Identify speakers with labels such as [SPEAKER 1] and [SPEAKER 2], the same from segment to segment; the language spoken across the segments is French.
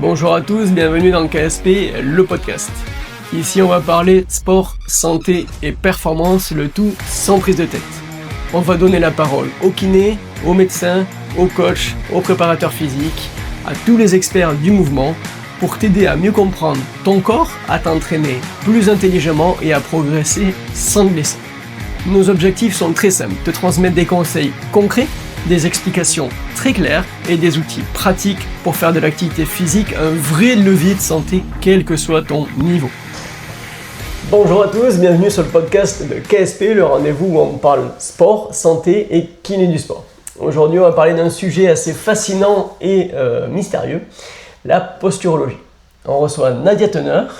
[SPEAKER 1] Bonjour à tous, bienvenue dans KSP, le podcast. Ici on va parler sport, santé et performance, le tout sans prise de tête. On va donner la parole aux kinés, aux médecins, aux coachs, aux préparateurs physiques, à tous les experts du mouvement pour t'aider à mieux comprendre ton corps, à t'entraîner plus intelligemment et à progresser sans te blesser. Nos objectifs sont très simples, te transmettre des conseils concrets, des explications très claires et des outils pratiques pour faire de l'activité physique un vrai levier de santé, quel que soit ton niveau. Bonjour à tous, bienvenue sur le podcast de KSP, le rendez-vous où on parle sport, santé et kiné du sport. Aujourd'hui, on va parler d'un sujet assez fascinant et mystérieux, la posturologie. On reçoit Nadia Teneur,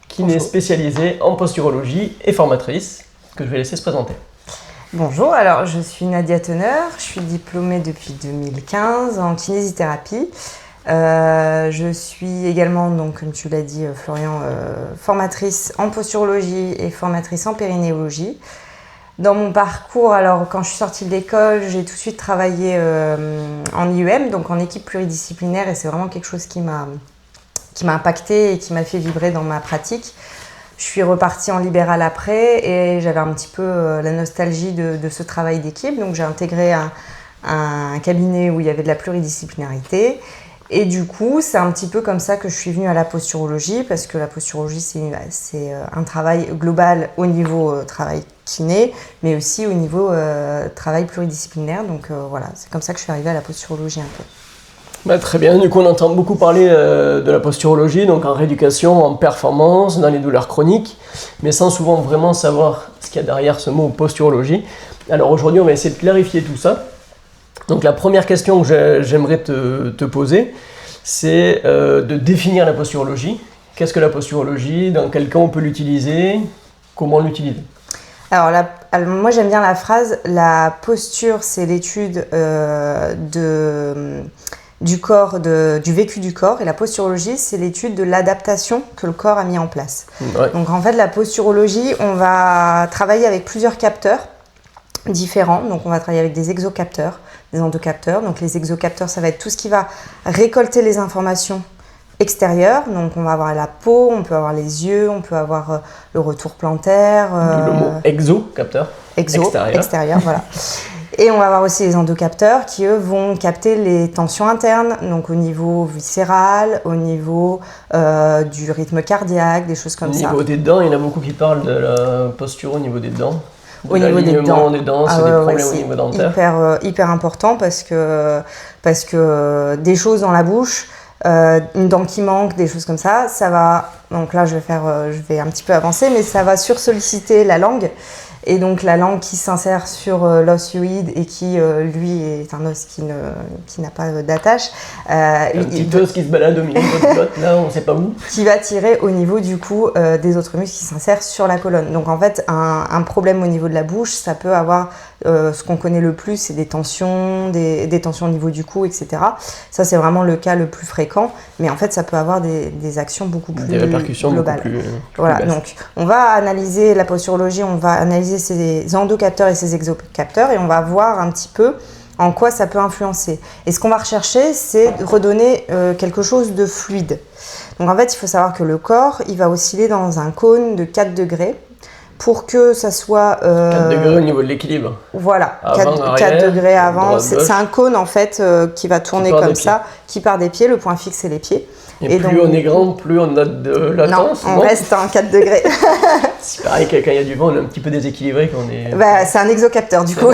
[SPEAKER 1] kiné spécialisée en posturologie et formatrice, que je vais laisser se présenter.
[SPEAKER 2] Bonjour, alors je suis Nadia Teneur, je suis diplômée depuis 2015 en kinésithérapie. Je suis également, donc, comme tu l'as dit Florian, formatrice en posturologie et formatrice en périnéologie. Dans mon parcours, alors quand je suis sortie de l'école, j'ai tout de suite travaillé en IEM, donc en équipe pluridisciplinaire, et c'est vraiment quelque chose qui m'a impactée et qui m'a fait vibrer dans ma pratique. Je suis repartie en libéral après et j'avais un petit peu la nostalgie de ce travail d'équipe. Donc j'ai intégré un cabinet où il y avait de la pluridisciplinarité. Et du coup, c'est un petit peu comme ça que je suis venue à la posturologie, parce que la posturologie, c'est un travail global au niveau travail kiné, mais aussi au niveau travail pluridisciplinaire. Donc voilà, c'est comme ça que je suis arrivée à la posturologie un peu.
[SPEAKER 1] Très bien, du coup on entend beaucoup parler de la posturologie, donc en rééducation, en performance, dans les douleurs chroniques, mais sans souvent vraiment savoir ce qu'il y a derrière ce mot posturologie. Alors aujourd'hui on va essayer de clarifier tout ça. Donc la première question que j'aimerais te poser, c'est de définir la posturologie. Qu'est-ce que la posturologie? Dans quel cas on peut l'utiliser? Comment l'utiliser?
[SPEAKER 2] Alors moi j'aime bien la phrase, la posture c'est l'étude du corps, du vécu du corps, et la posturologie, c'est l'étude de l'adaptation que le corps a mis en place. Ouais. Donc en fait, la posturologie, on va travailler avec plusieurs capteurs différents. Donc on va travailler avec des exocapteurs, des endocapteurs. Donc les exocapteurs, ça va être tout ce qui va récolter les informations extérieures. Donc on va avoir la peau, on peut avoir les yeux, on peut avoir le retour plantaire.
[SPEAKER 1] Le mot exocapteur.
[SPEAKER 2] Extérieur, voilà. Et on va avoir aussi les endocapteurs qui, eux, vont capter les tensions internes, donc au niveau viscéral, au niveau du rythme cardiaque, des choses comme ça.
[SPEAKER 1] Au niveau des dents, il y en a beaucoup qui parlent de la posture au niveau des dents.
[SPEAKER 2] Au niveau des dents,
[SPEAKER 1] c'est des problèmes au niveau dentaire.
[SPEAKER 2] Hyper important parce que des choses dans la bouche, une dent qui manque, des choses comme ça, ça va. Donc là, je vais un petit peu avancer, mais ça va sursolliciter la langue. Et donc la langue qui s'insère sur l'os hyoïde et qui, lui, est un os qui n'a pas d'attache.
[SPEAKER 1] Un petit os qui se balade au milieu de votre glotte, là, on ne sait pas où.
[SPEAKER 2] Qui va tirer au niveau du coup des autres muscles qui s'insèrent sur la colonne. Donc en fait, un problème au niveau de la bouche, ça peut avoir ce qu'on connaît le plus, c'est des tensions au niveau du cou, etc. Ça, c'est vraiment le cas le plus fréquent. Mais en fait, ça peut avoir des actions beaucoup plus globales. Des répercussions beaucoup plus voilà, donc on va analyser la posturologie, on va analyser ces endocapteurs et ces exocapteurs et on va voir un petit peu en quoi ça peut influencer. Et ce qu'on va rechercher, c'est de redonner quelque chose de fluide. Donc en fait, il faut savoir que le corps, il va osciller dans un cône de 4 degrés pour que ça soit...
[SPEAKER 1] 4 degrés au niveau de l'équilibre.
[SPEAKER 2] Voilà,
[SPEAKER 1] avant,
[SPEAKER 2] 4 degrés avant. C'est un cône en fait qui va tourner comme ça, qui part des pieds, le point fixe c'est les pieds.
[SPEAKER 1] Et plus donc, on est grand, plus on a de latence.
[SPEAKER 2] Non, on reste à 4 degrés.
[SPEAKER 1] C'est pareil que quand il y a du vent, on est un petit peu déséquilibré quand on est...
[SPEAKER 2] c'est un exocapteur du coup.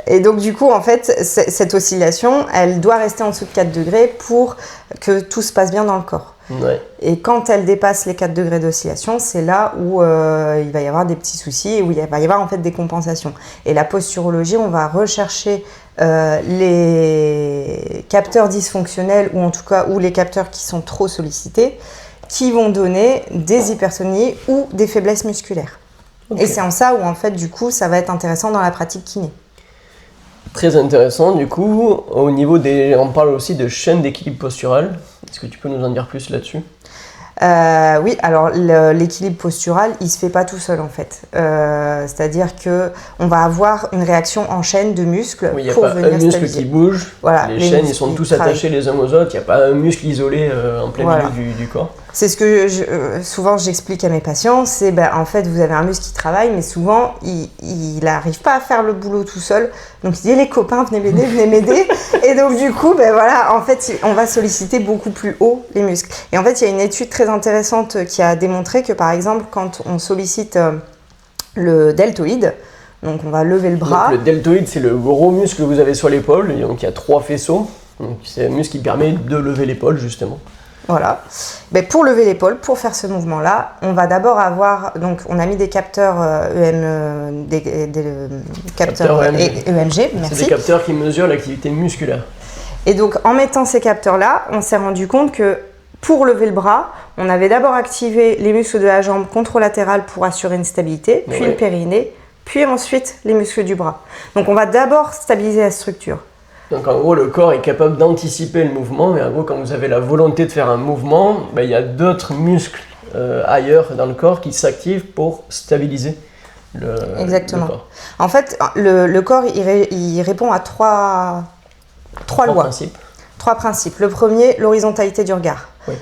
[SPEAKER 2] Et donc du coup, en fait, cette oscillation, elle doit rester en dessous de 4 degrés pour que tout se passe bien dans le corps.
[SPEAKER 1] Ouais.
[SPEAKER 2] Et quand elle dépasse les 4 degrés d'oscillation, c'est là où il va y avoir des petits soucis et où il va y avoir en fait des compensations. Et la posturologie, on va rechercher les capteurs dysfonctionnels ou en tout cas ou les capteurs qui sont trop sollicités, qui vont donner des hypersonies ou des faiblesses musculaires. Okay. Et c'est en ça où en fait du coup ça va être intéressant dans la pratique kiné.
[SPEAKER 1] Très intéressant du coup, on parle aussi de chaîne d'équilibre postural. Est-ce que tu peux nous en dire plus là-dessus?
[SPEAKER 2] Oui, alors l'équilibre postural, il se fait pas tout seul en fait. C'est-à-dire que on va avoir une réaction en chaîne de muscles
[SPEAKER 1] Oui, il n'y a
[SPEAKER 2] pour
[SPEAKER 1] pas
[SPEAKER 2] venir
[SPEAKER 1] un muscle
[SPEAKER 2] stabiliser.
[SPEAKER 1] qui bouge,
[SPEAKER 2] Voilà,
[SPEAKER 1] les
[SPEAKER 2] les
[SPEAKER 1] chaînes ils
[SPEAKER 2] muscles,
[SPEAKER 1] sont tous
[SPEAKER 2] travaillent.
[SPEAKER 1] attachés les uns aux autres, il n'y a pas un muscle isolé en plein
[SPEAKER 2] Voilà.
[SPEAKER 1] milieu du corps.
[SPEAKER 2] C'est ce que souvent j'explique à mes patients, c'est en fait vous avez un muscle qui travaille, mais souvent il n'arrive pas à faire le boulot tout seul. Donc il dit les copains venez m'aider. Et donc du coup voilà, en fait on va solliciter beaucoup plus haut les muscles. Et en fait il y a une étude très intéressante qui a démontré que par exemple quand on sollicite le deltoïde, donc on va lever le bras.
[SPEAKER 1] Donc, le deltoïde c'est le gros muscle que vous avez sur l'épaule, donc il y a 3 faisceaux. Donc c'est un muscle qui permet de lever l'épaule justement.
[SPEAKER 2] Voilà. Pour lever l'épaule, pour faire ce mouvement-là, on va d'abord avoir, donc on a mis des capteurs capteurs EMG, merci.
[SPEAKER 1] C'est des capteurs qui mesurent l'activité musculaire.
[SPEAKER 2] Et donc en mettant ces capteurs-là, on s'est rendu compte que pour lever le bras, on avait d'abord activé les muscles de la jambe contralatérale pour assurer une stabilité, puis le périnée, puis ensuite les muscles du bras. Donc on va d'abord stabiliser la structure.
[SPEAKER 1] Donc en gros, le corps est capable d'anticiper le mouvement, mais en gros, quand vous avez la volonté de faire un mouvement, il y a d'autres muscles ailleurs dans le corps qui s'activent pour stabiliser le corps.
[SPEAKER 2] En fait, le corps, il répond à trois lois. Trois principes. Le premier, l'horizontalité du regard.
[SPEAKER 1] Oui.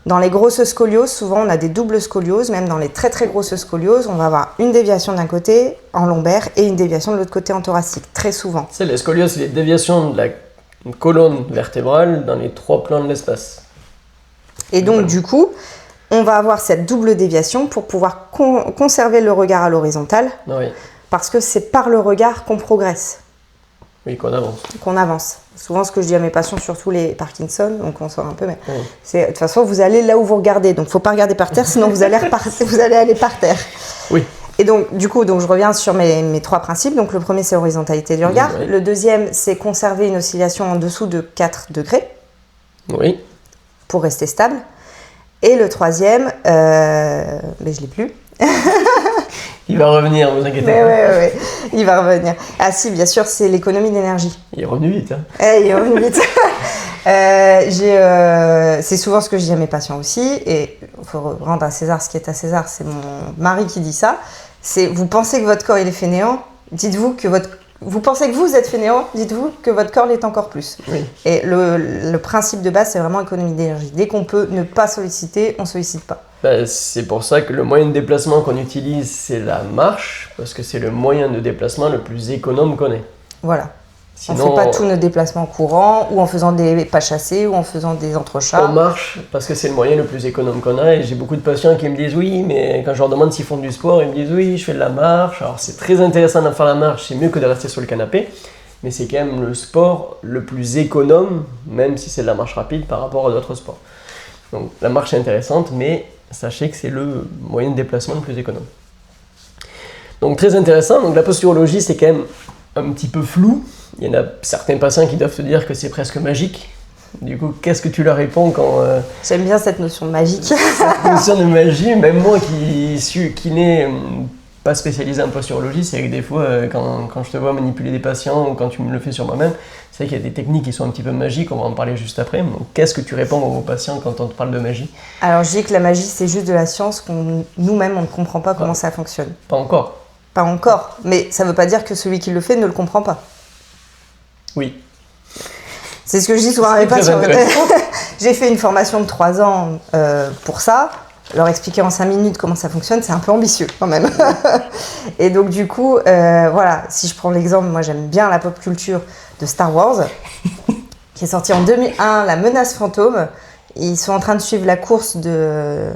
[SPEAKER 2] Dans les grosses scolioses, souvent on a des doubles scolioses, même dans les très très grosses scolioses, on va avoir une déviation d'un côté en lombaire et une déviation de l'autre côté en thoracique, très souvent.
[SPEAKER 1] C'est les scolioses, c'est les déviations de la colonne vertébrale dans les 3 plans de l'espace.
[SPEAKER 2] Et donc du coup, on va avoir cette double déviation pour pouvoir conserver le regard à l'horizontale, parce que c'est par le regard qu'on progresse.
[SPEAKER 1] Oui, qu'on
[SPEAKER 2] avance. Souvent, ce que je dis à mes patients, surtout les Parkinson, donc on sort un peu, mais c'est de toute façon, vous allez là où vous regardez. Donc, il ne faut pas regarder par terre, sinon vous allez aller par terre.
[SPEAKER 1] Oui.
[SPEAKER 2] Et donc, du coup, je reviens sur mes 3 principes. Donc, le premier, c'est l'horizontalité du regard. Oui. Le deuxième, c'est conserver une oscillation en dessous de 4 degrés.
[SPEAKER 1] Oui.
[SPEAKER 2] Pour rester stable. Et le troisième, mais je ne l'ai plus.
[SPEAKER 1] Il va revenir, vous inquiétez pas.
[SPEAKER 2] Oui, il va revenir. Ah si, bien sûr, c'est l'économie d'énergie.
[SPEAKER 1] Il est revenu vite. Hein.
[SPEAKER 2] Il est revenu vite. C'est souvent ce que je dis à mes patients aussi, et il faut rendre à César ce qui est à César, c'est mon mari qui dit ça. C'est, vous pensez que votre corps il est fainéant, dites-vous que vous pensez que vous êtes fainéant, dites-vous que votre corps l'est encore plus.
[SPEAKER 1] Oui.
[SPEAKER 2] Et le principe de base, c'est vraiment économie d'énergie. Dès qu'on peut ne pas solliciter, on ne sollicite pas.
[SPEAKER 1] C'est pour ça que le moyen de déplacement qu'on utilise, c'est la marche, parce que c'est le moyen de déplacement le plus économe qu'on ait.
[SPEAKER 2] Voilà.
[SPEAKER 1] Sinon,
[SPEAKER 2] on ne fait pas tous nos déplacements courants, ou en faisant des pas chassés, ou en faisant des entrechats.
[SPEAKER 1] On marche parce que c'est le moyen le plus économe qu'on a, et j'ai beaucoup de patients qui me disent oui, mais quand je leur demande s'ils font du sport, ils me disent oui, je fais de la marche. Alors c'est très intéressant de faire la marche, c'est mieux que de rester sur le canapé, mais c'est quand même le sport le plus économe, même si c'est de la marche rapide par rapport à d'autres sports. Donc la marche est intéressante, mais sachez que c'est le moyen de déplacement le plus économe. Donc très intéressant, donc la posturologie c'est quand même un petit peu flou. Il y en a certains patients qui doivent te dire que c'est presque magique. Du coup, qu'est-ce que tu leur réponds quand...
[SPEAKER 2] J'aime bien cette notion de magique.
[SPEAKER 1] Cette notion de magie, même moi qui n'ai pas spécialisé en posturologie, c'est que des fois, quand je te vois manipuler des patients ou quand tu me le fais sur moi-même, c'est qu'il y a des techniques qui sont un petit peu magiques, on va en parler juste après. Donc, qu'est-ce que tu réponds aux patients quand on te parle de magie?
[SPEAKER 2] Alors, je dis que la magie, c'est juste de la science nous-mêmes, on ne comprend pas comment ça fonctionne.
[SPEAKER 1] Pas encore.
[SPEAKER 2] Pas encore, mais ça ne veut pas dire que celui qui le fait ne le comprend pas.
[SPEAKER 1] Oui.
[SPEAKER 2] C'est ce que je dis souvent à mes patients. J'ai fait une formation de 3 ans pour ça. Leur expliquer en 5 minutes comment ça fonctionne, c'est un peu ambitieux quand même. Et donc du coup, voilà, si je prends l'exemple, moi j'aime bien la pop culture de Star Wars, qui est sortie en 2001, La Menace Fantôme. Ils sont en train de suivre la course de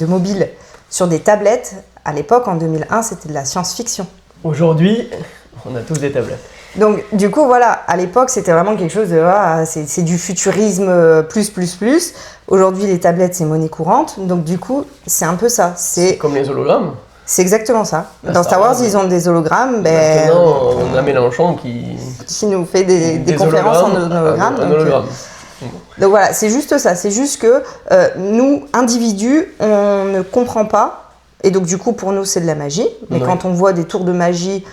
[SPEAKER 2] mobile sur des tablettes. À l'époque, en 2001, c'était de la science-fiction.
[SPEAKER 1] Aujourd'hui, on a tous des tablettes.
[SPEAKER 2] Donc, du coup, voilà, à l'époque, c'était vraiment quelque chose de... c'est du futurisme plus. Aujourd'hui, les tablettes, c'est monnaie courante. Donc, du coup, c'est un peu ça. C'est
[SPEAKER 1] comme les hologrammes.
[SPEAKER 2] C'est exactement ça. Dans Star Wars, ils ont des hologrammes.
[SPEAKER 1] Maintenant, on a Mélenchon qui
[SPEAKER 2] nous fait des conférences en hologramme. Donc voilà, c'est juste ça. C'est juste que nous, individus, on ne comprend pas. Et donc, du coup, pour nous, c'est de la magie. Mais quand on voit des tours de magie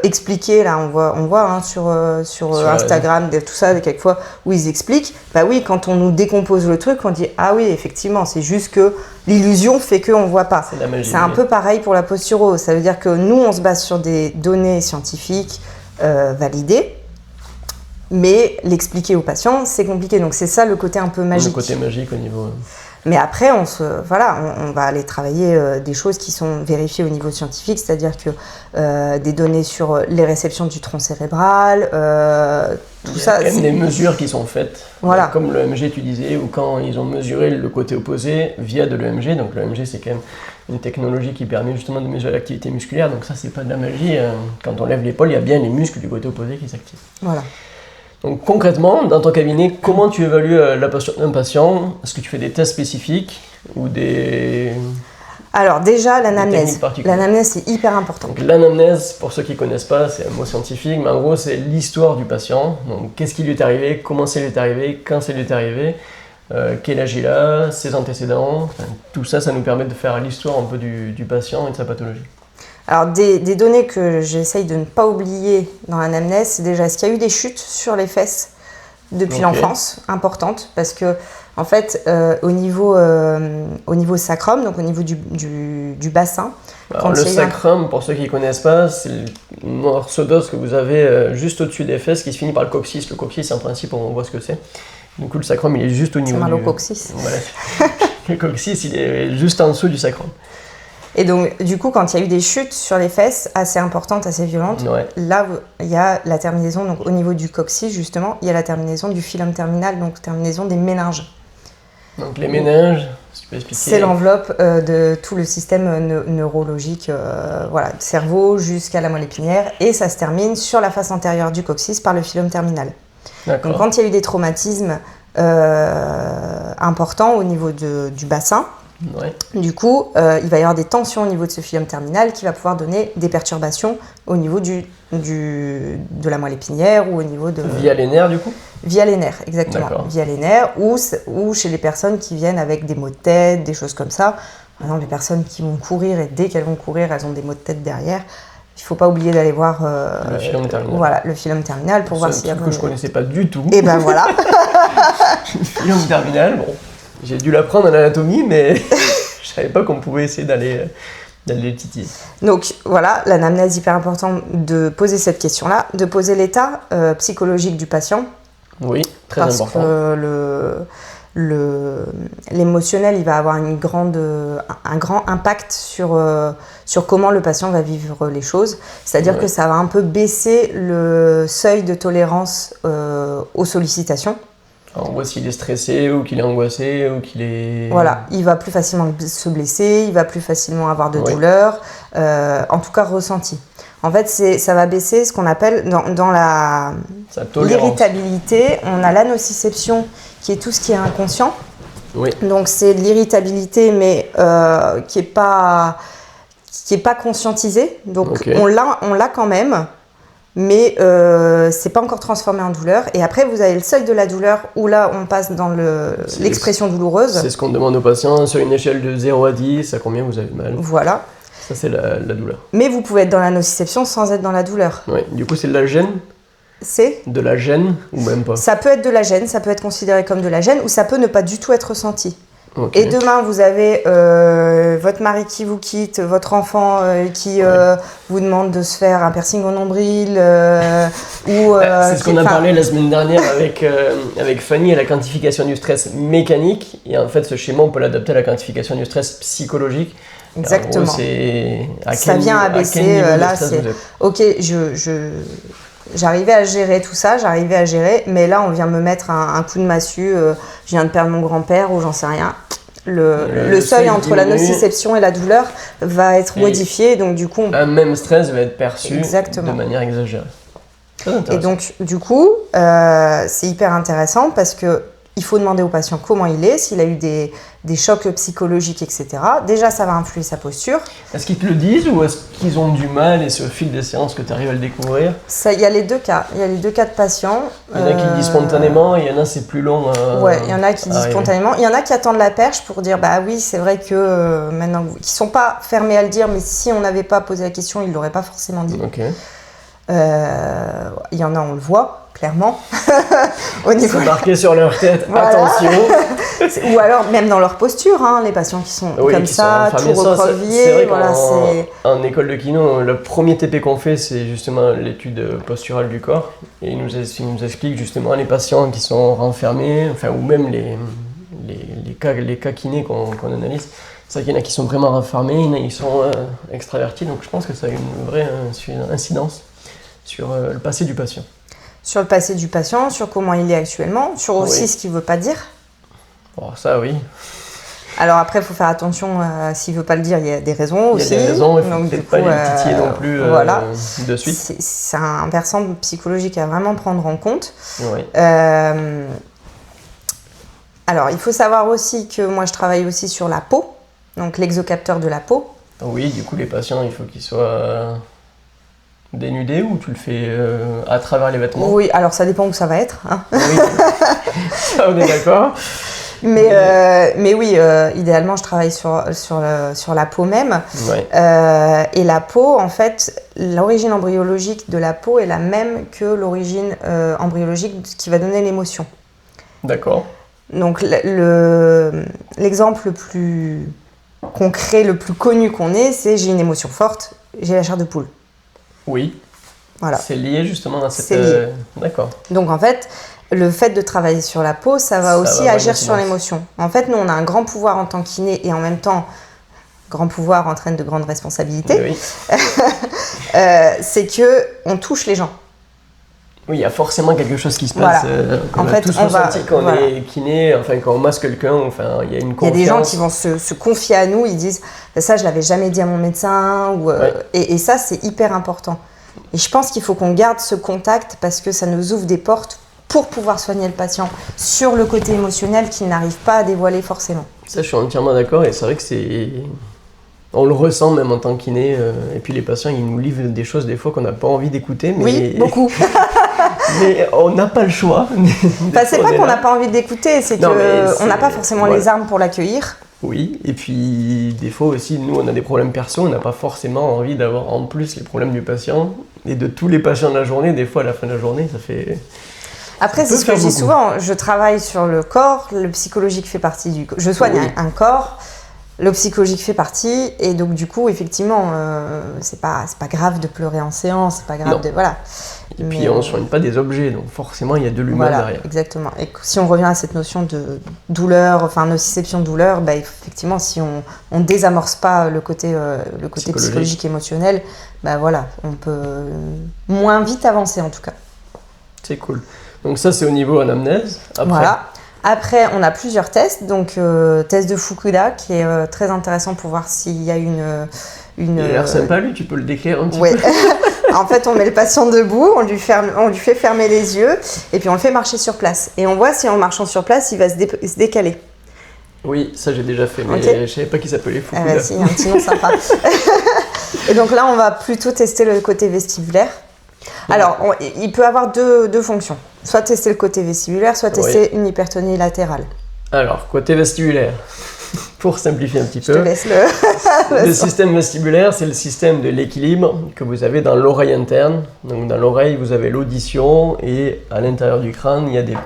[SPEAKER 2] expliquer, là, on voit hein, sur Instagram, tout ça, quelquefois, où ils expliquent. Bah oui, quand on nous décompose le truc, on dit « Ah oui, effectivement, c'est juste que l'illusion fait qu'on ne voit pas. » C'est un peu pareil pour la posturo. Ça veut dire que nous, on se base sur des données scientifiques validées, mais l'expliquer aux patients, c'est compliqué. Donc c'est ça le côté un peu magique.
[SPEAKER 1] Le côté magique au niveau...
[SPEAKER 2] Mais après, on va aller travailler des choses qui sont vérifiées au niveau scientifique, c'est-à-dire que des données sur les réceptions du tronc cérébral, tout ça.
[SPEAKER 1] Il y a quand même des mesures qui sont faites,
[SPEAKER 2] voilà.
[SPEAKER 1] Comme l'EMG tu disais, ou quand ils ont mesuré le côté opposé via de l'EMG. Donc l'EMG c'est quand même une technologie qui permet justement de mesurer l'activité musculaire, donc ça c'est pas de la magie. Quand on lève l'épaule, il y a bien les muscles du côté opposé qui s'activent.
[SPEAKER 2] Voilà.
[SPEAKER 1] Donc concrètement, dans ton cabinet, comment tu évalues la posture d'un patient? Est-ce que tu fais des tests spécifiques ou des...
[SPEAKER 2] Alors déjà, l'anamnèse. L'anamnèse, c'est hyper important.
[SPEAKER 1] Donc l'anamnèse, pour ceux qui ne connaissent pas, c'est un mot scientifique, mais en gros, c'est l'histoire du patient. Donc qu'est-ce qui lui est arrivé, comment ça lui est arrivé, quand ça lui est arrivé, quel âge il a, ses antécédents. Enfin, tout ça, ça nous permet de faire l'histoire un peu du patient et de sa pathologie.
[SPEAKER 2] Alors, des données que j'essaye de ne pas oublier dans l'anamnèse, c'est déjà, est-ce qu'il y a eu des chutes sur les fesses depuis l'enfance, importantes, parce que, en fait, au niveau sacrum, donc au niveau du bassin...
[SPEAKER 1] Alors, le sacrum, pour ceux qui ne connaissent pas, c'est le morceau d'os que vous avez juste au-dessus des fesses qui se finit par le coccyx. Le coccyx, en principe, on voit ce que c'est. Du coup, le sacrum, il est juste au niveau
[SPEAKER 2] du... C'est mal au coccyx.
[SPEAKER 1] Voilà. Le coccyx, il est juste en dessous du sacrum.
[SPEAKER 2] Et donc, du coup, quand il y a eu des chutes sur les fesses assez importantes, assez violentes, là, il y a la terminaison, donc au niveau du coccyx, justement, il y a la terminaison du filum terminal, donc terminaison des méninges.
[SPEAKER 1] Donc les méninges, si tu peux expliquer.
[SPEAKER 2] C'est l'enveloppe de tout le système neurologique, voilà, du cerveau jusqu'à la moelle épinière, et ça se termine sur la face antérieure du coccyx par le filum terminal. Donc quand il y a eu des traumatismes importants au niveau du bassin, du coup, il va y avoir des tensions au niveau de ce filum terminal qui va pouvoir donner des perturbations au niveau de la moelle épinière ou au niveau de...
[SPEAKER 1] Via les nerfs, du coup?
[SPEAKER 2] Via les nerfs, exactement. Via les nerfs ou chez les personnes qui viennent avec des maux de tête, des choses comme ça. Par exemple, les personnes qui vont courir et dès qu'elles vont courir, elles ont des maux de tête derrière. Il ne faut pas oublier d'aller voir
[SPEAKER 1] le filum terminal.
[SPEAKER 2] Voilà, le filum terminal pour voir s'il y a...
[SPEAKER 1] C'est un truc que je ne connaissais pas du tout.
[SPEAKER 2] Et ben voilà.
[SPEAKER 1] Le filum terminal, bon... J'ai dû l'apprendre en anatomie, mais je ne savais pas qu'on pouvait essayer d'aller le titiller. Donc
[SPEAKER 2] voilà, l'anamnèse, hyper important de poser cette question-là, de poser l'état psychologique du patient.
[SPEAKER 1] Oui, très important.
[SPEAKER 2] Parce que l'émotionnel, il va avoir un grand impact sur comment le patient va vivre les choses. C'est-à-dire que ça va un peu baisser le seuil de tolérance aux sollicitations.
[SPEAKER 1] On voit s'il est stressé ou qu'il est angoissé ou qu'il est...
[SPEAKER 2] Voilà, il va plus facilement se blesser, il va plus facilement avoir de douleurs, en tout cas ressenti. En fait, ça va baisser ce qu'on appelle, dans l'irritabilité, on a l'anociception qui est tout ce qui est inconscient.
[SPEAKER 1] Oui.
[SPEAKER 2] Donc c'est de l'irritabilité mais qui est pas conscientisée. Donc on l'a quand même. Mais c'est pas encore transformé en douleur. Et après, vous avez le seuil de la douleur où là, on passe dans l'expression douloureuse.
[SPEAKER 1] C'est ce qu'on demande aux patients sur une échelle de 0 à 10, à combien vous avez mal.
[SPEAKER 2] Voilà.
[SPEAKER 1] Ça, c'est la douleur.
[SPEAKER 2] Mais vous pouvez être dans la nociception sans être dans la douleur.
[SPEAKER 1] Oui, du coup, c'est de la gêne.
[SPEAKER 2] C'est
[SPEAKER 1] de la gêne ou même pas?
[SPEAKER 2] Ça peut être de la gêne, ça peut être considéré comme de la gêne ou ça peut ne pas du tout être ressenti. Okay. Et demain, vous avez votre mari qui vous quitte, votre enfant qui vous demande de se faire un piercing au nombril.
[SPEAKER 1] C'est ce qu'on a parlé la semaine dernière avec Fanny et la quantification du stress mécanique. Et en fait, ce schéma, on peut l'adapter à la quantification du stress psychologique.
[SPEAKER 2] Exactement.
[SPEAKER 1] En gros,
[SPEAKER 2] ça vient abaisser. Là, c'est ok, j'arrivais à gérer tout ça, mais là on vient me mettre un coup de massue, je viens de perdre mon grand-père ou j'en sais rien. Le seuil entre la nociception et la douleur va être modifié, donc du coup...
[SPEAKER 1] Un même stress va être perçu de manière exagérée.
[SPEAKER 2] Et donc du coup, c'est hyper intéressant parce que il faut demander au patient comment il est, s'il a eu des chocs psychologiques, etc. Déjà, ça va influer sa posture.
[SPEAKER 1] Est-ce qu'ils te le disent ou est-ce qu'ils ont du mal et c'est au fil des séances que tu arrives à le découvrir?
[SPEAKER 2] Il y a les deux cas. Il y a les deux cas de patients.
[SPEAKER 1] Il y en a qui le disent spontanément et il y en a c'est plus long.
[SPEAKER 2] Ouais, il y en a qui disent spontanément. Il y en a qui attendent la perche pour dire bah oui, c'est vrai que maintenant, qui ne sont pas fermés à le dire, mais si on n'avait pas posé la question, ils ne l'auraient pas forcément dit.
[SPEAKER 1] Okay.
[SPEAKER 2] Il y en a, on le voit, clairement. Au niveau...
[SPEAKER 1] C'est marqué sur leur tête,
[SPEAKER 2] voilà.
[SPEAKER 1] attention.
[SPEAKER 2] Ou alors même dans leur posture, hein, les patients qui sont comme
[SPEAKER 1] qui
[SPEAKER 2] ça, tout recroquevillés.
[SPEAKER 1] C'est vrai
[SPEAKER 2] voilà,
[SPEAKER 1] en école de kiné, le premier TP qu'on fait, c'est justement l'étude posturale du corps. Et il nous explique justement les patients qui sont renfermés, enfin, ou même les cas kinés qu'on analyse. C'est vrai qu'il y en a qui sont vraiment renfermés, il y en a qui sont extravertis. Donc je pense que ça a une vraie incidence sur le passé du patient.
[SPEAKER 2] Sur le passé du patient, sur comment il est actuellement, sur aussi ce qu'il ne veut pas dire.
[SPEAKER 1] Bon, ça oui.
[SPEAKER 2] Alors après, il faut faire attention, s'il ne veut pas le dire, il y a des raisons aussi.
[SPEAKER 1] Il y a des raisons, il ne faut peut-être pas les titiller non plus
[SPEAKER 2] voilà.
[SPEAKER 1] De suite.
[SPEAKER 2] C'est un versant psychologique à vraiment prendre en compte.
[SPEAKER 1] Oui.
[SPEAKER 2] Alors, il faut savoir aussi que moi, je travaille aussi sur la peau, donc l'exocapteur de la peau.
[SPEAKER 1] Oui, du coup, les patients, il faut qu'ils soient dénudés ou tu le fais à travers les vêtements?
[SPEAKER 2] Oui, alors ça dépend où ça va être. Hein.
[SPEAKER 1] Oui, ça, on est d'accord.
[SPEAKER 2] Mais oui, idéalement, je travaille sur la peau même.
[SPEAKER 1] Ouais.
[SPEAKER 2] Et la peau, en fait, l'origine embryologique de la peau est la même que l'origine embryologique qui va donner l'émotion.
[SPEAKER 1] D'accord.
[SPEAKER 2] Donc, l'exemple le plus concret, le plus connu qu'on ait, c'est j'ai une émotion forte, j'ai la chair de poule.
[SPEAKER 1] Oui.
[SPEAKER 2] Voilà.
[SPEAKER 1] C'est lié justement dans cette...
[SPEAKER 2] C'est lié.
[SPEAKER 1] D'accord.
[SPEAKER 2] Donc, en fait... Le fait de travailler sur la peau, ça va aussi agir sur l'émotion. En fait, nous, on a un grand pouvoir en tant que kiné et en même temps, grand pouvoir entraîne de grandes responsabilités.
[SPEAKER 1] Oui.
[SPEAKER 2] C'est que on touche les gens.
[SPEAKER 1] Oui, il y a forcément quelque chose qui se passe.
[SPEAKER 2] Voilà.
[SPEAKER 1] En fait, tous ressenti quand on est kiné, enfin quand on masse quelqu'un, enfin il y a une confiance.
[SPEAKER 2] Il y a des gens qui vont se confier à nous, ils disent ça, je l'avais jamais dit à mon médecin, ou, et ça, c'est hyper important. Et je pense qu'il faut qu'on garde ce contact parce que ça nous ouvre des portes pour pouvoir soigner le patient sur le côté émotionnel qu'il n'arrive pas à dévoiler forcément.
[SPEAKER 1] Ça, je suis entièrement d'accord et c'est vrai que on le ressent même en tant que kiné. Et puis les patients, ils nous livrent des choses des fois qu'on n'a pas envie d'écouter. Mais...
[SPEAKER 2] Oui, beaucoup.
[SPEAKER 1] Mais on n'a pas le choix.
[SPEAKER 2] Enfin, c'est pas qu'on n'a pas envie d'écouter, c'est qu'on n'a pas forcément les armes pour l'accueillir.
[SPEAKER 1] Oui, et puis des fois aussi, nous on a des problèmes perso, on n'a pas forcément envie d'avoir en plus les problèmes du patient. Et de tous les patients de la journée, des fois à la fin de la journée, ça fait...
[SPEAKER 2] Après, c'est ce que je dis souvent, je travaille sur le corps, le psychologique fait partie du corps. Je soigne un corps, le psychologique fait partie, et donc du coup, effectivement, c'est pas grave de pleurer en séance, c'est pas grave de... Voilà.
[SPEAKER 1] Et puis on ne soigne pas des objets, donc forcément il y a de l'humain derrière.
[SPEAKER 2] Exactement. Et si on revient à cette notion de douleur, enfin nociception de douleur, bah, effectivement, si on désamorce pas le côté psychologique émotionnel, bah voilà, on peut moins vite avancer en tout cas.
[SPEAKER 1] C'est cool. Donc ça, c'est au niveau anamnèse.
[SPEAKER 2] Voilà. Après, on a plusieurs tests. Donc, test de Fukuda, qui est très intéressant pour voir s'il y a une...
[SPEAKER 1] Il a l'air sympa, lui. Tu peux le décrire un petit peu?
[SPEAKER 2] En fait, on met le patient debout, on lui fait fermer les yeux, et puis on le fait marcher sur place. Et on voit si en marchant sur place, il va se décaler.
[SPEAKER 1] Oui, ça j'ai déjà fait, mais je ne savais pas qu'il s'appelait Fukuda.
[SPEAKER 2] Si, il y a un petit nom sympa. Et donc là, on va plutôt tester le côté vestibulaire. Alors, il peut avoir deux fonctions. Soit tester le côté vestibulaire, soit tester une hypertonie latérale. Alors,
[SPEAKER 1] côté vestibulaire, pour simplifier un petit peu.
[SPEAKER 2] Je te laisse
[SPEAKER 1] le système vestibulaire, c'est le système de l'équilibre que vous avez dans l'oreille interne. Donc, dans l'oreille, vous avez l'audition et à l'intérieur du crâne, il y a des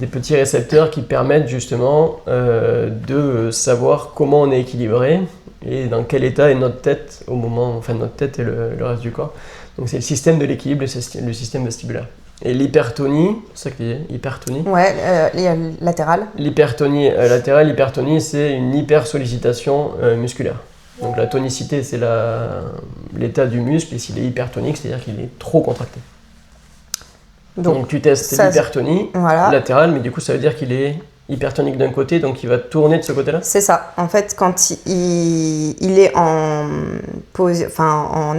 [SPEAKER 1] petits récepteurs qui permettent justement de savoir comment on est équilibré et dans quel état est notre tête au moment, enfin notre tête et le reste du corps. Donc c'est le système de l'équilibre et c'est le système vestibulaire. Et l'hypertonie, c'est ça que tu dis, hypertonie?
[SPEAKER 2] Ouais, latérale.
[SPEAKER 1] L'hypertonie latérale, c'est une hypersollicitation musculaire. Donc la tonicité, c'est l'état du muscle, et s'il est hypertonique, c'est-à-dire qu'il est trop contracté. Donc tu testes l'hypertonie latérale, mais du coup ça veut dire qu'il est hypertonique d'un côté, donc il va tourner de ce côté-là? C'est
[SPEAKER 2] ça. En fait, quand il est en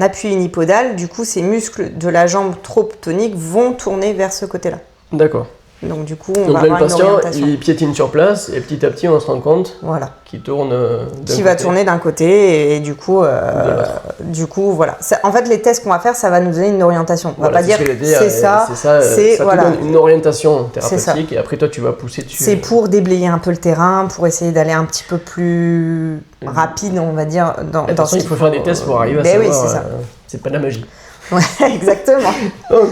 [SPEAKER 2] appui unipodal, du coup, ces muscles de la jambe trop toniques vont tourner vers ce côté-là.
[SPEAKER 1] D'accord.
[SPEAKER 2] Donc du coup, on va avoir une orientation.
[SPEAKER 1] Il piétine sur place et petit à petit, on se rend compte qu'il tourne d'un côté.
[SPEAKER 2] Qui va tourner d'un côté et du coup, voilà. En fait, les tests qu'on va faire, ça va nous donner une orientation. On va pas dire c'est ça, c'est
[SPEAKER 1] ça te donne une orientation thérapeutique et après toi, tu vas pousser dessus.
[SPEAKER 2] C'est pour déblayer un peu le terrain, pour essayer d'aller un petit peu plus rapide, on va dire.
[SPEAKER 1] Attention, il faut faire des tests pour arriver à savoir. C'est pas de la magie.
[SPEAKER 2] Ouais, exactement.
[SPEAKER 1] Donc,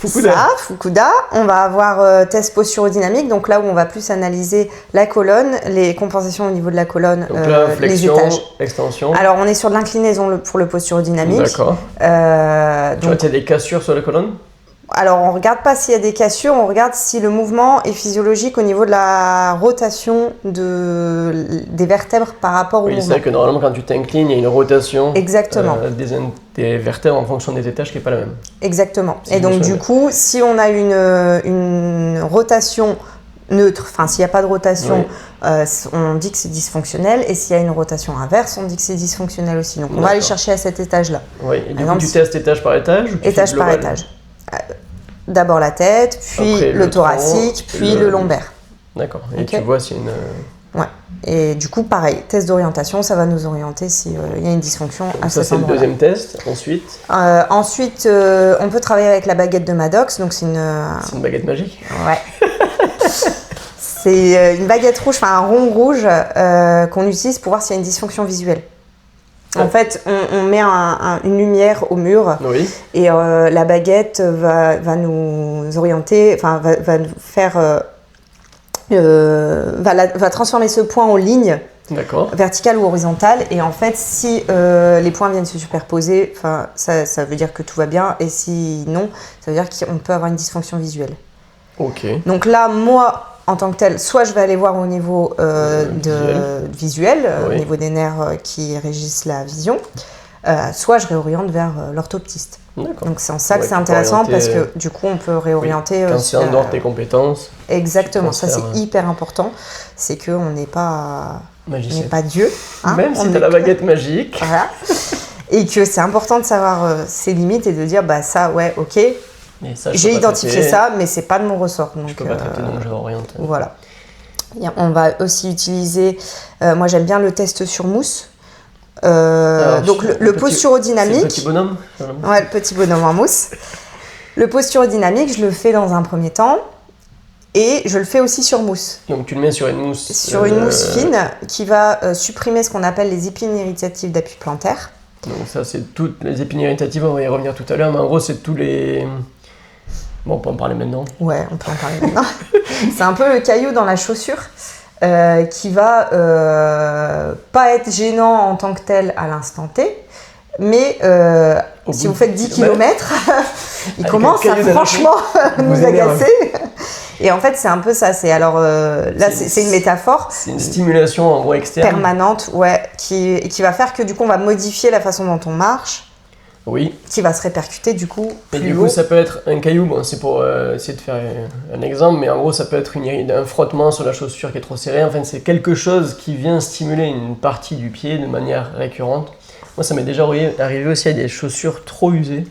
[SPEAKER 1] Fukuda.
[SPEAKER 2] Ça, Fukuda. On va avoir test posture-dynamique, donc là où on va plus analyser la colonne, les compensations au niveau de la colonne,
[SPEAKER 1] Donc là,
[SPEAKER 2] les
[SPEAKER 1] flexion,
[SPEAKER 2] étages.
[SPEAKER 1] extension.
[SPEAKER 2] Alors, on est sur de l'inclinaison pour le posture-dynamique.
[SPEAKER 1] D'accord. Tu vois, tu as des cassures sur la colonne?
[SPEAKER 2] Alors, on ne regarde pas s'il y a des cassures, on regarde si le mouvement est physiologique au niveau de la rotation des vertèbres par rapport au
[SPEAKER 1] Oui, c'est
[SPEAKER 2] mouvement.
[SPEAKER 1] vrai que normalement, quand tu t'inclines, il y a une rotation
[SPEAKER 2] Exactement.
[SPEAKER 1] des vertèbres en fonction des étages qui n'est pas la même.
[SPEAKER 2] Exactement.
[SPEAKER 1] Si
[SPEAKER 2] Et
[SPEAKER 1] je
[SPEAKER 2] donc,
[SPEAKER 1] me
[SPEAKER 2] du
[SPEAKER 1] souviens
[SPEAKER 2] coup, si on a une rotation neutre, enfin, s'il n'y a pas de rotation, on dit que c'est dysfonctionnel. Et s'il y a une rotation inverse, on dit que c'est dysfonctionnel aussi. Donc, on va aller chercher à cet étage-là.
[SPEAKER 1] Oui, et du coup,
[SPEAKER 2] exemple,
[SPEAKER 1] tu testes étage par étage ou tu fais
[SPEAKER 2] Étage par
[SPEAKER 1] global?
[SPEAKER 2] étage. D'abord la tête, puis
[SPEAKER 1] Après,
[SPEAKER 2] le
[SPEAKER 1] le
[SPEAKER 2] thoracique,
[SPEAKER 1] tronc,
[SPEAKER 2] puis le lombaire.
[SPEAKER 1] D'accord. Et
[SPEAKER 2] Ok.
[SPEAKER 1] tu vois s'il y a une...
[SPEAKER 2] Ouais. Et du coup, pareil, test d'orientation, ça va nous orienter s'il y a une dysfonction à
[SPEAKER 1] Donc ça,
[SPEAKER 2] cet
[SPEAKER 1] c'est le
[SPEAKER 2] endroit-là.
[SPEAKER 1] deuxième test. Ensuite,
[SPEAKER 2] Ensuite, on peut travailler avec la baguette de Maddox. Donc, c'est
[SPEAKER 1] c'est une baguette magique.
[SPEAKER 2] Ouais. C'est une baguette rouge, enfin un rond rouge qu'on utilise pour voir s'il y a une dysfonction visuelle. En fait, on met une lumière au mur
[SPEAKER 1] Oui.
[SPEAKER 2] et la baguette va nous orienter, enfin va nous faire, va transformer ce point en ligne
[SPEAKER 1] D'accord.
[SPEAKER 2] verticale ou horizontale. Et en fait, si les points viennent se superposer, ça veut dire que tout va bien. Et si non, ça veut dire qu'on peut avoir une dysfonction visuelle.
[SPEAKER 1] Ok.
[SPEAKER 2] Donc là, moi, en tant que tel, soit je vais aller voir au niveau visuel,
[SPEAKER 1] Oui.
[SPEAKER 2] au niveau des nerfs qui régissent la vision, soit je réoriente vers l'orthoptiste.
[SPEAKER 1] D'accord.
[SPEAKER 2] Donc c'est en ça que
[SPEAKER 1] Ouais,
[SPEAKER 2] c'est
[SPEAKER 1] tu peux
[SPEAKER 2] intéressant
[SPEAKER 1] orienter,
[SPEAKER 2] parce que du coup on peut réorienter.
[SPEAKER 1] Quand c'est en dehors de tes compétences,
[SPEAKER 2] Exactement,
[SPEAKER 1] tu
[SPEAKER 2] ça c'est
[SPEAKER 1] transfères,
[SPEAKER 2] hyper important. C'est qu'on n'est pas,
[SPEAKER 1] magicien.
[SPEAKER 2] Dieu. hein.
[SPEAKER 1] Même
[SPEAKER 2] On
[SPEAKER 1] si tu
[SPEAKER 2] est
[SPEAKER 1] as la
[SPEAKER 2] que-
[SPEAKER 1] baguette magique,
[SPEAKER 2] Voilà. Et que c'est important de savoir ses limites et de dire bah ça ouais ok,
[SPEAKER 1] et ça, je
[SPEAKER 2] j'ai
[SPEAKER 1] peux pas
[SPEAKER 2] identifié
[SPEAKER 1] traiter,
[SPEAKER 2] ça mais c'est pas de mon ressort. Donc,
[SPEAKER 1] je peux pas traiter, donc je réoriente.
[SPEAKER 2] Voilà. Et on va aussi utiliser, moi j'aime bien le test sur mousse.
[SPEAKER 1] Alors,
[SPEAKER 2] Donc le
[SPEAKER 1] petit- C'est le
[SPEAKER 2] posturodynamique,
[SPEAKER 1] petit bonhomme?
[SPEAKER 2] ouais, le petit bonhomme en mousse. Le posturodynamique, je le fais dans un premier temps et je le fais aussi sur mousse.
[SPEAKER 1] Donc tu le mets sur une mousse.
[SPEAKER 2] Sur une mousse fine qui va supprimer ce qu'on appelle les épines irritatives d'appui plantaire.
[SPEAKER 1] Donc ça, c'est toutes les épines irritatives, on va y revenir tout à l'heure, mais en gros, c'est tous les... Bon, on peut en parler maintenant.
[SPEAKER 2] Ouais, on peut en parler maintenant. C'est un peu le caillou dans la chaussure qui va pas être gênant en tant que tel à l'instant T, mais
[SPEAKER 1] Au
[SPEAKER 2] si
[SPEAKER 1] bout
[SPEAKER 2] vous faites
[SPEAKER 1] de
[SPEAKER 2] 10
[SPEAKER 1] kilomètres.
[SPEAKER 2] km, il
[SPEAKER 1] Avec
[SPEAKER 2] commence
[SPEAKER 1] un
[SPEAKER 2] à
[SPEAKER 1] caillou dans la
[SPEAKER 2] franchement nous
[SPEAKER 1] Vous énerve.
[SPEAKER 2] agacer. Et en fait, c'est un peu ça. C'est alors là, c'est une métaphore
[SPEAKER 1] C'est une stimulation en gros externe.
[SPEAKER 2] permanente, ouais, qui va faire que du coup, on va modifier la façon dont on marche,
[SPEAKER 1] Oui.
[SPEAKER 2] qui va se répercuter du coup
[SPEAKER 1] Et
[SPEAKER 2] plus
[SPEAKER 1] du
[SPEAKER 2] haut.
[SPEAKER 1] coup, ça peut être un caillou, bon, c'est pour essayer de faire un exemple, mais en gros, ça peut être un frottement sur la chaussure qui est trop serrée. Enfin, c'est quelque chose qui vient stimuler une partie du pied de manière récurrente. Moi, ça m'est déjà arrivé aussi à des chaussures trop usées.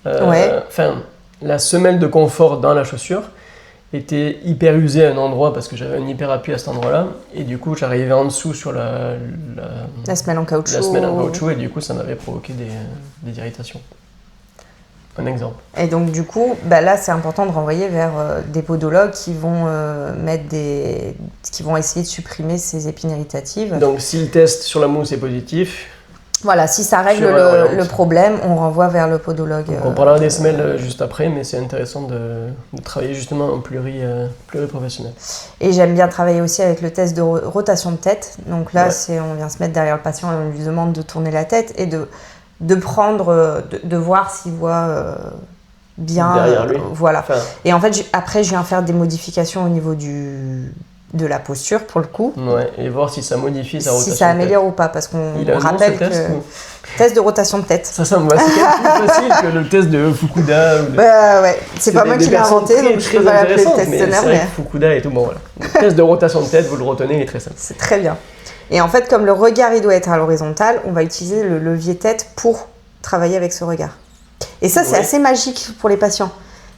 [SPEAKER 2] Ouais.
[SPEAKER 1] Enfin, la semelle de confort dans la chaussure était hyper usée à un endroit parce que j'avais un hyper appui à cet endroit-là. Et du coup, j'arrivais en dessous sur la
[SPEAKER 2] semelle en caoutchouc.
[SPEAKER 1] semelle en caoutchouc et du coup, ça m'avait provoqué des irritations. Un exemple.
[SPEAKER 2] Et donc du coup, bah là c'est important de renvoyer vers des podologues qui vont qui vont essayer de supprimer ces épines irritatives.
[SPEAKER 1] Donc, si le test sur la mousse est positif,
[SPEAKER 2] Voilà, si ça règle
[SPEAKER 1] Sur la
[SPEAKER 2] le problème, on renvoie vers le podologue.
[SPEAKER 1] donc on parlera des semelles juste après, mais c'est intéressant de travailler justement en pluriprofessionnel.
[SPEAKER 2] Et j'aime bien travailler aussi avec le test de rotation de tête. Donc là,
[SPEAKER 1] Ouais.
[SPEAKER 2] on vient se mettre derrière le patient et on lui demande de tourner la tête et de prendre, de voir s'il voit bien.
[SPEAKER 1] Derrière lui.
[SPEAKER 2] Voilà.
[SPEAKER 1] Enfin,
[SPEAKER 2] Et en fait, après, je viens faire des modifications au niveau de la posture pour le coup.
[SPEAKER 1] ouais, et voir si ça modifie sa rotation.
[SPEAKER 2] Si ça
[SPEAKER 1] de tête.
[SPEAKER 2] améliore ou pas, parce qu'on
[SPEAKER 1] Il a un nom,
[SPEAKER 2] rappelle
[SPEAKER 1] ce test,
[SPEAKER 2] que
[SPEAKER 1] ou-
[SPEAKER 2] test de rotation de tête.
[SPEAKER 1] Ça me va, c'est quand même plus facile que le test de Fukuda. Ou de...
[SPEAKER 2] Bah ouais, c'est pas
[SPEAKER 1] des-
[SPEAKER 2] moi
[SPEAKER 1] des
[SPEAKER 2] qui l'ai
[SPEAKER 1] personnes
[SPEAKER 2] inventé,
[SPEAKER 1] très,
[SPEAKER 2] donc je
[SPEAKER 1] très
[SPEAKER 2] peux pas l'appeler
[SPEAKER 1] intéressantes,
[SPEAKER 2] test
[SPEAKER 1] mais
[SPEAKER 2] teneur,
[SPEAKER 1] c'est vrai
[SPEAKER 2] mais
[SPEAKER 1] que Fukuda et tout, bon voilà. Le test de rotation de tête, vous le retenez, il est très simple.
[SPEAKER 2] c'est très bien. Et en fait, comme le regard il doit être à l'horizontale, on va utiliser le levier tête pour travailler avec ce regard. Et ça, c'est
[SPEAKER 1] Ouais.
[SPEAKER 2] assez magique pour les patients.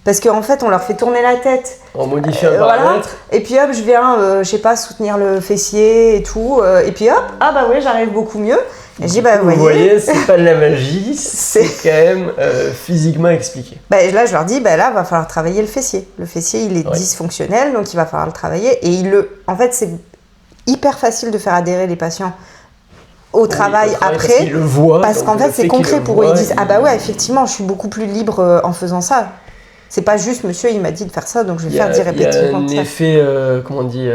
[SPEAKER 2] Parce qu'en fait, on leur fait tourner la tête.
[SPEAKER 1] En modifiant un
[SPEAKER 2] Voilà.
[SPEAKER 1] paramètre,
[SPEAKER 2] Et puis hop, je viens, je sais pas, soutenir le fessier et tout. Et puis hop, ah bah oui, j'arrive beaucoup mieux. Et je dis, bah
[SPEAKER 1] vous voyez, c'est pas de la magie, c'est quand même physiquement expliqué.
[SPEAKER 2] Bah, là, je leur dis, bah, là, va falloir travailler le fessier. Le fessier, il est
[SPEAKER 1] Ouais.
[SPEAKER 2] dysfonctionnel, donc il va falloir le travailler. Et en fait, c'est hyper facile de faire adhérer les patients au travail après.
[SPEAKER 1] Parce qu'ils le voient.
[SPEAKER 2] Parce qu'en fait, c'est concret pour eux. Ils disent, ah bah ouais, effectivement, je suis beaucoup plus libre en faisant ça. C'est pas juste, monsieur, il m'a dit de faire ça, donc je vais faire 10 répétitions.
[SPEAKER 1] Il y a un effet, comment on dit,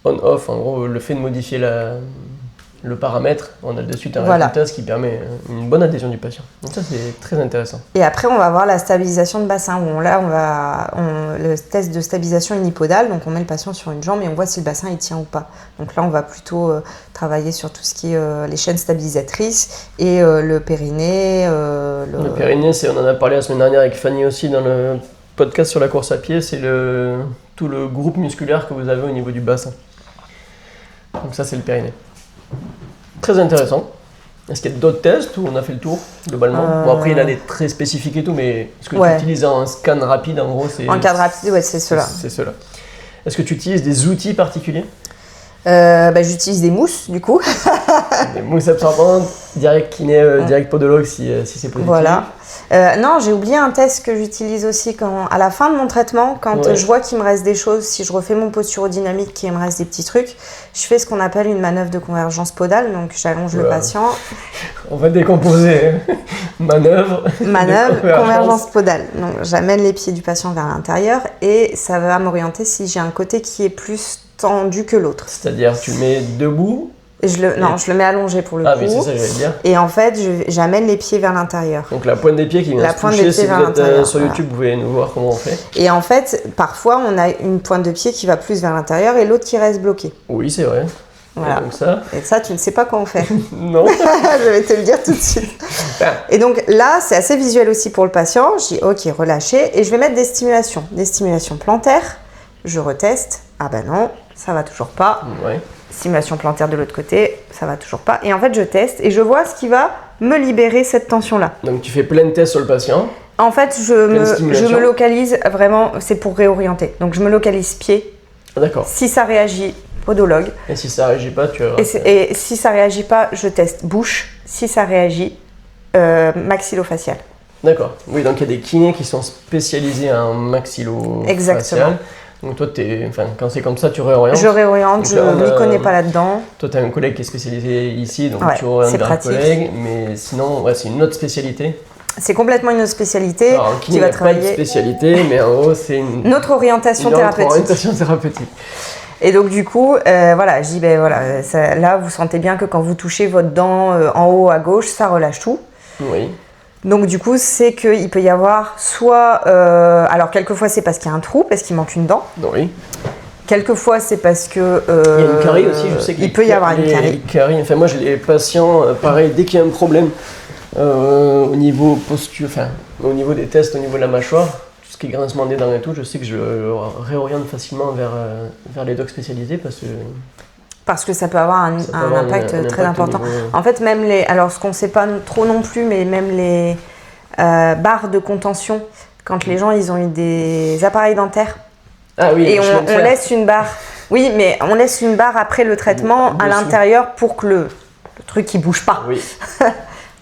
[SPEAKER 1] on-off, en gros, le fait de modifier le paramètre, on a de suite un résultat, ce qui permet une bonne adhésion du patient. Donc ça, c'est très intéressant.
[SPEAKER 2] Et après, on va voir la stabilisation de bassin, où le test de stabilisation unipodale, donc on met le patient sur une jambe et on voit si le bassin il tient ou pas. Donc là, on va plutôt travailler sur tout ce qui est les chaînes stabilisatrices et le périnée.
[SPEAKER 1] Le périnée, on en a parlé la semaine dernière avec Fanny aussi dans le podcast sur la course à pied, c'est tout le groupe musculaire que vous avez au niveau du bassin. Donc ça, c'est le périnée. Très intéressant. Est-ce qu'il y a d'autres tests ou on a fait le tour globalement? Bon, après, il y en a des très spécifiques et tout, mais ce que tu utilises en scan rapide, en gros, c'est...
[SPEAKER 2] En scan rapide, ouais, c'est cela.
[SPEAKER 1] C'est cela. Est-ce que tu utilises des outils particuliers?
[SPEAKER 2] J'utilise des mousses, du coup.
[SPEAKER 1] Des mousses absorbantes, direct kiné, direct podologue si c'est positif.
[SPEAKER 2] Voilà. Non, j'ai oublié un test que j'utilise aussi à la fin de mon traitement, quand je vois qu'il me reste des choses, si je refais mon posturodynamique, qu'il me reste des petits trucs, je fais ce qu'on appelle une manœuvre de convergence podale, donc j'allonge le patient.
[SPEAKER 1] On va décomposer. Manœuvre,
[SPEAKER 2] convergence podale. Donc j'amène les pieds du patient vers l'intérieur et ça va m'orienter si j'ai un côté qui est plus tendu que l'autre.
[SPEAKER 1] C'est-à-dire, tu le mets debout?
[SPEAKER 2] Je le mets allongé pour le coup.
[SPEAKER 1] Ah oui, c'est ça que j'allais dire.
[SPEAKER 2] Et en fait, j'amène les pieds vers l'intérieur.
[SPEAKER 1] Donc la pointe des pieds qui vient se toucher, si vous êtes sur YouTube, vous pouvez nous voir comment on fait.
[SPEAKER 2] Et en fait, parfois, on a une pointe de pied qui va plus vers l'intérieur et l'autre qui reste bloquée.
[SPEAKER 1] Oui, c'est vrai.
[SPEAKER 2] Voilà.
[SPEAKER 1] Et
[SPEAKER 2] ça, tu ne sais pas quoi en faire.
[SPEAKER 1] Non.
[SPEAKER 2] Je vais te le dire tout de suite. Et donc là, c'est assez visuel aussi pour le patient. Je dis, ok, relâchez. Et je vais mettre des stimulations. Des stimulations plantaires. Je reteste. Ah ben non, ça va toujours pas.
[SPEAKER 1] Ouais.
[SPEAKER 2] Stimulation plantaire de l'autre côté, ça va toujours pas. Et en fait, je teste et je vois ce qui va me libérer cette tension-là.
[SPEAKER 1] Donc tu fais plein de tests sur le patient.
[SPEAKER 2] En fait, je me localise vraiment, c'est pour réorienter. Donc je me localise pied.
[SPEAKER 1] D'accord.
[SPEAKER 2] Si ça réagit, podologue.
[SPEAKER 1] Et si ça réagit pas, tu vas...
[SPEAKER 2] Et si ça réagit pas, je teste bouche. Si ça réagit, maxillofacial.
[SPEAKER 1] D'accord. Oui, donc il y a des kinés qui sont spécialisés en maxillofacial.
[SPEAKER 2] Exactement.
[SPEAKER 1] Donc toi, quand c'est comme ça, tu réorientes.
[SPEAKER 2] Je réoriente, je ne m'y connais pas là-dedans.
[SPEAKER 1] Toi, tu as un collègue qui est spécialisé ici, donc
[SPEAKER 2] ouais,
[SPEAKER 1] tu réorientes
[SPEAKER 2] vers un
[SPEAKER 1] collègue. Mais sinon, c'est une autre spécialité.
[SPEAKER 2] C'est complètement une autre spécialité.
[SPEAKER 1] Alors, en kiné, il n'y a pas de spécialité, mais en gros, c'est une
[SPEAKER 2] autre orientation thérapeutique. Et donc du coup, je dis, là, vous sentez bien que quand vous touchez votre dent en haut à gauche, ça relâche tout.
[SPEAKER 1] Oui.
[SPEAKER 2] Donc du coup, c'est qu'il peut y avoir soit... alors quelquefois, c'est parce qu'il y a un trou, parce qu'il manque une dent.
[SPEAKER 1] Oui.
[SPEAKER 2] Quelquefois, c'est parce que...
[SPEAKER 1] il y a une carie aussi, je sais qu'il
[SPEAKER 2] peut y avoir une carie.
[SPEAKER 1] Enfin, moi, j'ai des patients, pareil, dès qu'il y a un problème au niveau posture, au niveau des tests, au niveau de la mâchoire, tout ce qui est grincement des dents et tout, je sais que je réoriente facilement vers les docs spécialisés
[SPEAKER 2] parce que ça peut avoir un impact très important. En fait, même alors ce qu'on ne sait pas trop non plus, mais même les barres de contention, quand les gens ils ont eu des appareils dentaires, et on laisse une barre. Oui, mais on laisse une barre après le traitement à l'intérieur pour que le truc il bouge pas. Oui.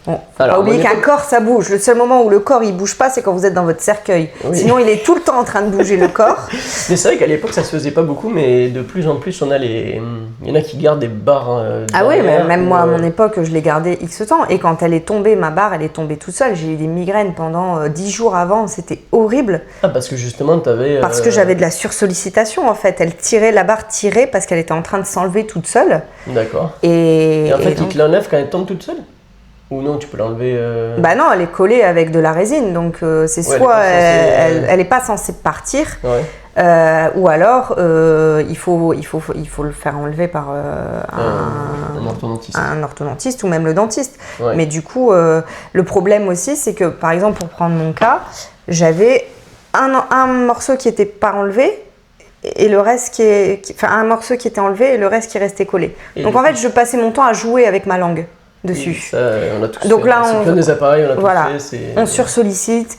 [SPEAKER 2] Bon, faut pas oublier qu'un corps ça bouge. Le seul moment où le corps il bouge pas, c'est quand vous êtes dans votre cercueil. Oui. Sinon, il est tout le temps en train de bouger le corps.
[SPEAKER 1] Mais c'est vrai qu'à l'époque ça se faisait pas beaucoup, mais de plus en plus il y en a qui gardent des barres.
[SPEAKER 2] Ah oui, mais même moi à mon époque, je l'ai gardée X temps. Et quand elle est tombée, ma barre, elle est tombée toute seule. J'ai eu des migraines pendant 10 jours avant. C'était horrible.
[SPEAKER 1] Ah, parce que justement t'avais.
[SPEAKER 2] Parce que j'avais de la sursollicitation en fait. La barre tirait parce qu'elle était en train de s'enlever toute seule.
[SPEAKER 1] D'accord.
[SPEAKER 2] Et
[SPEAKER 1] en fait, il te l'enlève quand elle tombe toute seule? Ou non, tu peux l'enlever
[SPEAKER 2] Bah non, elle est collée avec de la résine, donc c'est soit elle n'est pas censée partir, ou alors il faut le faire enlever par un orthodontiste ou même le dentiste. Ouais. Mais du coup, le problème aussi, c'est que par exemple, pour prendre mon cas, j'avais un morceau qui n'était pas enlevé, et le reste un morceau qui était enlevé et le reste qui restait collé. Donc en fait, je passais mon temps à jouer avec ma langue. dessus.
[SPEAKER 1] Ça, on a tous
[SPEAKER 2] Donc
[SPEAKER 1] fait.
[SPEAKER 2] là,
[SPEAKER 1] C'est plein des appareils, on a
[SPEAKER 2] voilà,
[SPEAKER 1] tout fait.
[SPEAKER 2] on sursollicite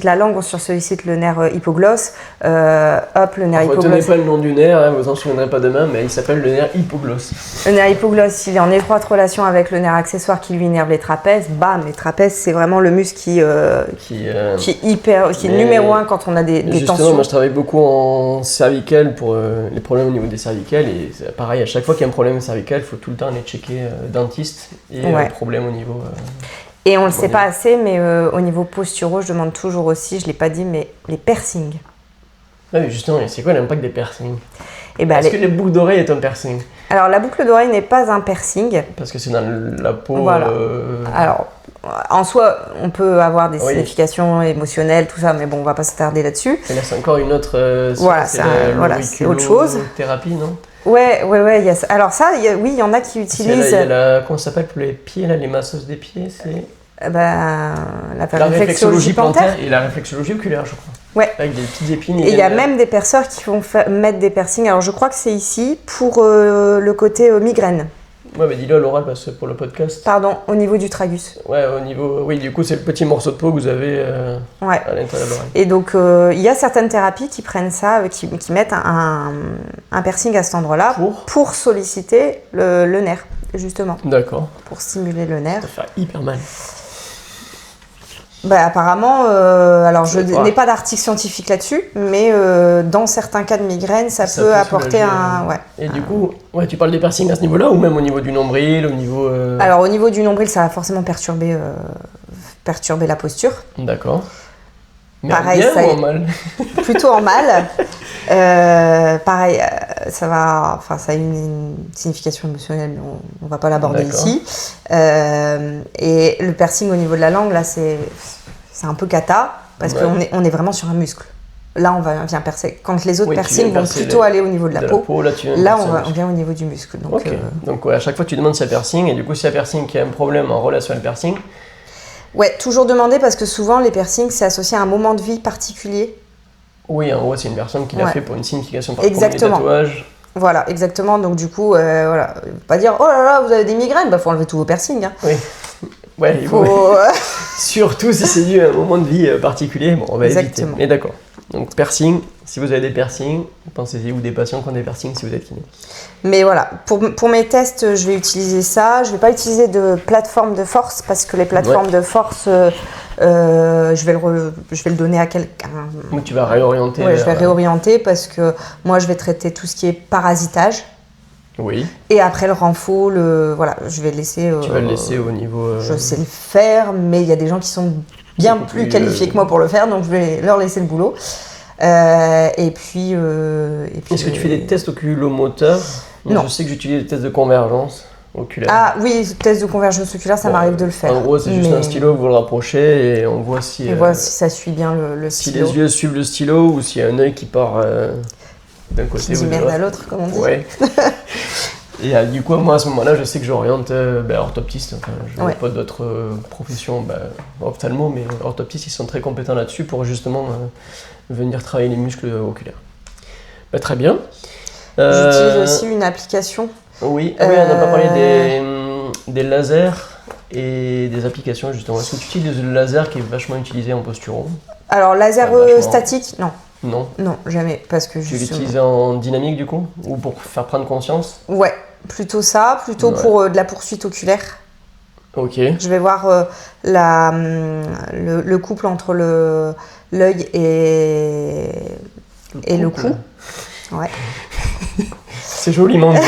[SPEAKER 2] la langue, on sursollicite le nerf hypoglosse. Le nerf
[SPEAKER 1] Retenez
[SPEAKER 2] hypoglosse.
[SPEAKER 1] pas le nom du nerf, hein, vous en souviendrez pas demain, mais il s'appelle le nerf hypoglosse.
[SPEAKER 2] Le nerf hypoglosse, il est en étroite relation avec le nerf accessoire qui lui innerve les trapèzes. Bam, les trapèzes, c'est vraiment le muscle qui est numéro 1 quand on a des
[SPEAKER 1] justement,
[SPEAKER 2] tensions.
[SPEAKER 1] moi je travaille beaucoup en cervical pour les problèmes au niveau des cervicales et c'est pareil, à chaque fois qu'il y a un problème cervical, il faut tout le temps aller checker dentiste et problème au niveau...
[SPEAKER 2] Et on ne le sait pas assez, mais au niveau posturaux, je demande toujours aussi, je ne l'ai pas dit, mais les piercings.
[SPEAKER 1] Ah oui, justement, c'est quoi l'impact des piercings?
[SPEAKER 2] Est-ce
[SPEAKER 1] que les boucles d'oreilles est un piercing?
[SPEAKER 2] Alors la boucle d'oreille n'est pas un piercing.
[SPEAKER 1] Parce que c'est dans la peau...
[SPEAKER 2] Voilà. Alors, en soi, on peut avoir des significations émotionnelles, tout ça, mais bon, on ne va pas s'attarder là-dessus.
[SPEAKER 1] Et là, c'est encore une autre...
[SPEAKER 2] c'est autre chose.
[SPEAKER 1] Thérapie, non?
[SPEAKER 2] Ouais. Alors ça, il y en a qui utilisent...
[SPEAKER 1] Comment ça s'appelle pour les pieds, là, les masseuses des pieds, c'est...
[SPEAKER 2] la
[SPEAKER 1] réflexologie plantaire et la réflexologie oculaire, je crois.
[SPEAKER 2] Ouais.
[SPEAKER 1] Avec des petites épines.
[SPEAKER 2] Et il y a même des perceurs qui vont mettre des piercings. Alors je crois que c'est ici pour le côté migraine.
[SPEAKER 1] Ouais, mais dis-le à l'oral parce que pour le podcast.
[SPEAKER 2] Pardon, au niveau du tragus.
[SPEAKER 1] Ouais, au niveau. Oui, du coup, c'est le petit morceau de peau que vous avez à l'intérieur de l'oreille.
[SPEAKER 2] Et donc, il y a certaines thérapies qui prennent ça, qui mettent un piercing à cet endroit-là pour solliciter le nerf, justement.
[SPEAKER 1] D'accord.
[SPEAKER 2] Pour stimuler le nerf.
[SPEAKER 1] Ça va faire hyper mal.
[SPEAKER 2] Apparemment, alors je n'ai pas d'article scientifique là-dessus, mais dans certains cas de migraine, ça peut apporter un...
[SPEAKER 1] Et du coup, tu parles des piercings à ce niveau-là ou même au niveau du nombril, au niveau...
[SPEAKER 2] Alors au niveau du nombril, ça va forcément perturber la posture.
[SPEAKER 1] D'accord. Mais
[SPEAKER 2] pareil,
[SPEAKER 1] en bien ou en mal?
[SPEAKER 2] Plutôt en mal. Pareil, ça a une signification émotionnelle, mais on ne va pas l'aborder ici. Et le piercing au niveau de la langue, là, c'est un peu cata, parce qu'on est vraiment sur un muscle. Là, on vient percer. Quand les autres piercings vont plutôt aller au niveau de la peau, là, on vient au niveau du muscle.
[SPEAKER 1] Donc à chaque fois, tu demandes s'il y a piercing, et du coup, s'il y a piercing qui a un problème en relation avec le piercing.
[SPEAKER 2] Ouais, toujours demander, parce que souvent, les piercings, c'est associé à un moment de vie particulier.
[SPEAKER 1] Oui, en gros, c'est une personne qui l'a fait pour une signification particulière.
[SPEAKER 2] Exactement.
[SPEAKER 1] Des tatouages.
[SPEAKER 2] Voilà, exactement. Donc du coup, pas dire « Oh là là, vous avez des migraines », faut enlever tous vos piercings. Hein.
[SPEAKER 1] Oui. Ouais, surtout si c'est dû à un moment de vie particulier, on va éviter. Mais d'accord. Donc piercing, si vous avez des piercings, pensez-y, ou des patients qui ont des piercings si vous êtes kiné.
[SPEAKER 2] Mais voilà, pour mes tests, je vais utiliser ça. Je ne vais pas utiliser de plateforme de force parce que les plateformes de force, je vais le donner à quelqu'un.
[SPEAKER 1] Donc tu vas réorienter.
[SPEAKER 2] Oui, je vais réorienter parce que moi, je vais traiter tout ce qui est parasitage.
[SPEAKER 1] Oui.
[SPEAKER 2] Et après le renfort, je vais le laisser...
[SPEAKER 1] tu vas le laisser au niveau...
[SPEAKER 2] Je sais le faire, mais il y a des gens qui sont bien plus qualifiés que moi pour le faire, donc je vais leur laisser le boulot. Et puis
[SPEAKER 1] est-ce que tu fais des tests oculomoteurs?
[SPEAKER 2] Non.
[SPEAKER 1] Je sais que j'utilise des tests de convergence oculaire.
[SPEAKER 2] Ah oui, test de convergence oculaire, ça m'arrive de le faire.
[SPEAKER 1] En gros, c'est juste un stylo, vous le rapprochez et on voit si...
[SPEAKER 2] si ça suit bien le stylo.
[SPEAKER 1] Si les yeux suivent le stylo ou s'il y a un œil qui part d'un côté ou de l'autre.
[SPEAKER 2] à l'autre, comme on dit.
[SPEAKER 1] Ouais. Et du coup, moi à ce moment-là, je sais que j'oriente orthoptiste. Enfin, je n'ai pas d'autres professions, ophtalmo, mais orthoptistes, ils sont très compétents là-dessus pour justement venir travailler les muscles oculaires. Très bien.
[SPEAKER 2] J'utilise aussi une application.
[SPEAKER 1] Oui, on n'a pas parlé des lasers et des applications justement. Est-ce que tu utilises le laser qui est vachement utilisé en posturo?
[SPEAKER 2] Alors, laser statique, non. Non, jamais, parce que
[SPEAKER 1] tu l'utilises en dynamique du coup? Ou pour faire prendre conscience? Ouais,
[SPEAKER 2] plutôt ça, pour de la poursuite oculaire.
[SPEAKER 1] Ok.
[SPEAKER 2] Je vais voir le couple entre l'œil et le cou. Ouais.
[SPEAKER 1] C'est joliment dit.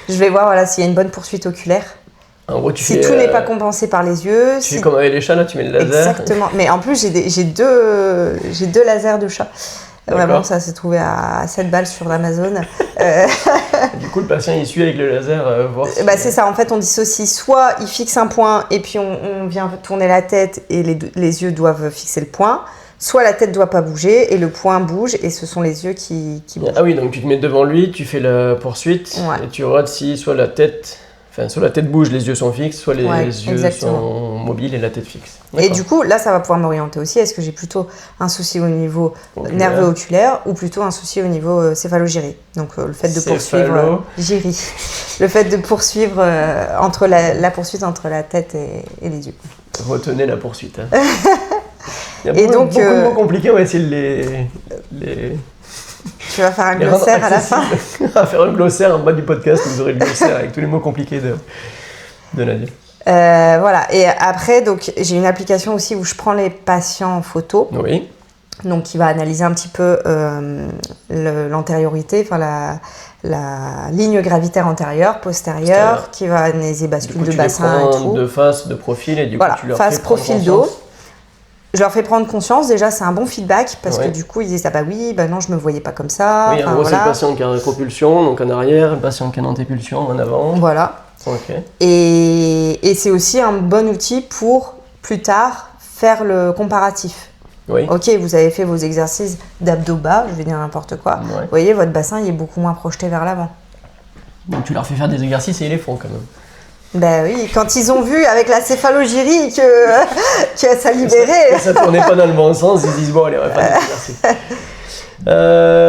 [SPEAKER 2] Je vais voir s'il y a une bonne poursuite oculaire.
[SPEAKER 1] En gros,
[SPEAKER 2] si tout n'est pas compensé par les yeux.
[SPEAKER 1] Tu fais comme avec les chats, là, tu mets le laser.
[SPEAKER 2] Exactement. Mais en plus, j'ai deux lasers de chat. Vraiment, ça s'est trouvé à 7 balles sur Amazon.
[SPEAKER 1] Du coup, le patient, il suit avec le laser, voir si...
[SPEAKER 2] c'est ça, en fait, on dissocie. Soit il fixe un point et puis on vient tourner la tête et les yeux doivent fixer le point. Soit la tête ne doit pas bouger et le point bouge et ce sont les yeux qui bougent.
[SPEAKER 1] Ah oui, donc tu te mets devant lui, tu fais la poursuite et tu regardes si soit la tête bouge, les yeux sont fixes, soit les yeux sont mobile et la tête fixe.
[SPEAKER 2] Et du coup, là, ça va pouvoir m'orienter aussi. Est-ce que j'ai plutôt un souci au niveau nerveux oculaire ou plutôt un souci au niveau céphalogyré? Donc, le fait de poursuivre... Le fait de poursuivre entre la poursuite entre la tête et les yeux.
[SPEAKER 1] Retenez la poursuite. Hein. Il y a beaucoup de mots compliqués, on va essayer de les...
[SPEAKER 2] Tu vas faire un glossaire à la fin.
[SPEAKER 1] On va faire un glossaire en bas du podcast, vous aurez le glossaire avec tous les mots compliqués de Nadia.
[SPEAKER 2] Voilà, et après, donc, j'ai une application aussi où je prends les patients en photo.
[SPEAKER 1] Oui.
[SPEAKER 2] Donc, qui va analyser un petit peu l'antériorité, enfin la ligne gravitaire antérieure, postérieure, qui va analyser bascule de bassin et tout.
[SPEAKER 1] De face, de profil, et du coup, tu leur
[SPEAKER 2] face,
[SPEAKER 1] fais prendre
[SPEAKER 2] profil,
[SPEAKER 1] conscience.
[SPEAKER 2] dos. Je leur fais prendre conscience, déjà c'est un bon feedback parce que du coup ils disent ah bah oui, bah non je me voyais pas comme ça.
[SPEAKER 1] Oui, en gros c'est le patient qui a propulsion, donc en arrière, le patient qui a antépulsion en avant.
[SPEAKER 2] Voilà.
[SPEAKER 1] Ok.
[SPEAKER 2] Et c'est aussi un bon outil pour plus tard faire le comparatif.
[SPEAKER 1] Oui.
[SPEAKER 2] Ok, vous avez fait vos exercices d'abdos bas, je vais dire n'importe quoi.
[SPEAKER 1] Ouais.
[SPEAKER 2] Vous voyez, votre bassin il est beaucoup moins projeté vers l'avant.
[SPEAKER 1] Donc tu leur fais faire des exercices et ils les font quand même.
[SPEAKER 2] Ben oui, quand ils ont vu avec la céphalogyrie que ça libérait.
[SPEAKER 1] Ça tournait pas dans le bon sens, ils se disent bon allez on va faire des exercices.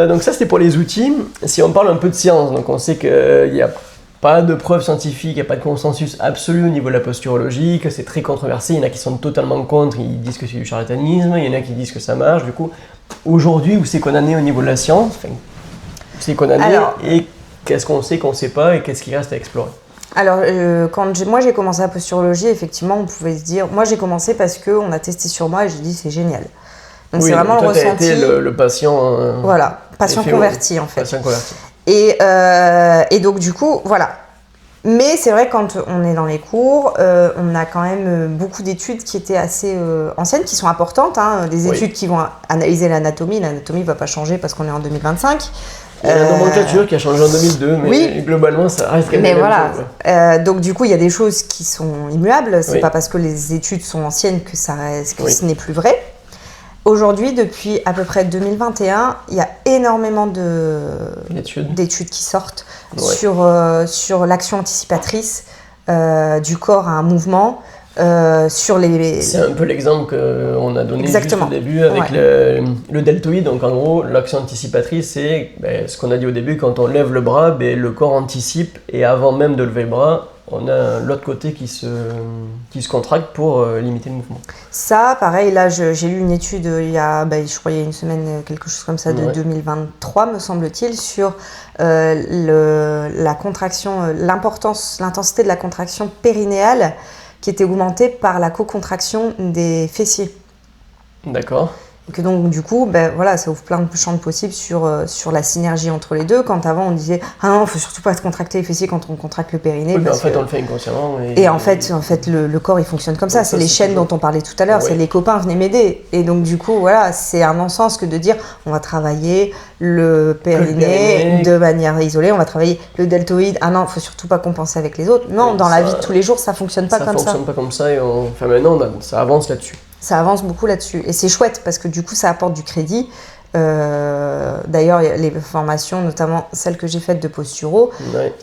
[SPEAKER 1] Donc ça c'était pour les outils. Si on parle un peu de science, donc on sait qu'il n'y a pas de preuves scientifiques, il n'y a pas de consensus absolu au niveau de la posturologie, que c'est très controversé, il y en a qui sont totalement contre, ils disent que c'est du charlatanisme, il y en a qui disent que ça marche. Du coup, aujourd'hui où c'est qu'on en est au niveau de la science, où c'est qu'on en est et qu'est-ce qu'on sait qu'on ne sait pas et qu'est-ce qui reste à explorer?
[SPEAKER 2] Alors, quand moi j'ai commencé la posturologie, effectivement, on pouvait se dire... Moi, j'ai commencé parce qu'on a testé sur moi et j'ai dit c'est génial. Donc,
[SPEAKER 1] oui,
[SPEAKER 2] c'est vraiment le ressenti...
[SPEAKER 1] été le patient...
[SPEAKER 2] voilà, patient converti, en fait.
[SPEAKER 1] Patient converti.
[SPEAKER 2] Et donc, du coup, voilà. Mais c'est vrai, quand on est dans les cours, on a quand même beaucoup d'études qui étaient assez anciennes, qui sont importantes. Hein, des études qui vont analyser l'anatomie. L'anatomie ne va pas changer parce qu'on est en 2025.
[SPEAKER 1] Il y a la nomenclature qui a changé en 2002, mais globalement, ça reste quand même la même chose.
[SPEAKER 2] Ouais. Donc du coup, il y a des choses qui sont immuables. C'est pas parce que les études sont anciennes que ça reste, que ce n'est plus vrai. Aujourd'hui, depuis à peu près 2021, il y a énormément d'études qui sortent sur l'action anticipatrice du corps à un mouvement. Sur les...
[SPEAKER 1] C'est un peu l'exemple qu'on a donné juste au début avec le deltoïde. Donc en gros, l'action anticipatrice, c'est ce qu'on a dit au début, quand on lève le bras, le corps anticipe et avant même de lever le bras, on a l'autre côté qui se contracte pour limiter le mouvement. Ça,
[SPEAKER 2] pareil, là j'ai lu une étude il y a, je crois il y a une semaine, quelque chose comme ça, de 2023 me semble-t-il, sur la contraction, l'intensité de la contraction périnéale qui était augmentée par la co-contraction des fessiers.
[SPEAKER 1] D'accord.
[SPEAKER 2] Et donc du coup, voilà, ça ouvre plein de champs possibles sur la synergie entre les deux. Quand avant on disait ah non, il faut surtout pas se contracter les fessiers quand on contracte le périnée.
[SPEAKER 1] Oui, mais en fait on le fait inconsciemment.
[SPEAKER 2] Et en fait le corps il fonctionne comme ça. C'est les chaînes dont on parlait tout à l'heure. C'est les copains venaient m'aider. Et donc du coup voilà, c'est un non-sens que de dire on va travailler le périnée de manière isolée, on va travailler le deltoïde. Ah non, il faut surtout pas compenser avec les autres. Non, dans la vie de tous les jours ça fonctionne pas comme ça. Ça fonctionne
[SPEAKER 1] pas comme ça et maintenant ça avance là-dessus.
[SPEAKER 2] Ça avance beaucoup là-dessus. Et c'est chouette parce que du coup, ça apporte du crédit. D'ailleurs, les formations, notamment celles que j'ai faites de posturo,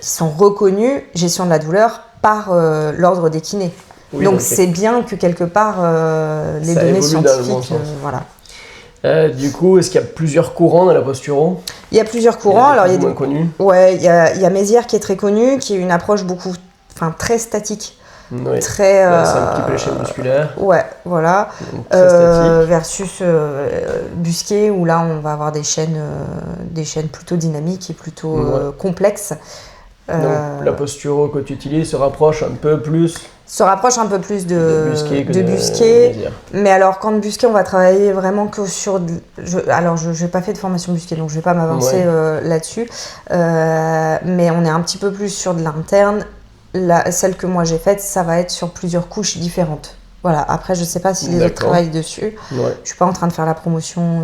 [SPEAKER 2] qui sont reconnues, gestion de la douleur, par l'ordre des kinés. Oui, donc c'est bien que quelque part, les données scientifiques... voilà.
[SPEAKER 1] Du coup, est-ce qu'il y a plusieurs courants dans la posturo?
[SPEAKER 2] Il y a plusieurs courants.
[SPEAKER 1] Il y a des moins connus.
[SPEAKER 2] Ouais, il y a Mézières qui est très connu, qui est une approche très statique.
[SPEAKER 1] Oui.
[SPEAKER 2] Très,
[SPEAKER 1] c'est un petit peu les chaînes musculaires.
[SPEAKER 2] Ouais, voilà. Versus Busquet, où là, on va avoir des chaînes plutôt dynamiques et plutôt complexes.
[SPEAKER 1] Donc, la posturo que tu utilises se rapproche un peu plus
[SPEAKER 2] de Busquet. Mais alors, quand Busquet, on va travailler vraiment que sur... je n'ai pas fait de formation Busquet, donc je ne vais pas m'avancer là-dessus. Mais on est un petit peu plus sur de l'interne. Celle que moi j'ai faite, ça va être sur plusieurs couches différentes. Voilà. Après, je ne sais pas si les autres travaillent dessus. Je ne suis pas en train de faire la promotion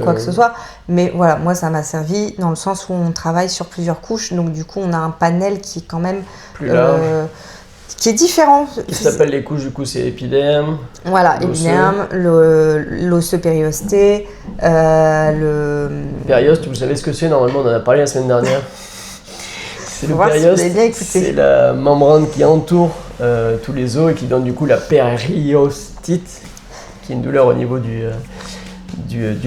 [SPEAKER 2] quoi que ce soit. Mais voilà, moi, ça m'a servi dans le sens où on travaille sur plusieurs couches. Donc, du coup, on a un panel qui est quand même...
[SPEAKER 1] plus large.
[SPEAKER 2] Qui est différent.
[SPEAKER 1] Ça s'appelle les couches, du coup, c'est épiderme.
[SPEAKER 2] Voilà, épiderme, l'osseux périosté, le...
[SPEAKER 1] Périoste, vous savez ce que c'est? Normalement, on en a parlé la semaine dernière. C'est le périoste, c'est la membrane qui entoure tous les os et qui donne du coup la périostite, qui est une douleur au niveau du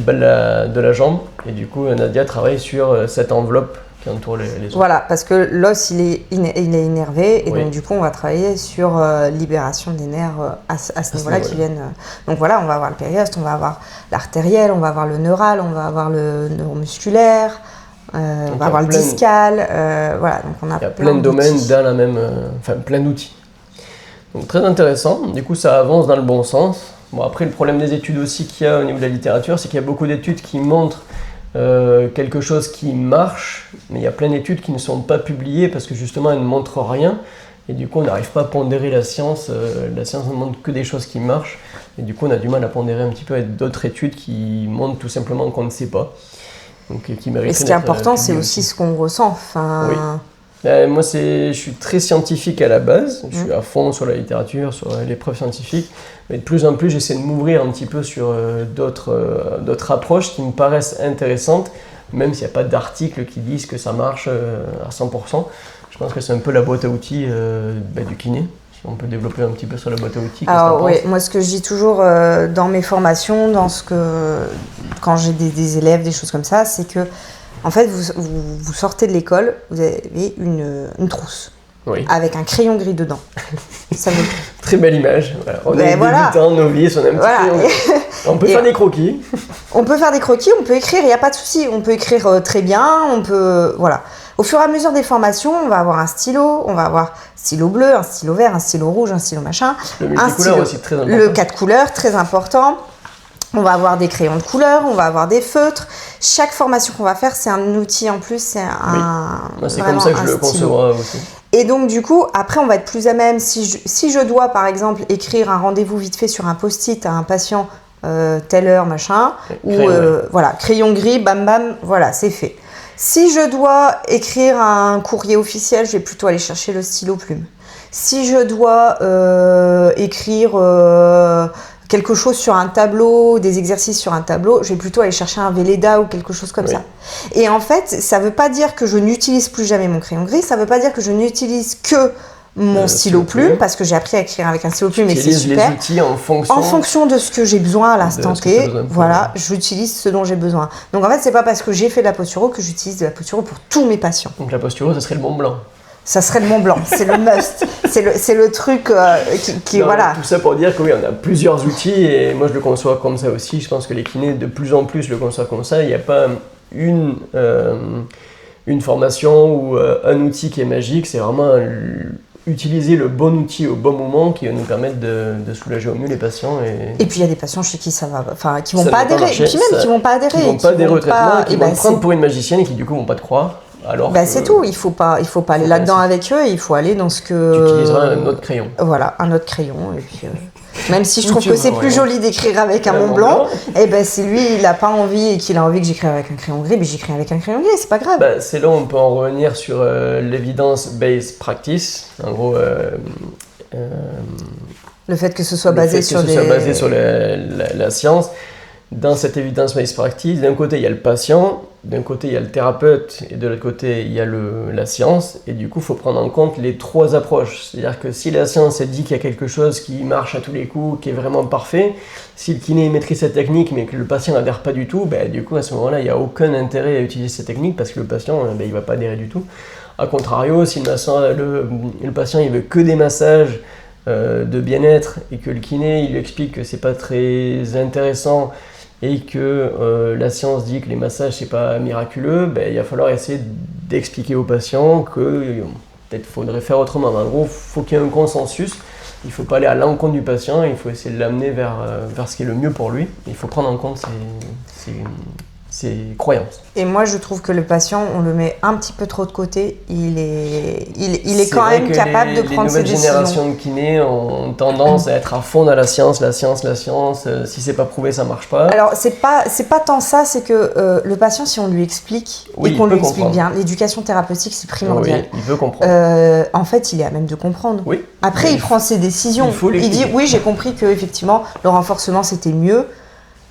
[SPEAKER 1] bas de la jambe. Et du coup, Nadia travaille sur cette enveloppe qui entoure les os.
[SPEAKER 2] Voilà, parce que l'os, il est innervé, et donc du coup, on va travailler sur libération des nerfs à ce niveau-là qui viennent. Donc voilà, on va avoir le périoste, on va avoir l'artériel, on va avoir le neural, on va avoir le neuromusculaire, on va avoir le discal. Voilà, donc on a
[SPEAKER 1] il y a plein de domaines dans la même. Plein d'outils. Donc très intéressant. Du coup, ça avance dans le bon sens. Bon, après, le problème des études aussi qu'il y a au niveau de la littérature, c'est qu'il y a beaucoup d'études qui montrent quelque chose qui marche, mais il y a plein d'études qui ne sont pas publiées parce que justement elles ne montrent rien, et du coup on n'arrive pas à pondérer la science. La science ne montre que des choses qui marchent, et du coup on a du mal à pondérer un petit peu avec d'autres études qui montrent tout simplement qu'on ne sait pas. Donc, qui
[SPEAKER 2] et ce qui est important, c'est aussi ce qu'on ressent. Oui.
[SPEAKER 1] Moi, je suis très scientifique à la base, je suis à fond sur la littérature, sur les preuves scientifiques, mais de plus en plus, j'essaie de m'ouvrir un petit peu sur d'autres approches qui me paraissent intéressantes, même s'il n'y a pas d'articles qui disent que ça marche à 100%. Je pense que c'est un peu la boîte à outils du kiné. Si on peut développer un petit peu sur la boîte à outils.
[SPEAKER 2] Alors oui, moi ce que je dis toujours dans mes formations, quand j'ai des élèves, des choses comme ça, c'est que en fait, vous sortez de l'école, vous avez une trousse avec un crayon gris dedans. Ça vous...
[SPEAKER 1] Très belle image. Voilà. On est débutants, novices, on a un petit crayon. On peut faire des croquis.
[SPEAKER 2] On peut faire des croquis, on peut écrire, il n'y a pas de souci. On peut écrire très bien, on peut... Voilà. Au fur et à mesure des formations, on va avoir un stylo, on va avoir un stylo bleu, un stylo vert, un stylo rouge, un stylo machin.
[SPEAKER 1] Le multicouleur aussi, très important.
[SPEAKER 2] Le 4 couleurs, très important. On va avoir des crayons de couleur, on va avoir des feutres. Chaque formation qu'on va faire, c'est un outil en plus, c'est
[SPEAKER 1] c'est comme ça que je le concevrai aussi.
[SPEAKER 2] Et donc du coup, après on va être plus à même, si je dois par exemple écrire un rendez-vous vite fait sur un post-it à un patient, telle heure, machin, crayon gris, bam bam, voilà, c'est fait. Si je dois écrire un courrier officiel, je vais plutôt aller chercher le stylo plume. Si je dois écrire... quelque chose sur un tableau, des exercices sur un tableau, je vais plutôt aller chercher un Velleda ou quelque chose comme ça. Et en fait, ça ne veut pas dire que je n'utilise plus jamais mon crayon gris, ça ne veut pas dire que je n'utilise que mon stylo plume, parce que j'ai appris à écrire avec un stylo plume et c'est super.
[SPEAKER 1] Les outils en fonction
[SPEAKER 2] de ce que j'ai besoin à l'instant T, voilà, j'utilise ce dont j'ai besoin. Donc en fait, c'est pas parce que j'ai fait de la posturo que j'utilise de la posturo pour tous mes patients.
[SPEAKER 1] Donc la posturo, ça serait le Mont Blanc.
[SPEAKER 2] Ça serait le Mont Blanc, c'est le must, c'est le truc qui
[SPEAKER 1] non,
[SPEAKER 2] voilà.
[SPEAKER 1] Tout ça pour dire que oui, on a plusieurs outils et moi je le conçois comme ça aussi. Je pense que les kinés de plus en plus le conçoivent comme ça. Il n'y a pas une formation ou un outil qui est magique, c'est vraiment utiliser le bon outil au bon moment qui va nous permettre de soulager au mieux les patients. Et puis
[SPEAKER 2] il y a des patients chez qui ça va, enfin qui vont pas adhérer, et puis même qui vont pas adhérer,
[SPEAKER 1] qui vont pas adhérer au traitement, qui vont prendre pour une magicienne et qui du coup vont pas te croire. Alors
[SPEAKER 2] c'est tout, il faut pas aller là-dedans avec eux, il faut aller dans ce que...
[SPEAKER 1] Tu utiliseras un autre crayon.
[SPEAKER 2] Voilà, un autre crayon, et puis... Même si je trouve que c'est plus joli d'écrire avec un Mont Blanc, si lui il n'a pas envie et qu'il a envie que j'écrive avec un crayon gris, j'écris avec un crayon gris, c'est pas grave.
[SPEAKER 1] C'est là où on peut en revenir sur l'evidence-based practice, en gros...
[SPEAKER 2] le fait que ce soit basé sur
[SPEAKER 1] la science. Dans cette evidence-based practice, d'un côté il y a le patient, d'un côté il y a le thérapeute et de l'autre côté il y a la science, et du coup il faut prendre en compte les trois approches. C'est-à-dire que si la science dit qu'il y a quelque chose qui marche à tous les coups, qui est vraiment parfait, si le kiné maîtrise cette technique mais que le patient n'adhère pas du tout, du coup à ce moment-là il n'y a aucun intérêt à utiliser cette technique parce que le patient il ne va pas adhérer du tout. A contrario, si le patient il veut que des massages de bien-être et que le kiné il lui explique que c'est pas très intéressant et que la science dit que les massages c'est pas miraculeux, il va falloir essayer d'expliquer aux patients que peut-être faudrait faire autrement. En gros, il faut qu'il y ait un consensus, il ne faut pas aller à l'encontre du patient, il faut essayer de l'amener vers ce qui est le mieux pour lui, il faut prendre en compte ses croyances.
[SPEAKER 2] Et moi je trouve que le patient, on le met un petit peu trop de côté, il est quand même capable de prendre ses décisions.
[SPEAKER 1] Les nouvelles générations de kinés ont tendance à être à fond dans la science, si c'est pas prouvé ça marche pas.
[SPEAKER 2] Alors c'est pas tant ça, c'est que le patient, si on lui explique et qu'on lui explique bien, l'éducation thérapeutique c'est primordial.
[SPEAKER 1] Oui, il veut comprendre.
[SPEAKER 2] En fait il est à même de comprendre.
[SPEAKER 1] Oui.
[SPEAKER 2] Après il prend ses décisions, il dit oui j'ai compris que effectivement le renforcement c'était mieux.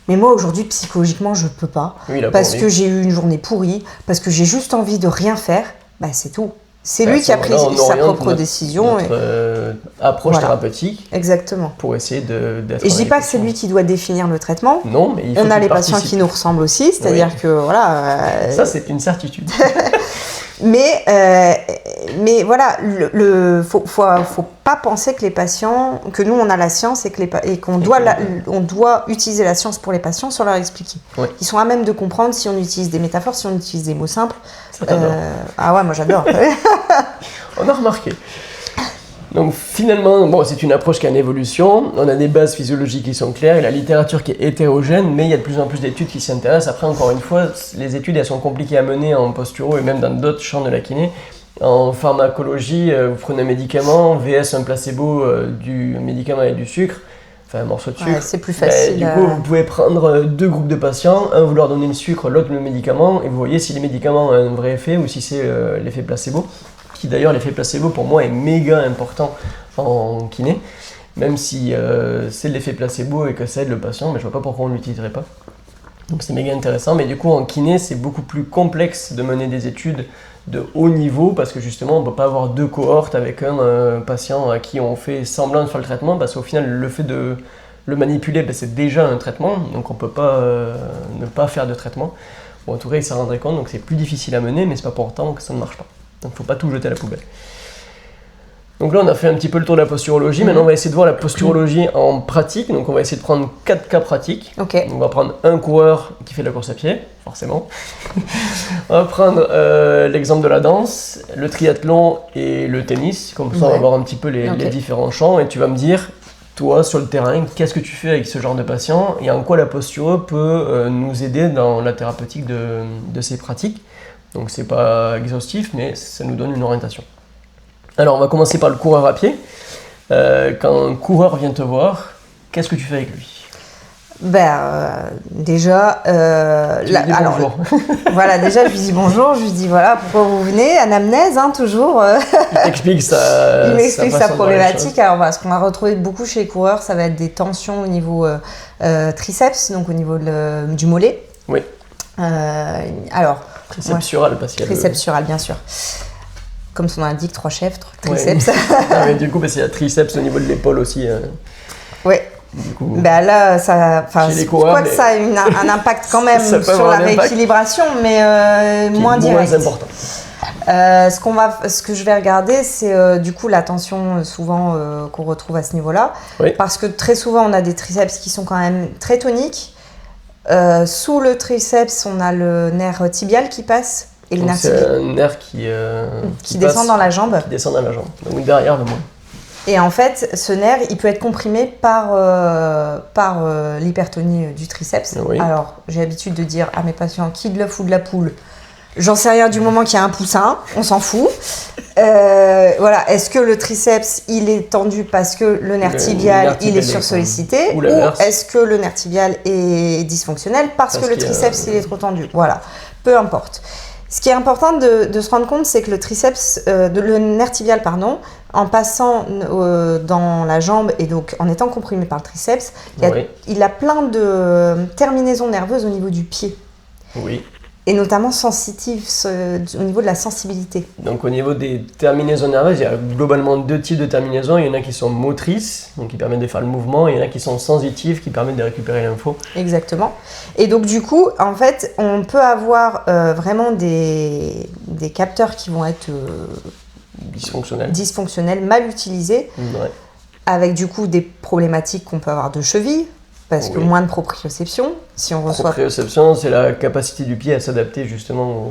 [SPEAKER 2] Mais moi, aujourd'hui, psychologiquement, je peux pas. Parce que j'ai eu une journée pourrie, parce que j'ai juste envie de rien faire, c'est tout. C'est lui qui a pris sa propre décision.
[SPEAKER 1] Notre approche thérapeutique.
[SPEAKER 2] Exactement.
[SPEAKER 1] Pour essayer d'être.
[SPEAKER 2] Et je dis pas que c'est lui qui doit définir le traitement.
[SPEAKER 1] Non, mais il faut
[SPEAKER 2] on a les patients qui nous ressemblent aussi, c'est-à-dire que voilà.
[SPEAKER 1] Ça, c'est une certitude.
[SPEAKER 2] mais voilà, faut pas penser que les patients, que nous on a la science et qu'on doit utiliser la science pour les patients sans leur expliquer.
[SPEAKER 1] Oui.
[SPEAKER 2] Ils sont à même de comprendre si on utilise des métaphores, si on utilise des mots simples.
[SPEAKER 1] Ça t'adore.
[SPEAKER 2] Ah ouais, moi j'adore.
[SPEAKER 1] On a remarqué. Donc finalement, bon, c'est une approche qui est en évolution, on a des bases physiologiques qui sont claires, et la littérature qui est hétérogène, mais il y a de plus en plus d'études qui s'y intéressent. Après, encore une fois, les études elles sont compliquées à mener en posturo et même dans d'autres champs de la kiné. En pharmacologie, vous prenez un médicament, VS un placebo, du médicament et du sucre, enfin un morceau de sucre.
[SPEAKER 2] Ouais, c'est plus facile.
[SPEAKER 1] Du coup, vous pouvez prendre deux groupes de patients, un vous leur donnez le sucre, l'autre le médicament, et vous voyez si les médicaments ont un vrai effet ou si c'est l'effet placebo. Qui d'ailleurs, l'effet placebo pour moi est méga important en kiné, même si c'est l'effet placebo et que ça aide le patient, mais je vois pas pourquoi on ne l'utiliserait pas. Donc c'est méga intéressant, mais du coup en kiné c'est beaucoup plus complexe de mener des études de haut niveau parce que justement on ne peut pas avoir deux cohortes avec un patient à qui on fait semblant de faire le traitement parce qu'au final le fait de le manipuler c'est déjà un traitement, donc on ne peut pas ne pas faire de traitement. Bon, en tout cas il s'en rendrait compte, donc c'est plus difficile à mener, mais c'est pas pour autant que ça ne marche pas. Donc il ne faut pas tout jeter à la poubelle. Donc là on a fait un petit peu le tour de la posturologie, maintenant on va essayer de voir la posturologie en pratique, donc on va essayer de prendre 4 cas pratiques.
[SPEAKER 2] Okay.
[SPEAKER 1] On va prendre un coureur qui fait de la course à pied, forcément. On va prendre l'exemple de la danse, le triathlon et le tennis, comme ça on va voir un petit peu les différents champs et tu vas me dire, toi sur le terrain, qu'est-ce que tu fais avec ce genre de patient et en quoi la posture peut nous aider dans la thérapeutique de ces pratiques. Donc c'est pas exhaustif, mais ça nous donne une orientation. Alors on va commencer par le coureur à pied. Quand un coureur vient te voir, qu'est-ce que tu fais avec lui ?
[SPEAKER 2] Déjà,
[SPEAKER 1] bonjour.
[SPEAKER 2] Voilà, déjà je lui dis bonjour, je lui dis voilà pourquoi vous venez, anamnèse toujours.
[SPEAKER 1] Il t'explique ça.
[SPEAKER 2] Il m'explique sa problématique. Alors ce qu'on va retrouver beaucoup chez les coureurs, ça va être des tensions au niveau triceps, donc au niveau du mollet.
[SPEAKER 1] Oui. Triceps sural, parce qu'il y a
[SPEAKER 2] triceps sural, bien sûr. Comme son nom l'indique, 3 chefs, 3 triceps.
[SPEAKER 1] Non, mais du coup, parce qu'il y a triceps au niveau de l'épaule aussi.
[SPEAKER 2] Oui. Là, ça a un impact quand même sur la rééquilibration, mais moins direct.
[SPEAKER 1] Moins important.
[SPEAKER 2] Ce que je vais regarder, c'est du coup la tension souvent qu'on retrouve à ce niveau-là.
[SPEAKER 1] Oui.
[SPEAKER 2] Parce que très souvent, on a des triceps qui sont quand même très toniques. Sous le triceps, on a le nerf tibial qui passe. Et le nerf
[SPEAKER 1] c'est un nerf qui
[SPEAKER 2] descend dans la jambe.
[SPEAKER 1] Qui descend dans la jambe, donc derrière le moins.
[SPEAKER 2] Et en fait, ce nerf, il peut être comprimé par l'hypertonie du triceps.
[SPEAKER 1] Oui.
[SPEAKER 2] Alors, j'ai l'habitude de dire à mes patients, qui de l'œuf ou de la poule ? J'en sais rien du moment qu'il y a un poussin, on s'en fout. Voilà, est-ce que le triceps il est tendu parce que le nerf tibial il est sursollicité ou est-ce que le nerf tibial est dysfonctionnel parce que le triceps il est trop tendu ? Voilà, peu importe. Ce qui est important de se rendre compte, c'est que le nerf tibial, en passant dans la jambe et donc en étant comprimé par le triceps, il a plein de terminaisons nerveuses au niveau du pied.
[SPEAKER 1] Oui.
[SPEAKER 2] Et notamment sensitives au niveau de la sensibilité.
[SPEAKER 1] Donc au niveau des terminaisons nerveuses, il y a globalement 2 types de terminaisons. Il y en a qui sont motrices, donc qui permettent de faire le mouvement, et il y en a qui sont sensitives, qui permettent de récupérer l'info.
[SPEAKER 2] Exactement. Et donc du coup, en fait, on peut avoir vraiment des capteurs qui vont être dysfonctionnels, mal utilisés, avec du coup des problématiques qu'on peut avoir de cheville. Parce que moins de proprioception, si on reçoit...
[SPEAKER 1] Proprioception, c'est la capacité du pied à s'adapter justement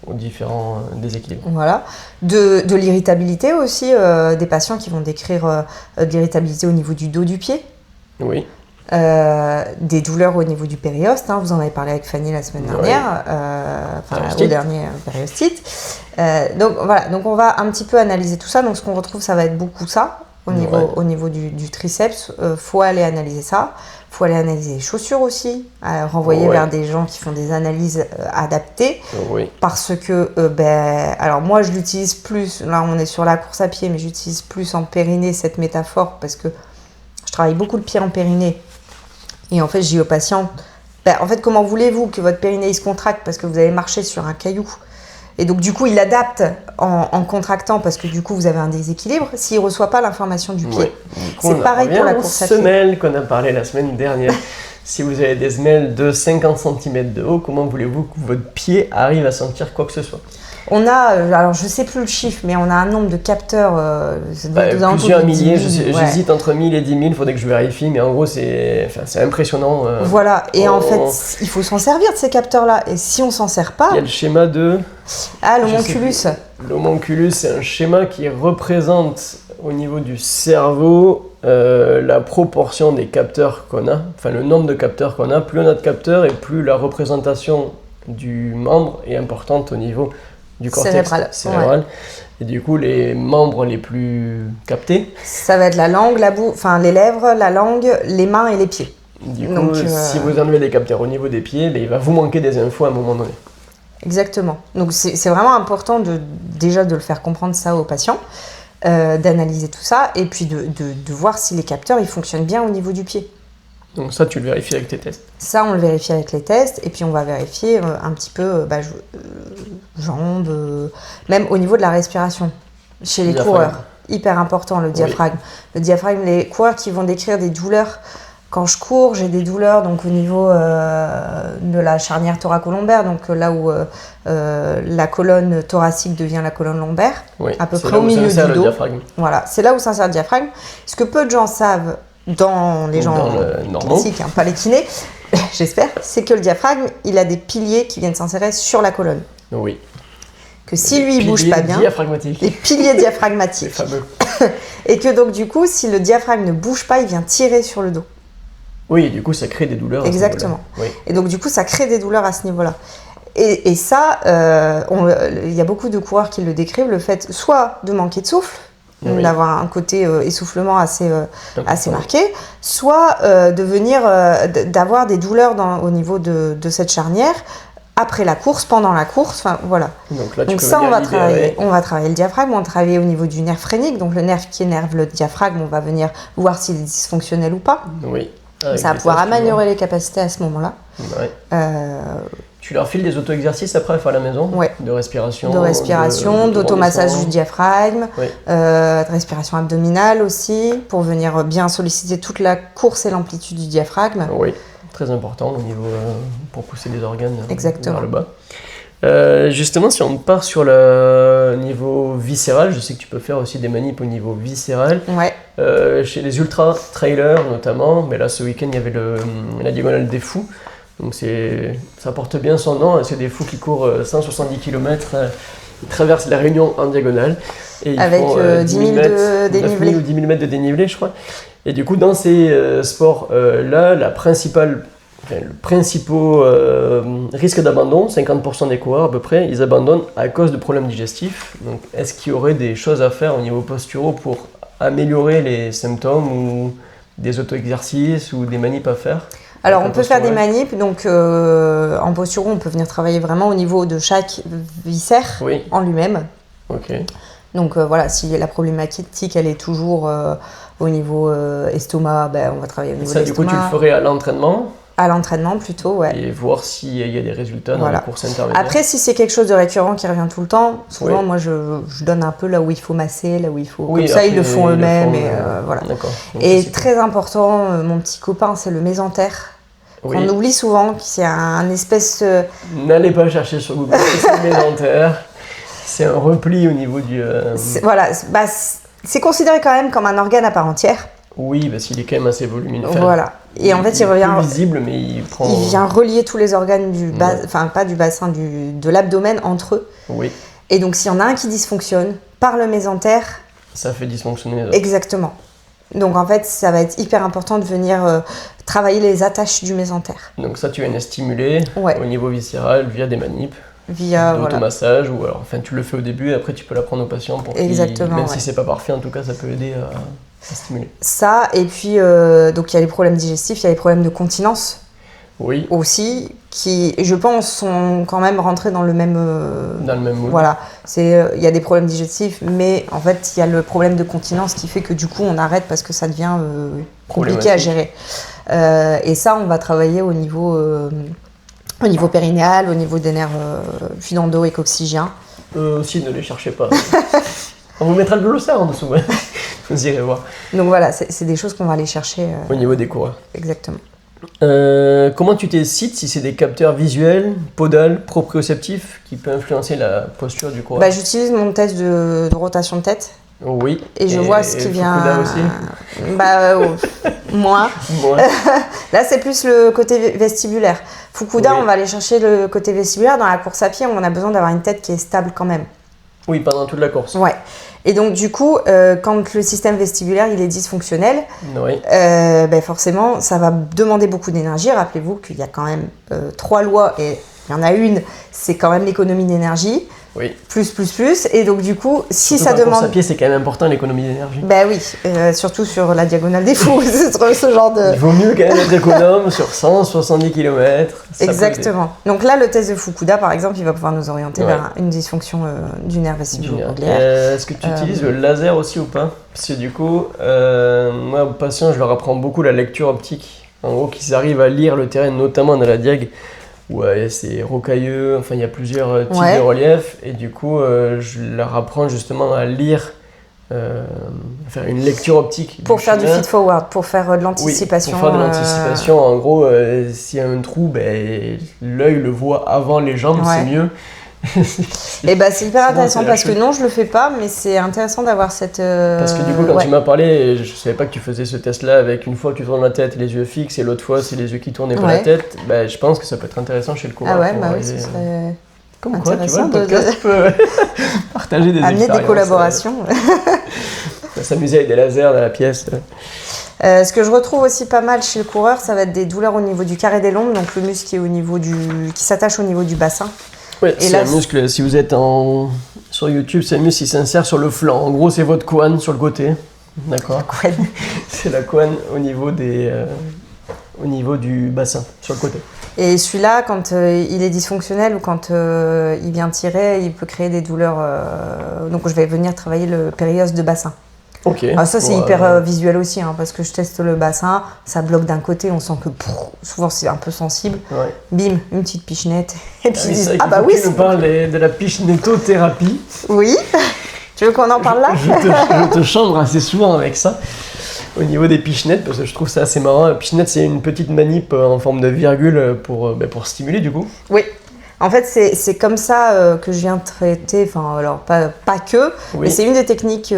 [SPEAKER 1] aux différents déséquilibres.
[SPEAKER 2] Voilà. De l'irritabilité aussi, des patients qui vont décrire de l'irritabilité au niveau du dos du pied.
[SPEAKER 1] Oui.
[SPEAKER 2] Des douleurs au niveau du périosthe, vous en avez parlé avec Fanny la semaine dernière, au dernier périostite. Donc voilà, donc on va un petit peu analyser tout ça. Donc ce qu'on retrouve, ça va être beaucoup ça. Au niveau du triceps, faut aller analyser ça. Faut aller analyser les chaussures aussi, renvoyer vers des gens qui font des analyses adaptées.
[SPEAKER 1] Oui.
[SPEAKER 2] Parce que, alors moi je l'utilise plus, là on est sur la course à pied, mais j'utilise plus en périnée cette métaphore parce que je travaille beaucoup le pied en périnée. Et en fait, je dis aux patients, en fait, comment voulez-vous que votre périnée il se contracte parce que vous avez marché sur un caillou ? Et donc, du coup, il adapte en contractant parce que du coup, vous avez un déséquilibre s'il ne reçoit pas l'information du pied.
[SPEAKER 1] Ouais.
[SPEAKER 2] C'est pareil pour la course à pied.
[SPEAKER 1] Semelles qu'on a parlé la semaine dernière. Si vous avez des semelles de 50 cm de haut, comment voulez-vous que votre pied arrive à sentir quoi que ce soit?
[SPEAKER 2] On a, alors je sais plus le chiffre, mais on a un nombre de capteurs,
[SPEAKER 1] plusieurs milliers,
[SPEAKER 2] 10 000,
[SPEAKER 1] j'hésite entre 1000 et 10 000, il faudrait que je vérifie, mais en gros c'est impressionnant.
[SPEAKER 2] Voilà, et en fait, il faut s'en servir de ces capteurs-là, et si on s'en sert pas...
[SPEAKER 1] Il y a le schéma de...
[SPEAKER 2] Ah, l'homonculus.
[SPEAKER 1] L'homonculus, c'est un schéma qui représente au niveau du cerveau la proportion des capteurs qu'on a, enfin le nombre de capteurs qu'on a. Plus on a de capteurs et plus la représentation du membre est importante au niveau du cortex cérébral. Ouais. Et du coup, les membres les plus captés,
[SPEAKER 2] ça va être la langue, les lèvres, la langue, les mains et les pieds.
[SPEAKER 1] Du coup, si vous enlevez des capteurs au niveau des pieds, il va vous manquer des infos à un moment donné.
[SPEAKER 2] Exactement. Donc c'est vraiment important déjà de le faire comprendre ça aux patients, d'analyser tout ça et puis de voir si les capteurs ils fonctionnent bien au niveau du pied.
[SPEAKER 1] Donc ça, tu le vérifies avec tes tests.
[SPEAKER 2] Ça, on le vérifie avec les tests et puis on va vérifier un petit peu jambes, même au niveau de la respiration. Chez les coureurs, hyper important le diaphragme. Oui. Le diaphragme, les coureurs qui vont décrire des douleurs. Quand je cours, j'ai des douleurs donc au niveau de la charnière thoracolombaire, donc là où la colonne thoracique devient la colonne lombaire, à peu près au milieu du dos. Voilà, c'est là où s'insère le diaphragme. Ce que peu de gens savent dans les gens classiques, pas les kinés, j'espère, c'est que le diaphragme, il a des piliers qui viennent s'insérer sur la colonne.
[SPEAKER 1] Oui.
[SPEAKER 2] Que si lui, il bouge pas bien, les piliers diaphragmatiques.
[SPEAKER 1] Fameux.
[SPEAKER 2] Et que donc du coup, si le diaphragme ne bouge pas, il vient tirer sur le dos.
[SPEAKER 1] Oui, du coup, ça crée des douleurs.
[SPEAKER 2] Exactement.
[SPEAKER 1] Oui.
[SPEAKER 2] Et donc, du coup, ça crée des douleurs à ce niveau-là. Et ça, il y a beaucoup de coureurs qui le décrivent, le fait soit de manquer de souffle, d'avoir un côté essoufflement assez marqué, soit d'avoir des douleurs au niveau de cette charnière après la course, pendant la course, enfin voilà.
[SPEAKER 1] Donc ça, on va
[SPEAKER 2] travailler le diaphragme, on va travailler au niveau du nerf phrénique, donc le nerf qui énerve le diaphragme, on va venir voir s'il est dysfonctionnel ou pas.
[SPEAKER 1] Oui.
[SPEAKER 2] Ça va pouvoir améliorer les capacités à ce moment-là.
[SPEAKER 1] Ouais. Tu leur files des auto-exercices après à la maison, de respiration,
[SPEAKER 2] d'automassage du diaphragme, de respiration abdominale aussi, pour venir bien solliciter toute la course et l'amplitude du diaphragme.
[SPEAKER 1] Oui, très important au niveau pour pousser les organes vers le bas. Justement, si on part sur le niveau viscéral, je sais que tu peux faire aussi des manips au niveau viscéral. Chez les ultra-trailers notamment, mais là ce week-end il y avait la diagonale des fous. Donc ça porte bien son nom, c'est des fous qui courent 170 km, ils traversent la Réunion en diagonale. Et
[SPEAKER 2] avec 10 000 de dénivelé.
[SPEAKER 1] 9 000 ou 10 000 mètres de dénivelé, je crois. Et du coup, dans ces sports-là, le principal risque d'abandon, 50% des coureurs à peu près, ils abandonnent à cause de problèmes digestifs. Donc, est-ce qu'il y aurait des choses à faire au niveau posturaux pour améliorer les symptômes ou des auto-exercices ou des manips à faire?
[SPEAKER 2] Alors, on peut faire des manips, donc en posturaux, on peut venir travailler vraiment au niveau de chaque viscère en lui-même.
[SPEAKER 1] Ok.
[SPEAKER 2] Donc voilà, si la problématique, elle est toujours au niveau estomac, on va travailler au niveau de l'estomac.
[SPEAKER 1] Ça, du coup, tu le ferais à l'entraînement?
[SPEAKER 2] À l'entraînement plutôt,
[SPEAKER 1] Et voir s'il y a des résultats dans la course intermédiaire.
[SPEAKER 2] Après, si c'est quelque chose de récurrent qui revient tout le temps, souvent, moi, je donne un peu là où il faut masser, là où il faut... Comme ça, ils le font eux-mêmes, voilà.
[SPEAKER 1] D'accord.
[SPEAKER 2] Et très important, mon petit copain, c'est le mésentère. On oublie souvent que c'est un espèce...
[SPEAKER 1] N'allez pas chercher sur Google, c'est le mésentère. C'est un repli au niveau du...
[SPEAKER 2] Voilà, c'est considéré quand même comme un organe à part entière.
[SPEAKER 1] Oui, parce qu'il est quand même assez volumineux.
[SPEAKER 2] Voilà. Et en fait, il revient...
[SPEAKER 1] plus visible, mais il prend...
[SPEAKER 2] Il vient relier tous les organes du enfin pas du bassin, de l'abdomen entre eux.
[SPEAKER 1] Oui.
[SPEAKER 2] Et donc, s'il y en a un qui dysfonctionne, par le mésentère...
[SPEAKER 1] Ça fait dysfonctionner les autres.
[SPEAKER 2] Exactement. Donc, en fait, ça va être hyper important de venir travailler les attaches du mésentère.
[SPEAKER 1] Donc ça, tu viens de stimuler au niveau viscéral via des manips.
[SPEAKER 2] Via
[SPEAKER 1] l'automassage ou alors tu le fais au début et après tu peux l'apprendre au patient pour même si c'est pas parfait, en tout cas ça peut aider à stimuler. Ça, et puis
[SPEAKER 2] donc il y a les problèmes digestifs, il y a les problèmes de continence aussi qui, je pense, sont quand même rentrés dans le même
[SPEAKER 1] mood.
[SPEAKER 2] Voilà, il y a des problèmes digestifs, mais en fait il y a le problème de continence qui fait que du coup on arrête parce que ça devient compliqué à gérer. Et ça, on va travailler au niveau périnéal, au niveau des nerfs pudendo et coccygiens.
[SPEAKER 1] Aussi, ne les cherchez pas. On vous mettra le glossaire en dessous, vous irez voir.
[SPEAKER 2] Donc voilà, c'est des choses qu'on va aller chercher.
[SPEAKER 1] Au niveau des coureurs.
[SPEAKER 2] Exactement.
[SPEAKER 1] Comment tu décides si c'est des capteurs visuels, podal, proprioceptifs qui peuvent influencer la posture du coureur?
[SPEAKER 2] J'utilise mon test de rotation de tête.
[SPEAKER 1] Oui.
[SPEAKER 2] Et je vois ce qui vient.
[SPEAKER 1] Fukuda aussi.
[SPEAKER 2] Moins. Là, c'est plus le côté vestibulaire. Fukuda,
[SPEAKER 1] Oui.
[SPEAKER 2] on va aller chercher le côté vestibulaire. Dans la course à pied, on a besoin d'avoir une tête qui est stable quand même.
[SPEAKER 1] Oui, pendant toute la course.
[SPEAKER 2] Ouais. Et donc, du coup, quand le système vestibulaire il est dysfonctionnel,
[SPEAKER 1] Oui.
[SPEAKER 2] forcément, ça va demander beaucoup d'énergie. Rappelez-vous qu'il y a quand même 3 lois et il y en a une, c'est quand même l'économie d'énergie.
[SPEAKER 1] Oui.
[SPEAKER 2] Plus. Et donc, du coup, si
[SPEAKER 1] Surtout
[SPEAKER 2] ça
[SPEAKER 1] dans la
[SPEAKER 2] demande.
[SPEAKER 1] course à pied, c'est quand même important l'économie d'énergie.
[SPEAKER 2] Oui, surtout sur la diagonale des fous, ce genre de.
[SPEAKER 1] Il vaut mieux quand même être économe sur 170 km.
[SPEAKER 2] Exactement. Donc là, le test de Fukuda, par exemple, il va pouvoir nous orienter vers une dysfonction du nerf vestibulo-gangliaire.
[SPEAKER 1] Est-ce que tu utilises le laser aussi ou pas? Parce que du coup, moi, aux patients, je leur apprends beaucoup la lecture optique. En gros, qu'ils arrivent à lire le terrain, notamment dans la diag, où c'est rocailleux, enfin il y a plusieurs types de reliefs, et du coup, je leur apprends justement à lire, faire une lecture optique.
[SPEAKER 2] Pour faire du feed-forward, pour faire de l'anticipation.
[SPEAKER 1] Oui, pour faire de l'anticipation. En gros, s'il y a un trou, l'œil le voit avant les jambes, c'est mieux.
[SPEAKER 2] C'est hyper intéressant parce que non, je le fais pas, mais c'est intéressant d'avoir cette.
[SPEAKER 1] Parce que du coup, quand tu m'as parlé, je savais pas que tu faisais ce test-là avec une fois tu tournes la tête et les yeux fixes, et l'autre fois c'est les yeux qui tournent et pas la tête. Je pense que ça peut être intéressant chez le coureur.
[SPEAKER 2] Oui, ce serait.
[SPEAKER 1] Comme quoi, tu vois, le podcast peut partager des expériences.
[SPEAKER 2] Amener des collaborations.
[SPEAKER 1] S'amuser avec des lasers dans la pièce.
[SPEAKER 2] Ce que je retrouve aussi pas mal chez le coureur, ça va être des douleurs au niveau du carré des lombes, donc le muscle qui est qui s'attache au niveau du bassin.
[SPEAKER 1] Oui, c'est un muscle, si vous êtes sur YouTube, c'est un muscle qui s'insère sur le flanc. En gros, c'est votre couenne sur le côté. D'accord. C'est la couenne au niveau du bassin, sur le côté.
[SPEAKER 2] Et celui-là, quand il est dysfonctionnel ou quand il vient tirer, il peut créer des douleurs. Donc je vais venir travailler le périos de bassin.
[SPEAKER 1] Ok.
[SPEAKER 2] Alors ça, c'est hyper visuel aussi, parce que je teste le bassin, ça bloque d'un côté, on sent que souvent c'est un peu sensible.
[SPEAKER 1] Ouais.
[SPEAKER 2] Bim, une petite pichenette. Et puis ils disent,
[SPEAKER 1] tu nous parles de la pichenettothérapie.
[SPEAKER 2] Oui. Tu veux qu'on en parle là?
[SPEAKER 1] Je te chambre assez souvent avec ça. Au niveau des pichenettes, parce que je trouve ça assez marrant. La pichenette, c'est une petite manip en forme de virgule pour stimuler du coup.
[SPEAKER 2] Oui. En fait, c'est comme ça que je viens traiter, enfin, alors pas que, mais c'est une des techniques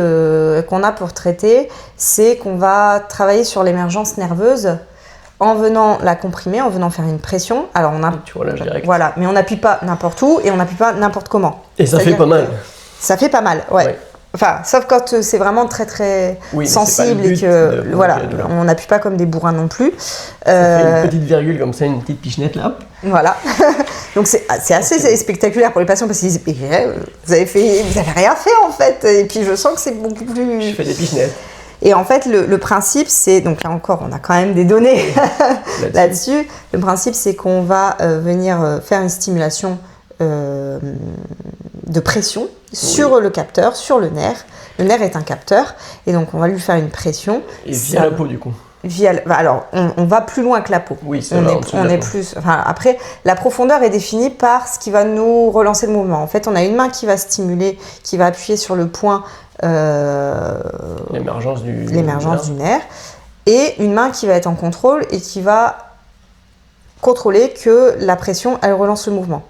[SPEAKER 2] qu'on a pour traiter, c'est qu'on va travailler sur l'émergence nerveuse en venant la comprimer, en venant faire une pression. Alors
[SPEAKER 1] tu relâches direct.
[SPEAKER 2] Voilà, mais on n'appuie pas n'importe où et on n'appuie pas n'importe comment.
[SPEAKER 1] Et ça fait pas mal.
[SPEAKER 2] Ça fait pas mal, ouais. Enfin, sauf quand c'est vraiment très très sensible et que on n'appuie pas comme des bourrins non plus.
[SPEAKER 1] Ça fait une petite virgule comme ça, une petite pichenette là.
[SPEAKER 2] Voilà. Donc c'est assez spectaculaire pour les patients parce qu'ils disent vous avez rien fait en fait. Et puis je sens que c'est beaucoup plus.
[SPEAKER 1] Je fais des pichenettes.
[SPEAKER 2] Et en fait, le principe, c'est, donc là encore, on a quand même des données là-dessus. Le principe, c'est qu'on va venir faire une stimulation de pression sur le capteur, sur le nerf. Le nerf est un capteur, et donc on va lui faire une pression.
[SPEAKER 1] Et via la peau, du coup.
[SPEAKER 2] Alors, on va plus loin que la peau.
[SPEAKER 1] Oui, c'est
[SPEAKER 2] on est plus. Enfin, après, la profondeur est définie par ce qui va nous relancer le mouvement. En fait, on a une main qui va stimuler, qui va appuyer sur le point.
[SPEAKER 1] L'émergence du
[SPEAKER 2] nerf, et une main qui va être en contrôle et qui va contrôler que la pression, elle relance le mouvement.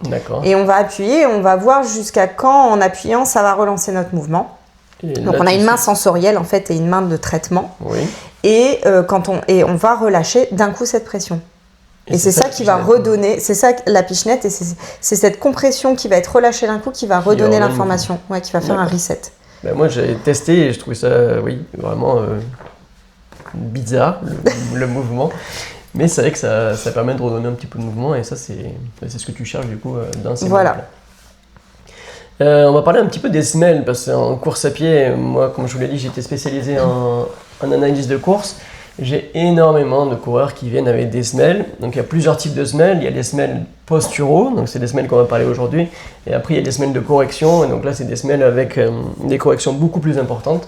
[SPEAKER 1] D'accord.
[SPEAKER 2] Et on va appuyer, on va voir jusqu'à quand, en appuyant, ça va relancer notre mouvement. Donc on a une main sensorielle en fait et une main de traitement.
[SPEAKER 1] Oui.
[SPEAKER 2] Et on va relâcher d'un coup cette pression. Et c'est ça qui va redonner, c'est ça la pichenette, et c'est cette compression qui va être relâchée d'un coup qui va redonner l'information, qui va faire un reset.
[SPEAKER 1] Moi j'ai testé et je trouvais ça vraiment bizarre le mouvement. Mais c'est vrai que ça permet de redonner un petit peu de mouvement, et ça c'est ce que tu cherches du coup dans ces moments-là. On va parler un petit peu des semelles, parce qu'en course à pied, moi comme je vous l'ai dit, j'étais spécialisé en analyse de course. J'ai énormément de coureurs qui viennent avec des semelles. Donc il y a plusieurs types de semelles. Il y a des semelles posturaux, donc c'est des semelles qu'on va parler aujourd'hui. Et après il y a des semelles de correction, et donc là c'est des semelles avec des corrections beaucoup plus importantes.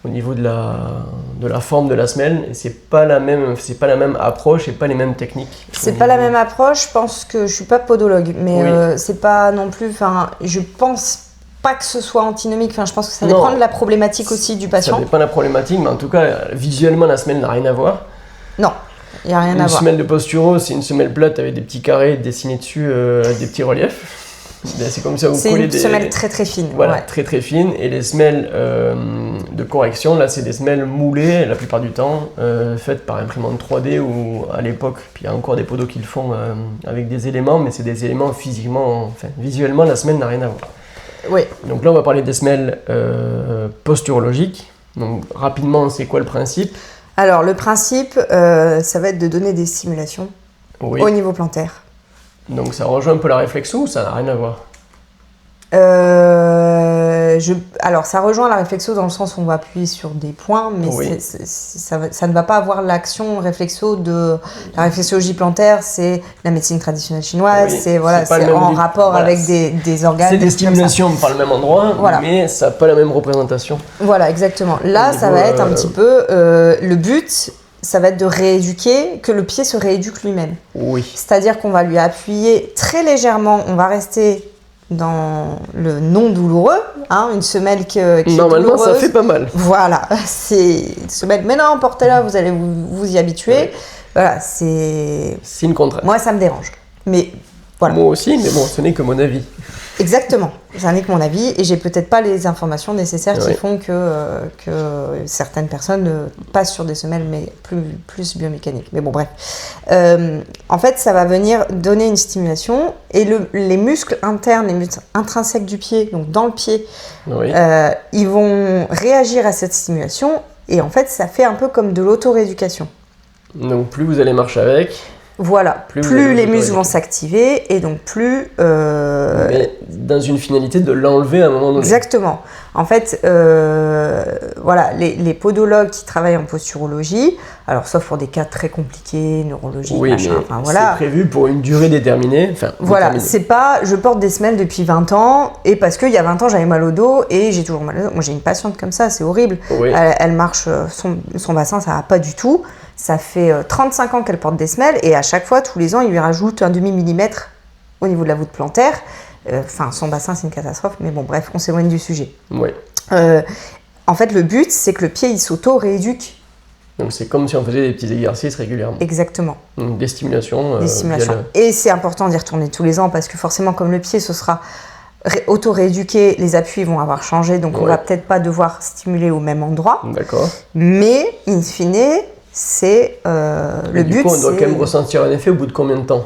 [SPEAKER 1] au niveau de la forme de la semelle. Et c'est pas la même approche et pas les mêmes techniques.
[SPEAKER 2] C'est pas la même approche, je pense que je suis pas podologue, mais
[SPEAKER 1] Oui.
[SPEAKER 2] c'est pas non plus, je pense pas que ce soit antinomique, je pense que ça dépend de la problématique aussi du patient.
[SPEAKER 1] Ça dépend de la problématique, mais en tout cas, visuellement, la semelle n'a rien à voir.
[SPEAKER 2] Non, il n'y a rien à voir.
[SPEAKER 1] Une semelle de posturo, c'est une semelle plate avec des petits carrés dessinés dessus, avec des petits reliefs. C'est comme ça, vous collez
[SPEAKER 2] C'est une semelle très très fine.
[SPEAKER 1] Voilà, très très fine. Et les semelles de correction, là, c'est des semelles moulées, la plupart du temps, faites par imprimante 3D ou à l'époque. Puis il y a encore des podos qui le font avec des éléments, mais c'est des éléments physiquement, visuellement, la semelle n'a rien à voir.
[SPEAKER 2] Oui.
[SPEAKER 1] Donc là, on va parler des semelles posturologiques. Donc rapidement, c'est quoi le principe?
[SPEAKER 2] Alors le principe, ça va être de donner des stimulations au niveau plantaire.
[SPEAKER 1] Donc ça rejoint un peu la réflexo ou ça n'a rien à voir?
[SPEAKER 2] Alors ça rejoint la réflexo dans le sens où on va appuyer sur des points, mais ça ne va pas avoir l'action réflexo de la réflexologie plantaire, c'est la médecine traditionnelle chinoise, c'est en rapport avec des organes.
[SPEAKER 1] C'est des stimulations par le même endroit, mais ça n'a pas la même représentation.
[SPEAKER 2] Voilà, exactement. Là, ça va être un petit peu le but. Ça va être de rééduquer, que le pied se rééduque lui-même.
[SPEAKER 1] Oui.
[SPEAKER 2] C'est-à-dire qu'on va lui appuyer très légèrement, on va rester dans le non douloureux, une semelle qui est
[SPEAKER 1] normalement,
[SPEAKER 2] douloureuse.
[SPEAKER 1] ça fait pas mal.
[SPEAKER 2] Voilà, c'est une semelle, mais non, portez-la, vous allez vous y habituer. Oui. Voilà, c'est
[SPEAKER 1] une contrainte.
[SPEAKER 2] Moi, ça me dérange. Mais voilà.
[SPEAKER 1] Moi aussi, mais bon, ce n'est que mon avis.
[SPEAKER 2] Exactement, ça n'est que mon avis et j'ai peut-être pas les informations nécessaires qui font que certaines personnes passent sur des semelles mais plus biomécaniques. Mais bon, bref. En fait, ça va venir donner une stimulation et les muscles internes, les muscles intrinsèques du pied, donc dans le pied, ils vont réagir à cette stimulation et en fait, ça fait un peu comme de l'auto-rééducation.
[SPEAKER 1] Donc, plus vous allez marcher avec...
[SPEAKER 2] Voilà, plus les muscles vont s'activer et donc plus...
[SPEAKER 1] Mais dans une finalité de l'enlever à un moment donné.
[SPEAKER 2] Exactement. En fait, les podologues qui travaillent en posturologie, alors sauf pour des cas très compliqués, neurologiques,
[SPEAKER 1] c'est prévu pour une durée déterminée.
[SPEAKER 2] C'est pas je porte des semelles depuis 20 ans et parce qu'il y a 20 ans j'avais mal au dos et j'ai toujours mal au dos. Moi j'ai une patiente comme ça, c'est horrible.
[SPEAKER 1] Oui.
[SPEAKER 2] Elle marche, son bassin ça va pas du tout. Ça fait 35 ans qu'elle porte des semelles et à chaque fois, tous les ans, il lui rajoute un demi-millimètre au niveau de la voûte plantaire. Son bassin, c'est une catastrophe, mais bon, bref, on s'éloigne du sujet.
[SPEAKER 1] Oui.
[SPEAKER 2] En fait, le but, c'est que le pied, il s'auto-rééduque.
[SPEAKER 1] Donc, c'est comme si on faisait des petits exercices régulièrement.
[SPEAKER 2] Exactement.
[SPEAKER 1] Donc, des stimulations.
[SPEAKER 2] Et c'est important d'y retourner tous les ans parce que forcément, comme le pied, ce sera auto-rééduqué, les appuis vont avoir changé, donc on va peut-être pas devoir stimuler au même endroit.
[SPEAKER 1] D'accord.
[SPEAKER 2] Mais, in fine... c'est le but.
[SPEAKER 1] Du coup, on doit quand même ressentir un effet au bout de combien de temps?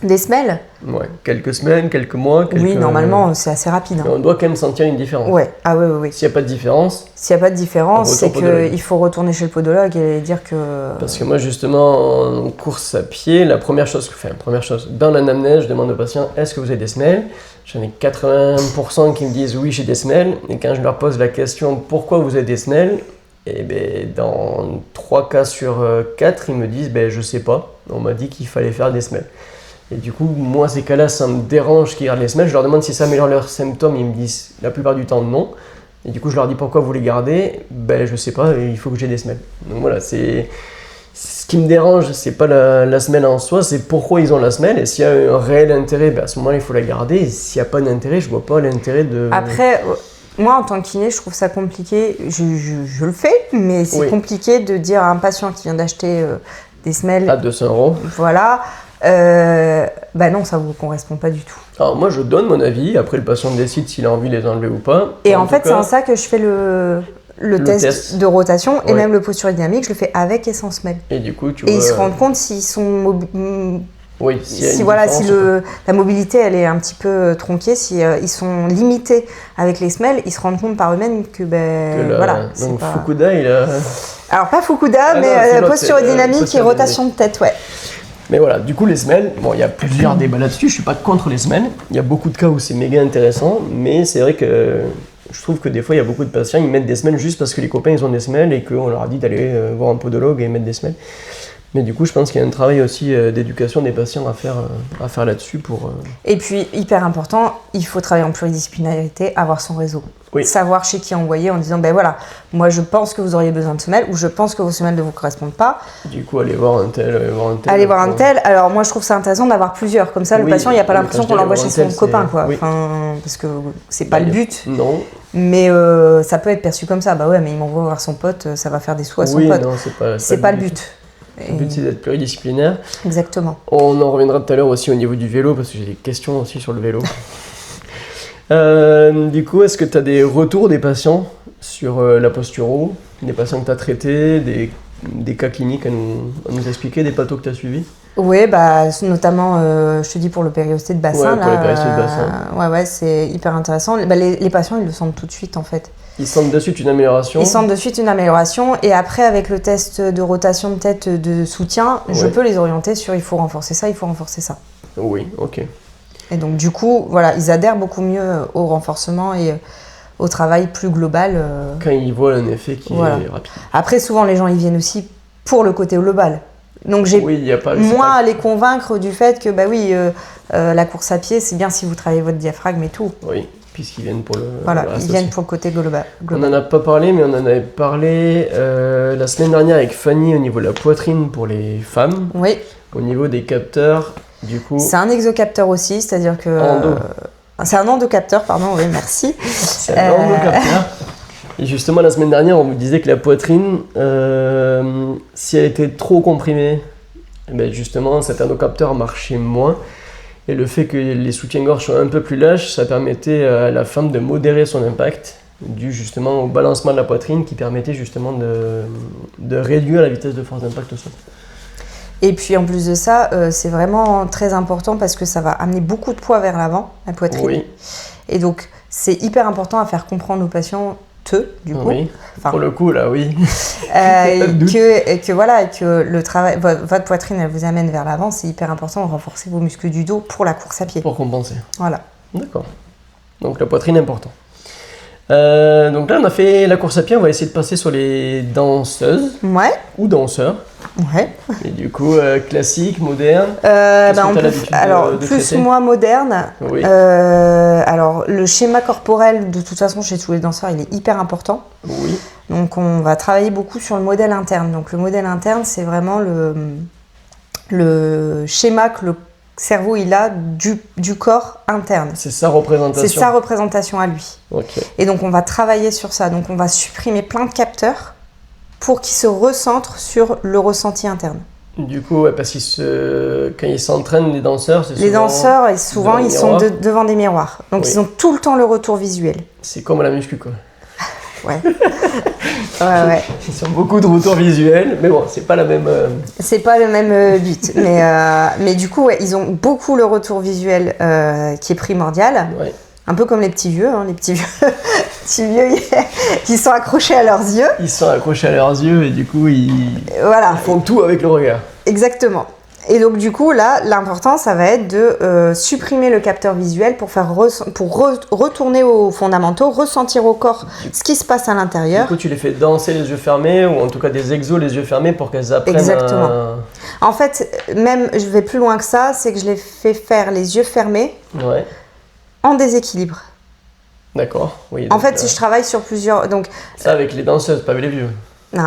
[SPEAKER 2] Des semelles?
[SPEAKER 1] Ouais, quelques semaines, quelques mois.
[SPEAKER 2] Oui, normalement, c'est assez rapide.
[SPEAKER 1] Mais on doit quand même sentir une différence.
[SPEAKER 2] Ouais. Ah oui.
[SPEAKER 1] S'il n'y a pas de différence.
[SPEAKER 2] C'est qu'il faut retourner chez le podologue et dire que.
[SPEAKER 1] Parce que moi, justement, en course à pied, la première chose, dans l'anamnèse, je demande aux patients est-ce que vous avez des semelles? J'en ai 80% qui me disent oui, j'ai des semelles. Et quand je leur pose la question pourquoi vous avez des semelles? Et dans 3 cas sur 4, ils me disent je sais pas, on m'a dit qu'il fallait faire des semelles. Et du coup, moi, ces cas-là, ça me dérange qu'ils gardent les semelles. Je leur demande si ça améliore leurs symptômes, ils me disent la plupart du temps non. Et du coup, je leur dis pourquoi vous les gardez, je sais pas, il faut que j'ai des semelles. Donc voilà, ce qui me dérange, c'est pas la semelle en soi, c'est pourquoi ils ont la semelle. Et s'il y a un réel intérêt, à ce moment-là, il faut la garder. Et s'il n'y a pas d'intérêt, je vois pas l'intérêt de...
[SPEAKER 2] Après... Moi, en tant que kiné, je trouve ça compliqué. Je le fais, mais c'est compliqué de dire à un patient qui vient d'acheter des semelles...
[SPEAKER 1] À 200 €.
[SPEAKER 2] Voilà. Non, ça ne vous correspond pas du tout.
[SPEAKER 1] Alors moi, je donne mon avis. Après, le patient décide s'il a envie de les enlever ou pas.
[SPEAKER 2] Et en fait, c'est en ça que je fais le test de rotation et même le posture dynamique, je le fais avec et sans semelles.
[SPEAKER 1] Et du coup,
[SPEAKER 2] ils se rendent compte s'ils sont... si la mobilité elle est un petit peu tronquée, si ils sont limités avec les semelles, ils se rendent compte par eux-mêmes que
[SPEAKER 1] donc Fukuda il a...
[SPEAKER 2] Alors pas Fukuda, mais posture dynamique et rotation de tête,
[SPEAKER 1] Mais voilà, du coup les semelles, il y a plusieurs débats là-dessus, je suis pas contre les semelles, il y a beaucoup de cas où c'est méga intéressant, mais c'est vrai que je trouve que des fois il y a beaucoup de patients, ils mettent des semelles juste parce que les copains ils ont des semelles et qu'on leur a dit d'aller voir un podologue et mettre des semelles. Mais du coup, je pense qu'il y a un travail aussi d'éducation des patients à faire là-dessus pour...
[SPEAKER 2] Et puis, hyper important, il faut travailler en pluridisciplinarité, avoir son réseau.
[SPEAKER 1] Oui.
[SPEAKER 2] Savoir chez qui envoyer en disant, ben voilà, moi je pense que vous auriez besoin de semelles ou je pense que vos semelles ne vous correspondent pas.
[SPEAKER 1] Du coup, aller voir un tel,
[SPEAKER 2] Aller voir un tel. Alors moi, je trouve ça intéressant d'avoir plusieurs. Comme ça, le patient, il n'y a pas l'impression qu'on l'envoie chez son copain, quoi.
[SPEAKER 1] Oui.
[SPEAKER 2] Enfin, parce que c'est pas le but.
[SPEAKER 1] Non.
[SPEAKER 2] Mais ça peut être perçu comme ça. Bah ouais, mais il m'envoie voir son pote, ça va faire des sous à son pote.
[SPEAKER 1] Non,
[SPEAKER 2] c'est pas le but.
[SPEAKER 1] Le but, c'est d'être pluridisciplinaire.
[SPEAKER 2] Exactement.
[SPEAKER 1] On en reviendra tout à l'heure aussi au niveau du vélo, parce que j'ai des questions aussi sur le vélo. Du coup, est-ce que tu as des retours des patients sur la posturo, des patients que tu as traités, des cas cliniques à nous expliquer, des pathos que tu as suivis?
[SPEAKER 2] Oui, notamment, je te dis pour le périosté de bassin.
[SPEAKER 1] Ouais, pour les périostés de bassin.
[SPEAKER 2] Ouais, c'est hyper intéressant. Les patients, ils le sentent tout de suite, en fait.
[SPEAKER 1] Ils sentent de suite une amélioration.
[SPEAKER 2] Ils sentent de suite une amélioration. Et après, avec le test de rotation de tête de soutien, je peux les orienter sur il faut renforcer ça, il faut renforcer ça.
[SPEAKER 1] Oui, ok.
[SPEAKER 2] Et donc, du coup, voilà, ils adhèrent beaucoup mieux au renforcement et au travail plus global.
[SPEAKER 1] Quand ils voient un effet qui est rapide.
[SPEAKER 2] Après, souvent, les gens, ils viennent aussi pour le côté global. Donc, j'ai moins à les convaincre du fait que, la course à pied, c'est bien si vous travaillez votre diaphragme et tout.
[SPEAKER 1] Oui, puisqu'ils viennent pour le
[SPEAKER 2] ils viennent pour le côté global.
[SPEAKER 1] On n'en a pas parlé, mais on en avait parlé la semaine dernière avec Fanny au niveau de la poitrine pour les femmes.
[SPEAKER 2] Oui.
[SPEAKER 1] Au niveau des capteurs, du coup...
[SPEAKER 2] C'est un exocapteur aussi, c'est-à-dire que... C'est un endocapteur, pardon, oui, merci.
[SPEAKER 1] C'est un endocapteur. Et justement, la semaine dernière, on vous disait que la poitrine, si elle était trop comprimée, justement, cet endocapteur marchait moins. Et le fait que les soutiens-gorge soient un peu plus lâches, ça permettait à la femme de modérer son impact, dû justement au balancement de la poitrine qui permettait justement de réduire la vitesse de force d'impact au sol.
[SPEAKER 2] Et puis en plus de ça, c'est vraiment très important parce que ça va amener beaucoup de poids vers l'avant, la poitrine.
[SPEAKER 1] Oui.
[SPEAKER 2] Et donc, c'est hyper important à faire comprendre aux patients, du coup.
[SPEAKER 1] Oui, pour le coup, là, oui.
[SPEAKER 2] que le travail, votre poitrine, elle vous amène vers l'avant, c'est hyper important de renforcer vos muscles du dos pour la course à pied.
[SPEAKER 1] Pour compenser.
[SPEAKER 2] Voilà.
[SPEAKER 1] D'accord. Donc la poitrine est importante. Donc là, on a fait la course à pied, on va essayer de passer sur les danseuses.
[SPEAKER 2] Ouais.
[SPEAKER 1] Ou danseurs.
[SPEAKER 2] Ouais.
[SPEAKER 1] Et du coup, classique, moderne.
[SPEAKER 2] Plus ou moins moderne.
[SPEAKER 1] Oui.
[SPEAKER 2] Alors, le schéma corporel, de toute façon, chez tous les danseurs, il est hyper important.
[SPEAKER 1] Oui.
[SPEAKER 2] Donc, on va travailler beaucoup sur le modèle interne. Donc, le modèle interne, c'est vraiment le schéma que le cerveau il a du corps interne.
[SPEAKER 1] C'est sa représentation.
[SPEAKER 2] C'est sa représentation à lui.
[SPEAKER 1] Okay.
[SPEAKER 2] Et donc on va travailler sur ça. Donc on va supprimer plein de capteurs pour qu'ils se recentrent sur le ressenti interne.
[SPEAKER 1] Du coup, parce quand ils s'entraînent, les danseurs, c'est souvent...
[SPEAKER 2] Les danseurs, souvent, ils sont devant des miroirs. Donc ils ont tout le temps le retour visuel.
[SPEAKER 1] C'est comme à la muscu, quoi.
[SPEAKER 2] Ouais. Ouais.
[SPEAKER 1] Ils ont beaucoup de retours visuels, mais bon, c'est pas la même...
[SPEAKER 2] C'est pas le même but. Mais du coup, ils ont beaucoup le retour visuel qui est primordial.
[SPEAKER 1] Ouais.
[SPEAKER 2] Un peu comme les petits vieux, les petits vieux qui sont accrochés à leurs yeux.
[SPEAKER 1] Ils sont accrochés à leurs yeux et du coup, ils font tout avec le regard.
[SPEAKER 2] Exactement. Et donc du coup, là, l'important, ça va être de supprimer le capteur visuel pour retourner aux fondamentaux, ressentir au corps ce qui se passe à l'intérieur.
[SPEAKER 1] Du coup, tu les fais danser les yeux fermés, ou en tout cas des exos les yeux fermés pour qu'elles apprennent.
[SPEAKER 2] Exactement. En fait, même, je vais plus loin que ça, c'est que je les fais faire les yeux fermés en déséquilibre.
[SPEAKER 1] D'accord, oui.
[SPEAKER 2] En fait, je travaille sur plusieurs... Donc,
[SPEAKER 1] ça avec les danseuses, pas avec les vieux.
[SPEAKER 2] Non,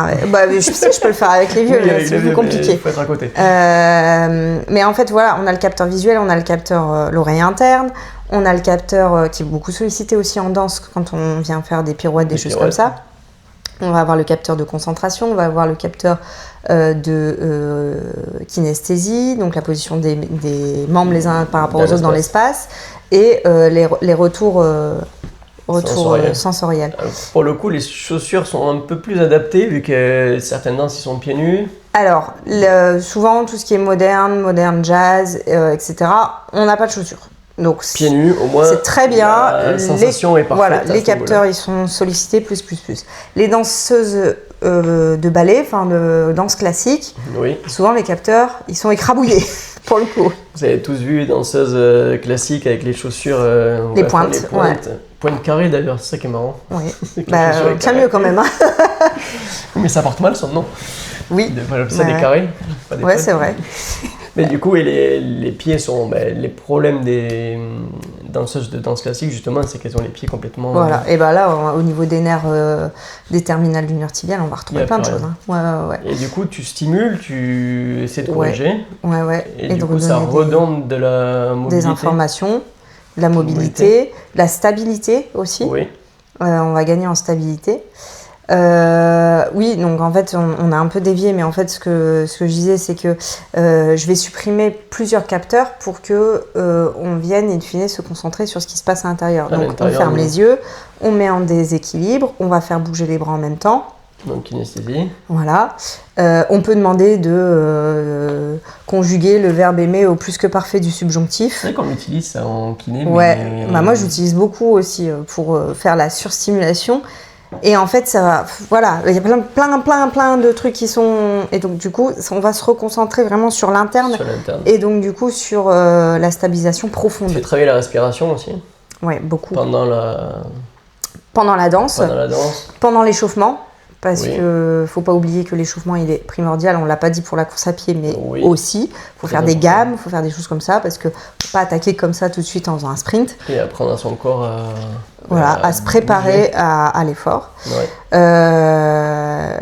[SPEAKER 2] je sais que je peux le faire avec les vieux, mais c'est plus compliqué.
[SPEAKER 1] Il faut être à côté.
[SPEAKER 2] Mais en fait, voilà, on a le capteur visuel, on a le capteur l'oreille interne, on a le capteur qui est beaucoup sollicité aussi en danse quand on vient faire des pirouettes, des choses comme ça. On va avoir le capteur de concentration, on va avoir le capteur de kinesthésie, donc la position des membres les uns par rapport aux autres dans l'espace, et les retours... sensoriel.
[SPEAKER 1] Pour le coup, les chaussures sont un peu plus adaptées vu que certaines danses ils sont pieds nus.
[SPEAKER 2] Alors, souvent tout ce qui est moderne jazz, etc., on n'a pas de chaussures. Donc
[SPEAKER 1] pieds nus, au moins.
[SPEAKER 2] C'est très bien.
[SPEAKER 1] La sensation est parfaite.
[SPEAKER 2] Voilà, les capteurs ils sont sollicités plus. Les danseuses de ballet, enfin de danse classique, souvent les capteurs ils sont écrabouillés pour le coup.
[SPEAKER 1] Vous avez tous vu les danseuses classiques avec les chaussures,
[SPEAKER 2] les pointes.
[SPEAKER 1] pointe carrée d'ailleurs, c'est ça qui est marrant.
[SPEAKER 2] Oui.
[SPEAKER 1] C'est quelque chose sur les
[SPEAKER 2] Tiens
[SPEAKER 1] carrés.
[SPEAKER 2] mieux quand même. Hein.
[SPEAKER 1] Mais ça porte mal son nom.
[SPEAKER 2] Oui.
[SPEAKER 1] J'appelle ça des carrés. Pas des
[SPEAKER 2] Ouais,
[SPEAKER 1] pointes.
[SPEAKER 2] c'est vrai.
[SPEAKER 1] Mais du coup, et les pieds sont. Les problèmes des danseuses de danse classique, justement, c'est qu'elles ont les pieds complètement.
[SPEAKER 2] Voilà. Et bah là, au niveau des nerfs des terminales du nerf tibial, on va
[SPEAKER 1] Il y
[SPEAKER 2] retrouver
[SPEAKER 1] a
[SPEAKER 2] plein de
[SPEAKER 1] plus
[SPEAKER 2] choses. Hein. Ouais.
[SPEAKER 1] Et du coup, tu stimules, tu essaies de corriger.
[SPEAKER 2] Ouais.
[SPEAKER 1] Et
[SPEAKER 2] de
[SPEAKER 1] du coup, ça
[SPEAKER 2] redonner
[SPEAKER 1] redonne de la mobilité.
[SPEAKER 2] des informations, de la mobilité, de la stabilité aussi.
[SPEAKER 1] Oui.
[SPEAKER 2] On va gagner en stabilité. Oui, donc en fait, on a un peu dévié, mais en fait, ce que je disais, c'est que je vais supprimer plusieurs capteurs pour que on vienne, in fine, se concentrer sur ce qui se passe à l'intérieur. Donc, on ferme les yeux, on met en déséquilibre, on va faire bouger les bras en même temps.
[SPEAKER 1] Donc, kinesthésie.
[SPEAKER 2] Voilà. On peut demander de conjuguer le verbe aimer au plus que parfait du subjonctif.
[SPEAKER 1] C'est vrai qu'on utilise ça en kiné.
[SPEAKER 2] Ouais,
[SPEAKER 1] mais...
[SPEAKER 2] moi j'utilise beaucoup aussi pour faire la surstimulation. Et en fait, ça va, voilà, il y a plein de trucs qui sont... Et donc, du coup, on va se reconcentrer vraiment sur l'interne.
[SPEAKER 1] Sur l'interne.
[SPEAKER 2] Et donc, du coup, sur la stabilisation profonde.
[SPEAKER 1] Tu fais travailler la respiration aussi.
[SPEAKER 2] Ouais, beaucoup.
[SPEAKER 1] Pendant la
[SPEAKER 2] danse.
[SPEAKER 1] Pendant la danse.
[SPEAKER 2] Pendant l'échauffement. Parce
[SPEAKER 1] Oui.
[SPEAKER 2] que faut pas oublier que l'échauffement, il est primordial. On l'a pas dit pour la course à pied, mais
[SPEAKER 1] Oui.
[SPEAKER 2] aussi. Faut faire des gammes, faut faire des choses comme ça. Parce que faut pas attaquer comme ça tout de suite en faisant un sprint.
[SPEAKER 1] Et apprendre à son corps
[SPEAKER 2] à se préparer à l'effort.
[SPEAKER 1] Ouais.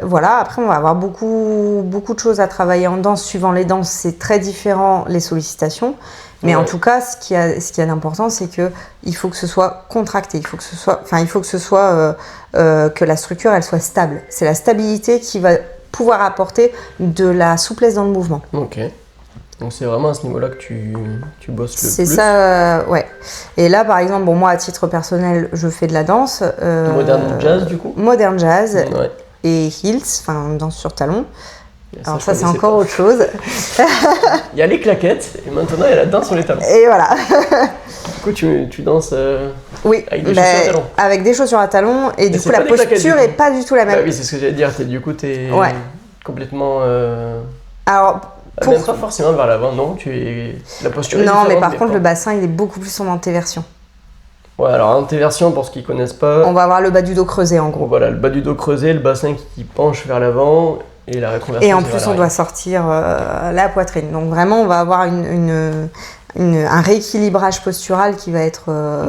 [SPEAKER 2] Voilà, après on va avoir beaucoup de choses à travailler en danse. Suivant les danses, c'est très différent les sollicitations. Mais en tout cas, ce qui a d'important, c'est que il faut que ce soit contracté. Il faut que ce soit que la structure elle soit stable. C'est la stabilité qui va pouvoir apporter de la souplesse dans le mouvement.
[SPEAKER 1] Ok. Donc c'est vraiment à ce niveau-là que tu bosses le plus.
[SPEAKER 2] C'est ça, ouais. Et là, par exemple, moi, à titre personnel, je fais de la danse.
[SPEAKER 1] Modern jazz, du coup.
[SPEAKER 2] Modern jazz
[SPEAKER 1] Ouais.
[SPEAKER 2] et heels, enfin danse sur talon. Alors ça,
[SPEAKER 1] je
[SPEAKER 2] c'est
[SPEAKER 1] connaissais
[SPEAKER 2] encore
[SPEAKER 1] pas.
[SPEAKER 2] autre chose.
[SPEAKER 1] Il y a les claquettes et maintenant il y a la danse sur les talons.
[SPEAKER 2] Et voilà.
[SPEAKER 1] Du coup, tu danses
[SPEAKER 2] Oui,
[SPEAKER 1] avec des chaussures à talons.
[SPEAKER 2] avec des chaussures à talons. Et du coup,
[SPEAKER 1] c'est
[SPEAKER 2] la
[SPEAKER 1] pas des claquettes,
[SPEAKER 2] posture
[SPEAKER 1] du
[SPEAKER 2] n'est
[SPEAKER 1] coup.
[SPEAKER 2] pas du tout la même.
[SPEAKER 1] Bah oui, c'est ce que j'allais dire. Du coup, t'es
[SPEAKER 2] Ouais.
[SPEAKER 1] complètement...
[SPEAKER 2] Alors,
[SPEAKER 1] Même pas forcément vers l'avant, non. La posture est
[SPEAKER 2] non,
[SPEAKER 1] différente.
[SPEAKER 2] mais par contre,
[SPEAKER 1] pas.
[SPEAKER 2] le bassin, il est beaucoup plus en antéversion.
[SPEAKER 1] Ouais, alors antéversion, pour ceux qui connaissent pas...
[SPEAKER 2] On va avoir le bas du dos creusé, en gros.
[SPEAKER 1] Voilà, le bas du dos creusé, le bassin qui penche vers l'avant et la rétroversion.
[SPEAKER 2] Et en
[SPEAKER 1] c'est vers
[SPEAKER 2] plus, on
[SPEAKER 1] l'arrière.
[SPEAKER 2] doit sortir la poitrine. Donc vraiment, on va avoir un rééquilibrage postural qui va être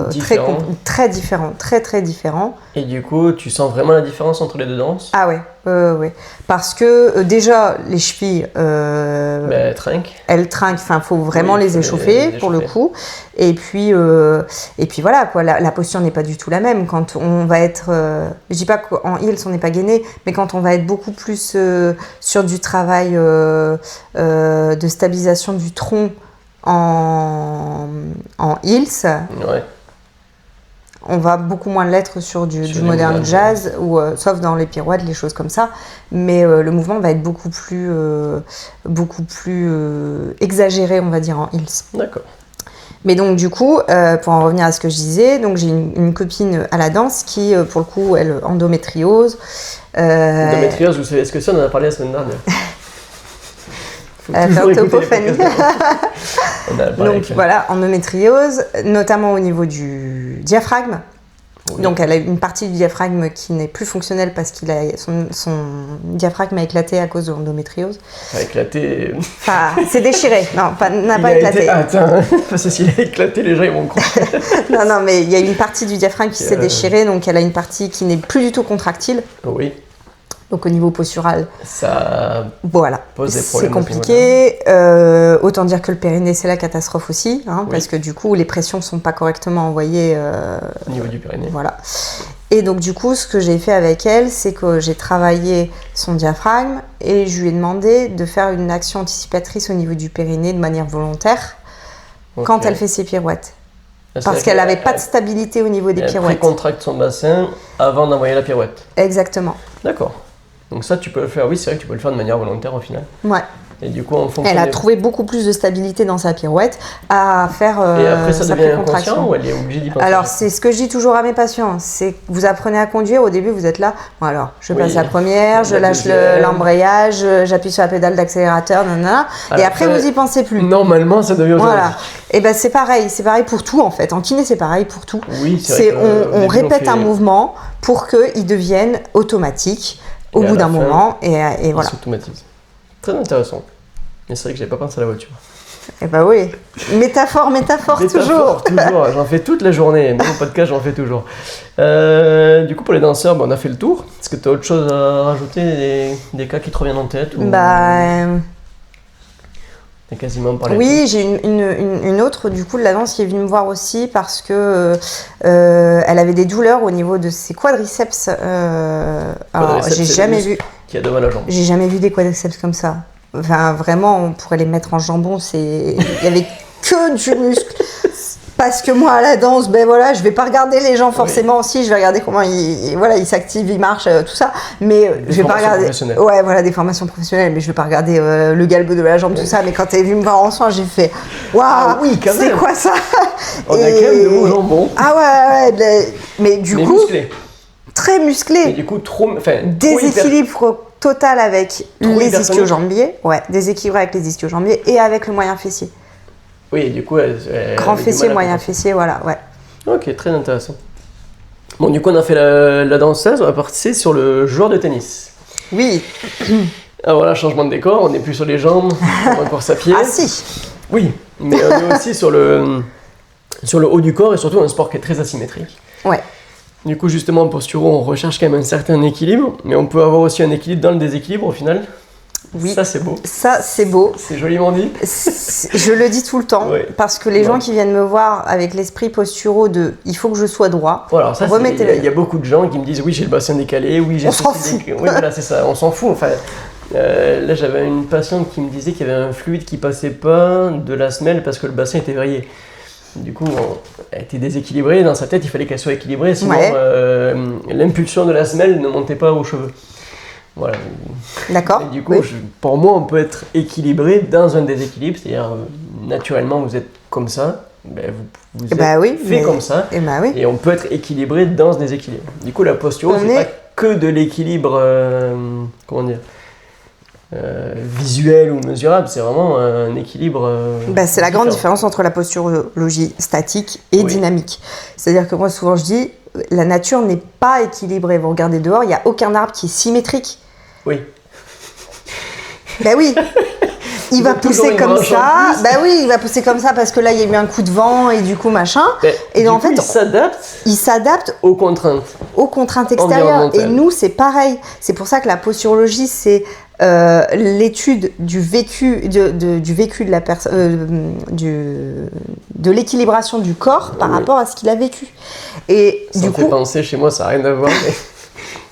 [SPEAKER 1] Différent.
[SPEAKER 2] très différent, très différent.
[SPEAKER 1] Et du coup, tu sens vraiment la différence entre les deux danses?
[SPEAKER 2] Ah ouais. Parce que déjà, les chevilles,
[SPEAKER 1] Trinque.
[SPEAKER 2] elles trinquent, enfin, faut vraiment
[SPEAKER 1] Oui,
[SPEAKER 2] les
[SPEAKER 1] faut
[SPEAKER 2] échauffer
[SPEAKER 1] les
[SPEAKER 2] pour le
[SPEAKER 1] échauffer.
[SPEAKER 2] coup. Et puis voilà, quoi, la posture n'est pas du tout la même. Quand on va être, je dis pas qu'en heels on n'est pas gainé, mais quand on va être beaucoup plus sur du travail de stabilisation du tronc en heels,
[SPEAKER 1] Ouais.
[SPEAKER 2] on va beaucoup moins l'être sur du
[SPEAKER 1] Sur les
[SPEAKER 2] modern
[SPEAKER 1] modernes,
[SPEAKER 2] jazz, ou, sauf dans les pirouettes, les choses comme ça. Mais le mouvement va être beaucoup plus exagéré, on va dire, en heels.
[SPEAKER 1] D'accord.
[SPEAKER 2] Mais donc du coup, pour en revenir à ce que je disais, donc j'ai une copine à la danse qui, pour le coup, elle endométriose.
[SPEAKER 1] Endométriose, vous savez ce que c'est? On en a parlé la semaine dernière. Faut toujours écouter les
[SPEAKER 2] orthophanie.
[SPEAKER 1] podcasts. On a parlé
[SPEAKER 2] Donc
[SPEAKER 1] avec elle.
[SPEAKER 2] voilà, endométriose, notamment au niveau du diaphragme.
[SPEAKER 1] Oui.
[SPEAKER 2] Donc elle a une partie du diaphragme qui n'est plus fonctionnelle parce qu'il a son diaphragme a éclaté à cause de l'endométriose.
[SPEAKER 1] Ça a éclaté.
[SPEAKER 2] Enfin, c'est déchiré. Non, n'a
[SPEAKER 1] Il
[SPEAKER 2] pas
[SPEAKER 1] a
[SPEAKER 2] éclaté.
[SPEAKER 1] été atteint. Parce que s'il a éclaté, les gens ils vont croire.
[SPEAKER 2] Non, mais il y a une partie du diaphragme qui s'est
[SPEAKER 1] Euh.
[SPEAKER 2] déchirée, donc elle a une partie qui n'est plus du tout contractile.
[SPEAKER 1] Oui,
[SPEAKER 2] Donc au niveau postural,
[SPEAKER 1] ça
[SPEAKER 2] voilà,
[SPEAKER 1] pose des
[SPEAKER 2] c'est
[SPEAKER 1] problèmes.
[SPEAKER 2] compliqué. Autant dire que le périnée, c'est la catastrophe aussi, hein,
[SPEAKER 1] Oui.
[SPEAKER 2] parce que du coup, les pressions ne sont pas correctement envoyées.
[SPEAKER 1] Au niveau du périnée.
[SPEAKER 2] Voilà. Et donc du coup, ce que j'ai fait avec elle, c'est que j'ai travaillé son diaphragme et je lui ai demandé de faire une action anticipatrice au niveau du périnée de manière volontaire quand
[SPEAKER 1] Ok.
[SPEAKER 2] elle fait ses pirouettes.
[SPEAKER 1] Ah, c'est
[SPEAKER 2] Parce
[SPEAKER 1] vrai
[SPEAKER 2] qu'elle n'avait pas de stabilité au niveau des
[SPEAKER 1] Elle
[SPEAKER 2] pirouettes.
[SPEAKER 1] contracte son bassin avant d'envoyer la pirouette.
[SPEAKER 2] Exactement.
[SPEAKER 1] D'accord. Donc ça, tu peux le faire. Oui, c'est vrai que tu peux le faire de manière volontaire au final.
[SPEAKER 2] Ouais.
[SPEAKER 1] Et du coup, en fonction
[SPEAKER 2] Elle a trouvé beaucoup plus de stabilité dans sa pirouette à faire
[SPEAKER 1] Et après, ça
[SPEAKER 2] sa
[SPEAKER 1] devient
[SPEAKER 2] précontraction.
[SPEAKER 1] inconscient ou elle est obligée d'y penser?
[SPEAKER 2] Alors, c'est ce que je dis toujours à mes patients, c'est que vous apprenez à conduire, au début, vous êtes là, bon alors, je passe la première, je
[SPEAKER 1] La
[SPEAKER 2] lâche
[SPEAKER 1] deuxième.
[SPEAKER 2] l'embrayage, j'appuie sur la pédale d'accélérateur, nanana, et après, vous y pensez plus.
[SPEAKER 1] Normalement, ça devient automatique.
[SPEAKER 2] Voilà. Et ben c'est pareil pour tout en fait. En kiné, c'est pareil pour tout.
[SPEAKER 1] Oui, c'est vrai que, au
[SPEAKER 2] on
[SPEAKER 1] début,
[SPEAKER 2] répète
[SPEAKER 1] fait-
[SPEAKER 2] un mouvement pour qu'il devienne automatique au
[SPEAKER 1] Et à
[SPEAKER 2] bout
[SPEAKER 1] la
[SPEAKER 2] d'un
[SPEAKER 1] fin,
[SPEAKER 2] moment, et
[SPEAKER 1] Il
[SPEAKER 2] voilà.
[SPEAKER 1] s'automatise. Très intéressant. Mais c'est vrai que j'avais pas pensé à la voiture.
[SPEAKER 2] Et ben oui. Métaphore, toujours.
[SPEAKER 1] Toujours. J'en fais toute la journée. Même au podcast, j'en fais toujours. Du coup, pour les danseurs, on a fait le tour. Est-ce que tu as autre chose à rajouter, des cas qui te reviennent en tête ou... T'as quasiment parlé.
[SPEAKER 2] Oui, j'ai une autre du coup de la danse qui est venue me voir aussi parce que elle avait des douleurs au niveau de ses quadriceps. Alors j'ai jamais vu.
[SPEAKER 1] Qui a devant la jambe.
[SPEAKER 2] J'ai jamais vu des quadriceps comme ça. Enfin vraiment, on pourrait les mettre en jambon. Il y avait que du muscle. Parce que moi à la danse, ben voilà, je vais pas regarder les gens forcément aussi. Je vais regarder comment ils s'activent, ils marchent, tout ça. Mais je vais pas regarder. Ouais, voilà, des formations professionnelles. Mais je vais pas regarder le galbe de la jambe, tout ça. Mais quand t'es venu me voir en soin, j'ai fait waouh,
[SPEAKER 1] oui, quand même.
[SPEAKER 2] c'est quoi ça?
[SPEAKER 1] On a quand même de beaux jambons.
[SPEAKER 2] Ah ouais, mais du coup,
[SPEAKER 1] musclés.
[SPEAKER 2] très musclé.
[SPEAKER 1] Et du coup, trop
[SPEAKER 2] Déséquilibre total avec
[SPEAKER 1] trop
[SPEAKER 2] les
[SPEAKER 1] hypertonique.
[SPEAKER 2] ischio-jambiers. Ouais, déséquilibre avec les ischio-jambiers et avec le moyen fessier.
[SPEAKER 1] Oui, du coup,
[SPEAKER 2] Grand fessier, moyen fessier, voilà, ouais.
[SPEAKER 1] Ok, très intéressant. Bon, du coup, on a fait la danseuse, on va passer sur le joueur de tennis.
[SPEAKER 2] Oui.
[SPEAKER 1] Alors voilà, changement de décor, on n'est plus sur les jambes, on va course à pied.
[SPEAKER 2] Ah si.
[SPEAKER 1] Oui, mais on est aussi sur le haut du corps et surtout un sport qui est très asymétrique.
[SPEAKER 2] Ouais.
[SPEAKER 1] Du coup, justement, en posturo, on recherche quand même un certain équilibre, mais on peut avoir aussi un équilibre dans le déséquilibre au final.
[SPEAKER 2] Oui.
[SPEAKER 1] Ça, c'est beau.
[SPEAKER 2] Ça, c'est beau.
[SPEAKER 1] C'est joliment dit.
[SPEAKER 2] Je le dis tout le temps,
[SPEAKER 1] Oui.
[SPEAKER 2] parce que les gens qui viennent me voir avec l'esprit posturaux de « il faut que je sois droit
[SPEAKER 1] Voilà, ça,
[SPEAKER 2] remettez-le.
[SPEAKER 1] il y a beaucoup de gens qui me disent « oui, j'ai le bassin décalé, oui, j'ai
[SPEAKER 2] On s'en fout.
[SPEAKER 1] Oui, voilà, c'est ça, on s'en fout. Enfin, là, j'avais une patiente qui me disait qu'il y avait un fluide qui passait pas de la semelle parce que le bassin était vrillé. Du coup, elle était déséquilibrée. Dans sa tête, il fallait qu'elle soit équilibrée, sinon l'impulsion de la semelle ne montait pas aux cheveux. Voilà.
[SPEAKER 2] D'accord.
[SPEAKER 1] Et du coup,
[SPEAKER 2] Oui.
[SPEAKER 1] pour moi, on peut être équilibré dans un déséquilibre, c'est-à-dire naturellement, vous êtes comme ça, ben, vous êtes fait comme ça, et on peut être équilibré dans ce déséquilibre. Du coup, la posture, c'est pas que de l'équilibre, comment dire, visuel ou mesurable, c'est vraiment un équilibre.
[SPEAKER 2] C'est la grande différence entre la posturologie statique et dynamique. C'est-à-dire que moi, souvent, je dis, la nature n'est pas équilibrée. Vous regardez dehors, il n'y a aucun arbre qui est symétrique.
[SPEAKER 1] Oui.
[SPEAKER 2] Ben oui. Il va pousser comme ça. Ben oui, il va pousser comme ça parce que là, il y a eu un coup de vent et du coup, machin.
[SPEAKER 1] Et en fait, il s'adapte aux contraintes.
[SPEAKER 2] Aux contraintes extérieures. Et nous, c'est pareil. C'est pour ça que la posturologie, c'est l'étude du vécu de la personne, de l'équilibration du corps par rapport à ce qu'il a vécu. Et
[SPEAKER 1] ça me fait penser, chez moi, ça n'a rien à voir. Mais...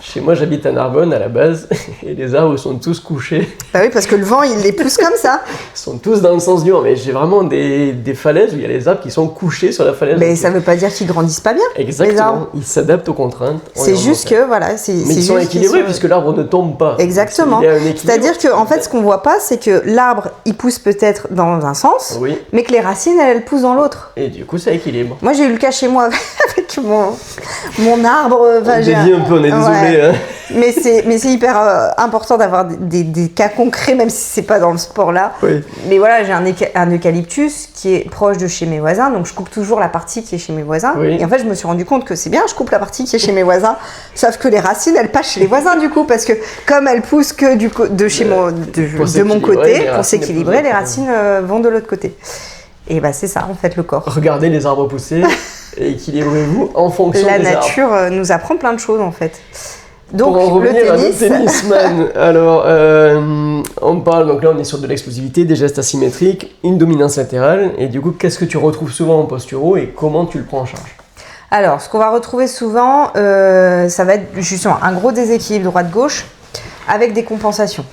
[SPEAKER 1] Chez moi, j'habite à Narbonne à la base, et les arbres sont tous couchés.
[SPEAKER 2] Bah oui, parce que le vent, il les pousse comme ça.
[SPEAKER 1] Ils sont tous dans le sens du vent, mais j'ai vraiment des falaises où il y a les arbres qui sont couchés sur la falaise.
[SPEAKER 2] Mais ça ne veut pas dire qu'ils grandissent pas bien.
[SPEAKER 1] Exactement, ils s'adaptent aux contraintes.
[SPEAKER 2] C'est juste que, voilà.
[SPEAKER 1] Mais ils sont équilibrés puisque l'arbre ne tombe pas.
[SPEAKER 2] Exactement. C'est-à-dire que, en fait, ce qu'on ne voit pas, c'est que l'arbre, il pousse peut-être dans un sens, mais que les racines, elles poussent dans l'autre.
[SPEAKER 1] Et du coup, ça équilibre.
[SPEAKER 2] Moi, j'ai eu le cas chez moi avec mon arbre.
[SPEAKER 1] On dévie un peu, on est désolé. Hein.
[SPEAKER 2] Mais c'est hyper important d'avoir des cas concrets, même si c'est pas dans le sport là.
[SPEAKER 1] Oui.
[SPEAKER 2] Mais voilà, j'ai un eucalyptus qui est proche de chez mes voisins, donc je coupe toujours la partie qui est chez mes voisins.
[SPEAKER 1] Oui.
[SPEAKER 2] Et en fait, je me suis rendu compte que c'est bien, je coupe la partie qui est chez mes voisins, sauf que les racines, elles passent chez les voisins du coup, parce que comme elles poussent que de mon côté, pour s'équilibrer, les racines vont de l'autre côté. Et bah c'est ça en fait le corps.
[SPEAKER 1] Regardez les arbres pousser et équilibrez-vous en fonction des arbres.
[SPEAKER 2] La nature nous apprend plein de choses en fait.
[SPEAKER 1] Donc, pour en revenir à notre tennisman, alors on parle, donc là on est sur de l'explosivité, des gestes asymétriques, une dominance latérale, et du coup qu'est-ce que tu retrouves souvent en posturo et comment tu le prends en charge?
[SPEAKER 2] Alors ce qu'on va retrouver souvent, ça va être justement un gros déséquilibre droite-gauche avec des compensations.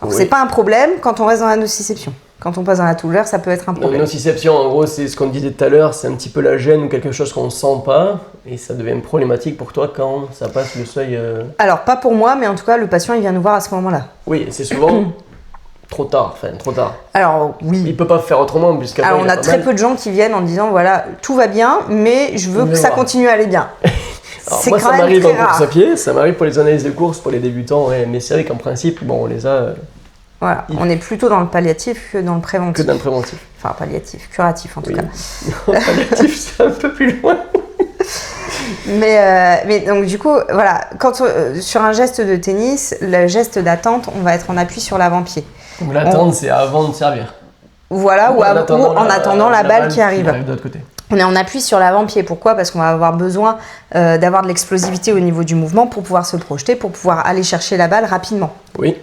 [SPEAKER 2] Alors c'est pas un problème quand on reste dans la nociception. Quand on passe dans la douleur, ça peut être un problème.
[SPEAKER 1] La nociception, en gros, c'est ce qu'on disait tout à l'heure, c'est un petit peu la gêne ou quelque chose qu'on ne sent pas, et ça devient problématique pour toi quand ça passe le seuil.
[SPEAKER 2] Alors, pas pour moi, mais en tout cas, le patient, il vient nous voir à ce moment-là.
[SPEAKER 1] Oui, c'est souvent trop tard.
[SPEAKER 2] Alors oui.
[SPEAKER 1] Il peut pas faire autrement puisqu'après.
[SPEAKER 2] Alors on a très peu de gens qui viennent en disant voilà, tout va bien, mais je veux que ça continue à aller bien.
[SPEAKER 1] Alors, moi, ça m'arrive en course à pied, ça m'arrive pour les analyses de course, pour les débutants, ouais, mais c'est vrai qu'en principe, bon, on les a.
[SPEAKER 2] Voilà, on est plutôt dans le palliatif que dans le préventif. Enfin, palliatif, curatif en tout cas.
[SPEAKER 1] Palliatif, c'est un peu plus loin.
[SPEAKER 2] Mais donc du coup, voilà, sur un geste de tennis, le geste d'attente, on va être en appui sur l'avant-pied.
[SPEAKER 1] Donc l'attente, c'est avant de servir.
[SPEAKER 2] Voilà, ou en attendant la balle qui arrive.
[SPEAKER 1] De l'autre côté.
[SPEAKER 2] On est en appui sur l'avant-pied. Pourquoi ? Parce qu'on va avoir besoin d'avoir de l'explosivité au niveau du mouvement pour pouvoir se projeter, pour pouvoir aller chercher la balle rapidement.
[SPEAKER 1] Oui.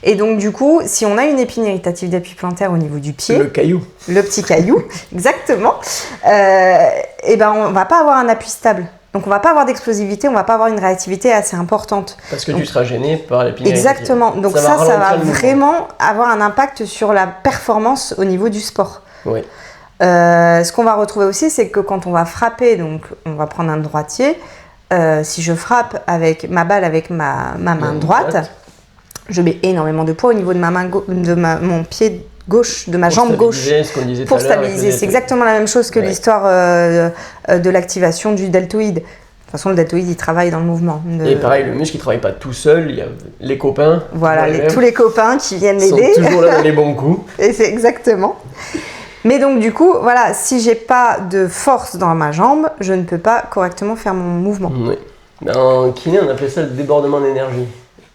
[SPEAKER 2] Et donc du coup, si on a une épine irritative d'appui plantaire au niveau du pied,
[SPEAKER 1] le caillou,
[SPEAKER 2] le petit caillou, exactement, et ben on va pas avoir un appui stable. Donc on va pas avoir d'explosivité, on va pas avoir une réactivité assez importante.
[SPEAKER 1] Parce que tu seras gêné par l'épine irritative.
[SPEAKER 2] Exactement. Donc ça va vraiment avoir un impact sur la performance au niveau du sport.
[SPEAKER 1] Oui.
[SPEAKER 2] Ce qu'on va retrouver aussi, c'est que quand on va frapper, donc on va prendre un droitier, si je frappe avec ma balle avec ma main droite, je mets énormément de poids au niveau de mon pied gauche, de ma jambe gauche, pour stabiliser. C'est exactement la même chose que l'histoire de l'activation du deltoïde. De toute façon, le deltoïde, il travaille dans le mouvement.
[SPEAKER 1] Et pareil, le muscle, il ne travaille pas tout seul, il y a les copains.
[SPEAKER 2] Voilà, tous les copains qui viennent l'aider.
[SPEAKER 1] Ils sont toujours là dans les bons coups.
[SPEAKER 2] Et c'est exactement. Mais donc du coup, voilà, si j'ai pas de force dans ma jambe, je ne peux pas correctement faire mon mouvement.
[SPEAKER 1] Oui. En kiné, on appelait ça le débordement d'énergie.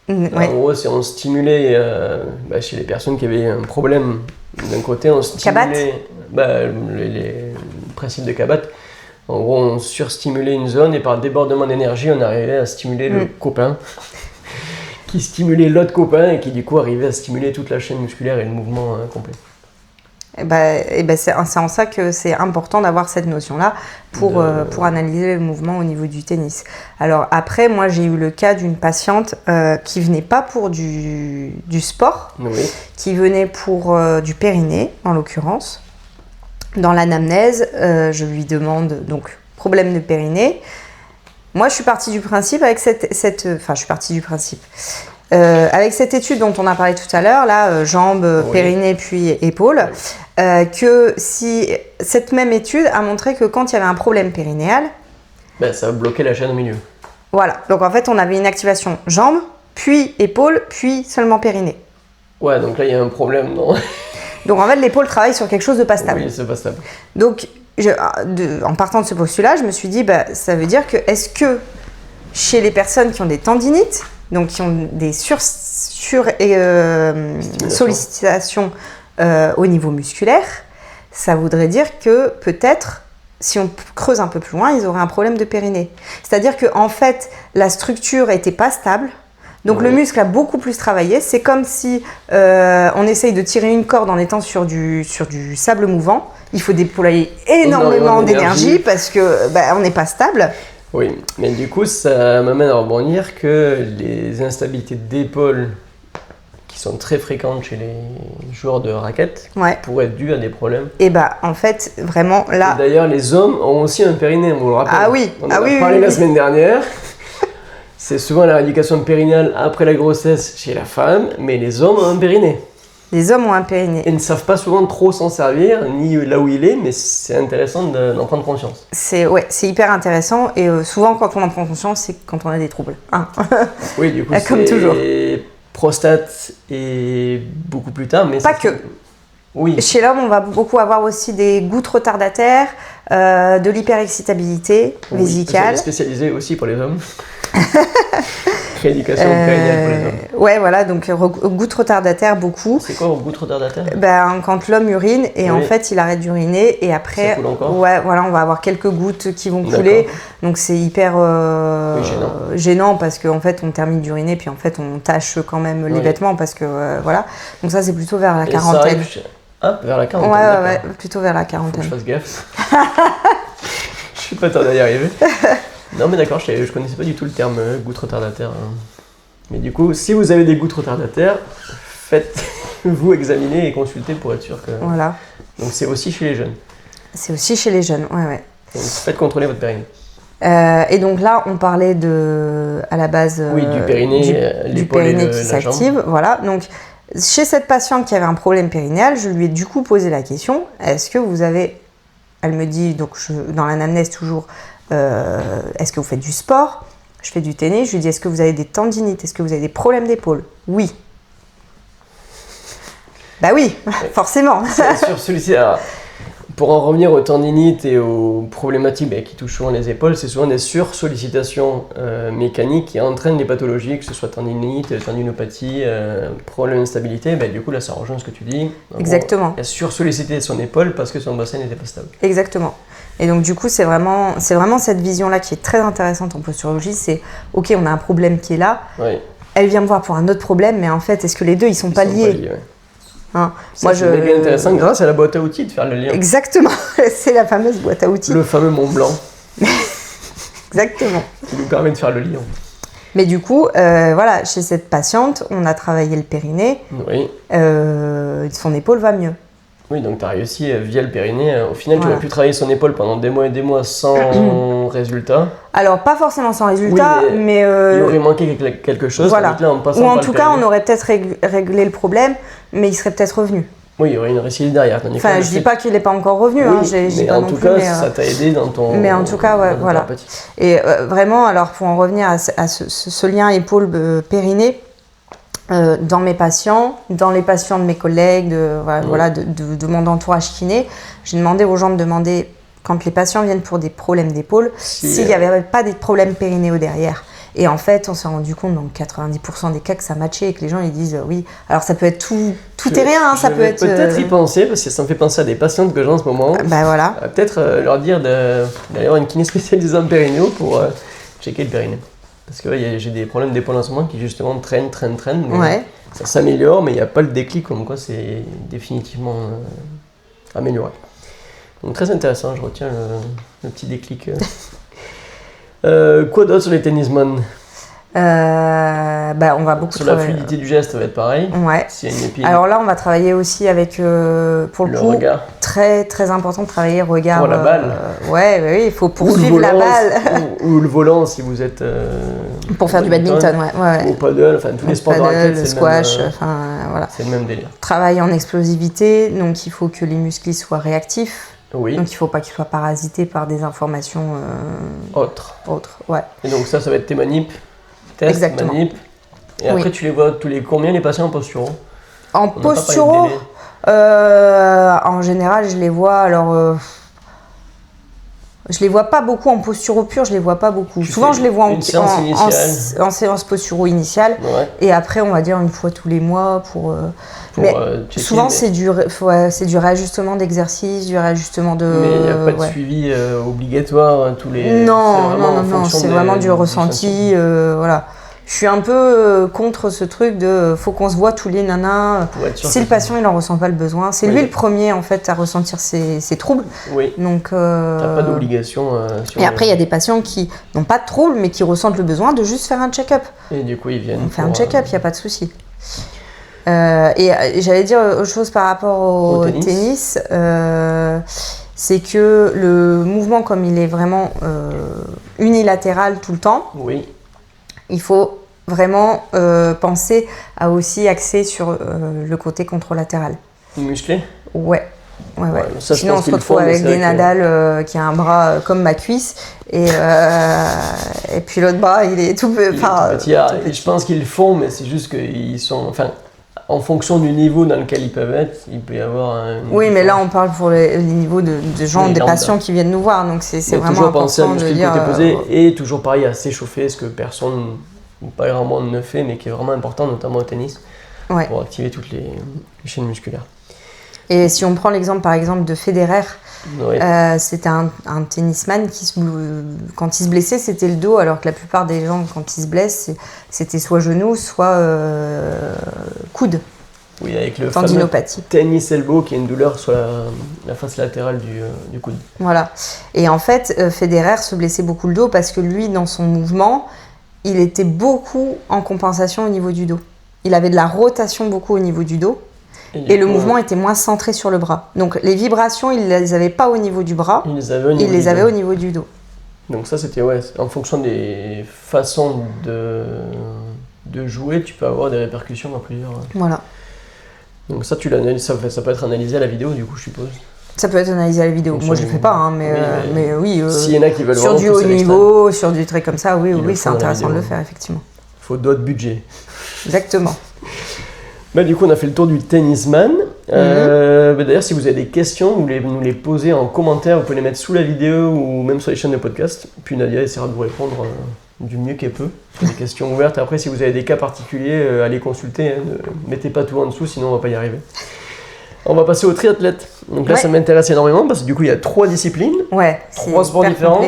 [SPEAKER 2] Oui.
[SPEAKER 1] En gros, c'est on stimulait, chez les personnes qui avaient un problème d'un côté, on stimulait les principes de Kabat. En gros, on surstimulait une zone et par débordement d'énergie, on arrivait à stimuler le copain qui stimulait l'autre copain et qui du coup arrivait à stimuler toute la chaîne musculaire et le mouvement complet.
[SPEAKER 2] C'est en ça que c'est important d'avoir cette notion-là pour analyser le mouvement au niveau du tennis. Alors après, moi j'ai eu le cas d'une patiente qui venait pas pour du sport, qui venait pour du périnée en l'occurrence. Dans l'anamnèse, je lui demande donc problème de périnée. Moi je suis partie du principe avec avec cette étude dont on a parlé tout à l'heure, là, jambes, périnée puis épaules, que si cette même étude a montré que quand il y avait un problème périnéal,
[SPEAKER 1] ça bloquait la chaîne au milieu.
[SPEAKER 2] Voilà, donc en fait on avait une activation jambes, puis épaules, puis seulement périnée.
[SPEAKER 1] Ouais, donc là il y a un problème, non ?
[SPEAKER 2] Donc en fait l'épaule travaille sur quelque chose de pas stable.
[SPEAKER 1] Oui, c'est pas stable.
[SPEAKER 2] Donc en partant de ce postulat, je me suis dit, ça veut dire que est-ce que chez les personnes qui ont des tendinites, donc qui ont des sollicitations au niveau musculaire, ça voudrait dire que peut-être, si on creuse un peu plus loin, ils auraient un problème de périnée. C'est-à-dire qu'en fait, la structure n'était pas stable, donc le muscle a beaucoup plus travaillé. C'est comme si on essaye de tirer une corde en étant sur du sable mouvant. Il faut déployer énormément d'énergie parce que on n'est pas stable.
[SPEAKER 1] Oui, mais du coup, ça m'amène à rebondir que les instabilités d'épaule qui sont très fréquentes chez les joueurs de raquettes pourraient être dues à des problèmes.
[SPEAKER 2] Et en fait, vraiment là.
[SPEAKER 1] Et d'ailleurs, les hommes ont aussi un périnée, on vous le rappelle.
[SPEAKER 2] Ah oui,
[SPEAKER 1] on en a parlé la semaine dernière. C'est souvent la rééducation périnéale après la grossesse chez la femme, mais les hommes ont un périnée.
[SPEAKER 2] Les hommes ont un périnée.
[SPEAKER 1] Et ne savent pas souvent trop s'en servir, ni là où il est, mais c'est intéressant d'en prendre conscience.
[SPEAKER 2] C'est hyper intéressant et souvent quand on en prend conscience, c'est quand on a des troubles.
[SPEAKER 1] Oui, du coup,
[SPEAKER 2] comme toujours.
[SPEAKER 1] Prostate et beaucoup plus tard, mais
[SPEAKER 2] pas que.
[SPEAKER 1] Oui.
[SPEAKER 2] Chez l'homme, on va beaucoup avoir aussi des gouttes retardataires, de l'hyperexcitabilité vésicale.
[SPEAKER 1] C'est spécialisé aussi pour les hommes. Rééducation périnéale pour les hommes.
[SPEAKER 2] Ouais, voilà, donc gouttes retardataires beaucoup.
[SPEAKER 1] C'est quoi gouttes retardataires ?
[SPEAKER 2] Quand l'homme urine et en fait il arrête d'uriner et après,
[SPEAKER 1] ça coule encore ?
[SPEAKER 2] Ouais, voilà, on va avoir quelques gouttes qui vont couler. Donc c'est hyper gênant parce qu'en fait on termine d'uriner puis en fait on tâche quand même les vêtements parce que voilà. Donc ça c'est plutôt vers la quarantaine.
[SPEAKER 1] Vers la quarantaine.
[SPEAKER 2] Ouais, plutôt vers la quarantaine.
[SPEAKER 1] Faut que je fasse gaffe. Je suis pas tardé d'y arriver. Non mais d'accord, je connaissais pas du tout le terme gouttes retardataires. Mais du coup, si vous avez des gouttes retardataires, faites-vous examiner et consulter pour être sûr que...
[SPEAKER 2] Voilà.
[SPEAKER 1] Donc c'est aussi chez les jeunes.
[SPEAKER 2] C'est aussi chez les jeunes, ouais.
[SPEAKER 1] Donc faites contrôler votre périnée.
[SPEAKER 2] Et donc là, on parlait à la base
[SPEAKER 1] du périnée,
[SPEAKER 2] du périnée qui s'active. Voilà. Donc Chez cette patiente qui avait un problème périnéal, je lui ai du coup posé la question, est-ce que vous avez... Elle me dit, donc dans l'anamnèse toujours, est-ce que vous faites du sport? Je fais du tennis. Je lui dis, est-ce que vous avez des tendinites? Est-ce que vous avez des problèmes d'épaule? Oui. Bah oui, forcément.
[SPEAKER 1] Pour en revenir aux tendinites et aux problématiques qui touchent souvent les épaules, c'est souvent des sursollicitations mécaniques qui entraînent des pathologies, que ce soit tendinite, tendinopathie, problème d'instabilité. Du coup, là, ça rejoint ce que tu dis.
[SPEAKER 2] Exactement.
[SPEAKER 1] Elle a sursollicité son épaule parce que son bassin n'était pas stable.
[SPEAKER 2] Exactement. Et donc, du coup, c'est vraiment cette vision-là qui est très intéressante en posturologie. C'est, OK, on a un problème qui est là.
[SPEAKER 1] Oui.
[SPEAKER 2] Elle vient me voir pour un autre problème, mais en fait, est-ce que les deux, ils sont pas liés? Hein.
[SPEAKER 1] Moi, c'est méga intéressant grâce à la boîte à outils de faire le lien.
[SPEAKER 2] Exactement, c'est la fameuse boîte à outils.
[SPEAKER 1] Le fameux Mont Blanc.
[SPEAKER 2] Exactement.
[SPEAKER 1] Qui nous permet de faire le lien.
[SPEAKER 2] Mais du coup, voilà, chez cette patiente, on a travaillé le périnée.
[SPEAKER 1] Oui.
[SPEAKER 2] Son épaule va mieux.
[SPEAKER 1] Oui, donc tu as réussi via le périnée. Au final, tu as pu travailler son épaule pendant des mois et des mois sans résultat.
[SPEAKER 2] Alors, pas forcément sans résultat,
[SPEAKER 1] oui,
[SPEAKER 2] mais
[SPEAKER 1] il aurait manqué quelque chose.
[SPEAKER 2] Voilà.
[SPEAKER 1] Là,
[SPEAKER 2] ou en tout cas, on aurait peut-être réglé le problème, mais il serait peut-être revenu.
[SPEAKER 1] Oui, il y aurait une récidive derrière.
[SPEAKER 2] Enfin, je dis pas qu'il n'est pas encore revenu.
[SPEAKER 1] Oui,
[SPEAKER 2] mais
[SPEAKER 1] en tout cas, ça t'a aidé dans ton.
[SPEAKER 2] Mais en tout cas, ouais, voilà. Et vraiment, alors pour en revenir à ce lien épaule-périnée, dans mes patients, dans les patients de mes collègues, de mon entourage kiné, j'ai demandé aux gens de demander, quand les patients viennent pour des problèmes d'épaule, s'il n'y avait pas des problèmes périnéaux derrière. Et en fait, on s'est rendu compte dans 90% des cas que ça matchait et que les gens ils disent oui. Alors ça peut être tout et rien, ça peut être.
[SPEAKER 1] Peut-être y penser parce que ça me fait penser à des patientes que j'ai en ce moment.
[SPEAKER 2] Voilà.
[SPEAKER 1] Peut-être leur dire d'aller voir une kiné spécialisée en périnéo pour checker le périnée. Parce que j'ai des problèmes d'épaule en ce moment qui justement traînent.
[SPEAKER 2] Ouais.
[SPEAKER 1] Ça s'améliore, mais il n'y a pas le déclic comme quoi c'est définitivement amélioré. Donc très intéressant, je retiens le petit déclic. Quoi d'autre sur les tennisman?
[SPEAKER 2] On va beaucoup
[SPEAKER 1] sur la fluidité du geste, ça va être pareil.
[SPEAKER 2] Ouais.
[SPEAKER 1] S'il y a une épine.
[SPEAKER 2] Alors là, on va travailler aussi avec, pour le coup,
[SPEAKER 1] regard.
[SPEAKER 2] Très très important de travailler regard.
[SPEAKER 1] Pour la balle.
[SPEAKER 2] Oui, il faut poursuivre la balle.
[SPEAKER 1] Ou le volant si vous êtes.
[SPEAKER 2] Pour faire du badminton, ouais.
[SPEAKER 1] Ou paddle, enfin tous les sports de raquette,
[SPEAKER 2] le squash, voilà.
[SPEAKER 1] C'est le même délire.
[SPEAKER 2] Travailler en explosivité, donc il faut que les muscles soient réactifs.
[SPEAKER 1] Oui.
[SPEAKER 2] Donc il ne faut pas qu'ils soient parasités par des informations
[SPEAKER 1] autres.
[SPEAKER 2] Ouais.
[SPEAKER 1] Et donc ça va être tes manips, test,
[SPEAKER 2] exactement.
[SPEAKER 1] manip. Et après tu les vois combien les patients en posturo?
[SPEAKER 2] En posturo, en général je les vois je les vois pas beaucoup en posturo pure, je les vois pas beaucoup. Souvent je les vois en séance posturo initiale.
[SPEAKER 1] Ouais.
[SPEAKER 2] Et après on va dire une fois tous les mois mais souvent c'est du réajustement d'exercice, du réajustement de...
[SPEAKER 1] Mais il n'y a pas de suivi obligatoire tous les...
[SPEAKER 2] Non, c'est vraiment du ressenti, voilà. Je suis un peu contre ce truc de faut qu'on se voit tous les nanas. Si le patient il en ressent pas le besoin, c'est lui le premier en fait à ressentir ses troubles.
[SPEAKER 1] Oui.
[SPEAKER 2] Donc
[SPEAKER 1] t'as pas d'obligation.
[SPEAKER 2] Et après il y a des patients qui n'ont pas de troubles mais qui ressentent le besoin de juste faire un check-up.
[SPEAKER 1] Et du coup ils viennent.
[SPEAKER 2] On fait un check-up, il n'y a pas de souci. Et j'allais dire autre chose par rapport au tennis. C'est que le mouvement comme il est vraiment unilatéral tout le temps.
[SPEAKER 1] Oui.
[SPEAKER 2] Il faut vraiment penser à aussi axer sur le côté contralatéral.
[SPEAKER 1] Musclé?
[SPEAKER 2] Ouais.
[SPEAKER 1] Ça,
[SPEAKER 2] sinon on se retrouve avec des Nadal qui a un bras comme ma cuisse et puis l'autre bras il est tout petit.
[SPEAKER 1] Je pense qu'ils le font, mais c'est juste qu'ils sont... Enfin, en fonction du niveau dans lequel ils peuvent être, il peut y avoir
[SPEAKER 2] Oui, mais là on parle pour les niveaux de gens, des patients qui viennent nous voir, donc c'est vraiment
[SPEAKER 1] toujours
[SPEAKER 2] important
[SPEAKER 1] penser à
[SPEAKER 2] de
[SPEAKER 1] muscler
[SPEAKER 2] dire...
[SPEAKER 1] le côté posé et toujours pareil à s'échauffer, ce que personne ou pas grand monde ne fait, mais qui est vraiment important, notamment au tennis, pour activer toutes les chaînes musculaires. Et
[SPEAKER 2] si on prend l'exemple par exemple de Federer, c'était un tennisman qui, quand il se blessait, c'était le dos, alors que la plupart des gens, quand ils se blessent, c'était soit genou, soit coude.
[SPEAKER 1] Oui, avec le
[SPEAKER 2] tendinopathie.
[SPEAKER 1] Tennis elbow, qui est une douleur sur la face latérale du coude.
[SPEAKER 2] Voilà. Et en fait, Federer se blessait beaucoup le dos parce que lui, dans son mouvement, il était beaucoup en compensation au niveau du dos. Il avait de la rotation beaucoup au niveau du dos. Et le mouvement était moins centré sur le bras. Donc les vibrations, il ne les avait pas au niveau du bras, il les avait au niveau du dos.
[SPEAKER 1] Donc ça, c'était en fonction des façons de jouer, tu peux avoir des répercussions dans plusieurs...
[SPEAKER 2] Voilà.
[SPEAKER 1] Donc ça, tu l'analyses, ça peut être analysé à la vidéo, du coup, je suppose.
[SPEAKER 2] Ça peut être analysé à la vidéo.
[SPEAKER 1] Donc,
[SPEAKER 2] moi, je le fais pas, hein, mais oui.
[SPEAKER 1] S'il y en a qui veulent
[SPEAKER 2] sur du haut niveau, sur du truc comme ça, oui, c'est intéressant de le faire, effectivement.
[SPEAKER 1] Il faut d'autres budgets.
[SPEAKER 2] Exactement.
[SPEAKER 1] Du coup, on a fait le tour du tennisman. D'ailleurs, si vous avez des questions, vous voulez nous les poser en commentaire, vous pouvez les mettre sous la vidéo ou même sur les chaînes de podcast. Puis Nadia essaiera de vous répondre du mieux qu'elle peut. Des questions ouvertes. Après, si vous avez des cas particuliers, allez consulter. Hein. Ne mettez pas tout en dessous, sinon on va pas y arriver. On va passer au triathlète. Donc là, ça m'intéresse énormément parce que du coup, il y a 3 disciplines.
[SPEAKER 2] Ouais,
[SPEAKER 1] 3 sports différents.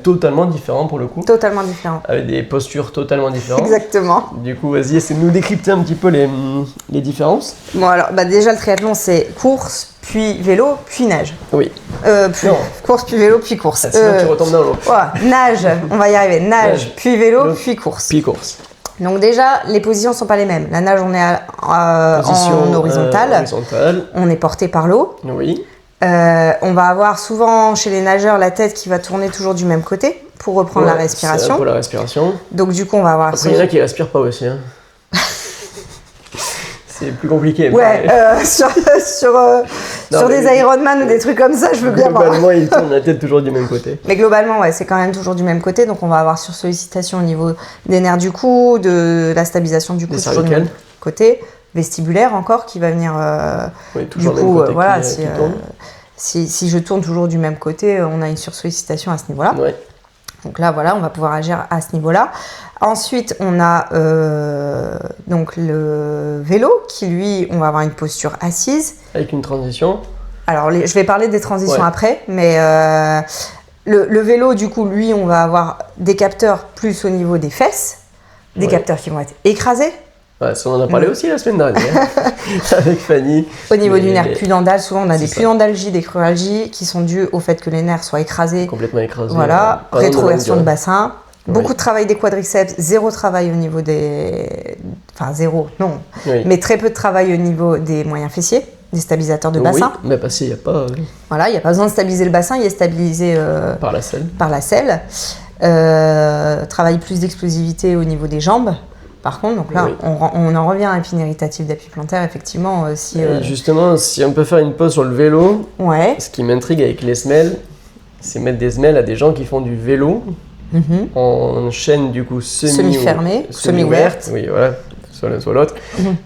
[SPEAKER 1] Totalement différents pour le coup.
[SPEAKER 2] Totalement différents.
[SPEAKER 1] Avec des postures totalement différentes.
[SPEAKER 2] Exactement.
[SPEAKER 1] Du coup, vas-y, essaie de nous décrypter un petit peu les différences.
[SPEAKER 2] Bon, alors, déjà, le triathlon, c'est course, puis vélo, puis nage.
[SPEAKER 1] Oui.
[SPEAKER 2] Course, puis vélo, puis course.
[SPEAKER 1] Sinon, tu retombes dans l'eau.
[SPEAKER 2] Nage, on va y arriver. Nage, puis vélo, puis course.
[SPEAKER 1] Puis course.
[SPEAKER 2] Donc déjà, les positions ne sont pas les mêmes. La nage, on est en horizontale. On est porté par l'eau.
[SPEAKER 1] Oui.
[SPEAKER 2] On va avoir souvent chez les nageurs la tête qui va tourner toujours du même côté pour reprendre la respiration.
[SPEAKER 1] Pour la respiration.
[SPEAKER 2] Donc du coup, on va avoir...
[SPEAKER 1] Après, il y en a qui ne respirent pas aussi. Hein. C'est plus compliqué.
[SPEAKER 2] Sur des Ironman ou des trucs comme ça, je veux bien voir.
[SPEAKER 1] Globalement, ils tournent la tête toujours du même côté.
[SPEAKER 2] Mais globalement, c'est quand même toujours du même côté. Donc on va avoir sursollicitation au niveau des nerfs du cou, de la stabilisation du cou, toujours du même côté. Vestibulaire encore, qui va venir...
[SPEAKER 1] toujours
[SPEAKER 2] du coup,
[SPEAKER 1] côté
[SPEAKER 2] voilà, si je tourne toujours du même côté, on a une sursollicitation à ce niveau-là.
[SPEAKER 1] Ouais.
[SPEAKER 2] Donc là, voilà, on va pouvoir agir à ce niveau-là. Ensuite, on a donc le vélo, qui lui, on va avoir une posture assise.
[SPEAKER 1] Avec une transition.
[SPEAKER 2] Alors, je vais parler des transitions après, mais le vélo, du coup, lui, on va avoir des capteurs plus au niveau des fesses, des capteurs qui vont être écrasés.
[SPEAKER 1] Ouais, ça on en a parlé aussi la semaine dernière avec Fanny.
[SPEAKER 2] Au niveau du nerf pudendal, souvent on a des pudendalgies, des cruralgies qui sont dues au fait que les nerfs soient écrasés.
[SPEAKER 1] Complètement écrasés.
[SPEAKER 2] Voilà, rétroversion de bassin. Beaucoup de travail des quadriceps, zéro travail au niveau des... Enfin zéro, non. Mais très peu de travail au niveau des moyens fessiers, des stabilisateurs de bassin.
[SPEAKER 1] Oui, mais parce qu'il n'y a pas...
[SPEAKER 2] Voilà, il n'y a pas besoin de stabiliser le bassin, il est stabilisé
[SPEAKER 1] par la selle.
[SPEAKER 2] Par la selle. Travail plus d'explosivité au niveau des jambes. Par contre, donc là, on en revient à un pin irritatif d'appui plantaire, effectivement.
[SPEAKER 1] Justement, si on peut faire une pause sur le vélo, ce qui m'intrigue avec les semelles, c'est mettre des semelles à des gens qui font du vélo en chaîne du coup
[SPEAKER 2] semi-fermée, semi-ouverte.
[SPEAKER 1] Oui, voilà, soit l'un soit l'autre.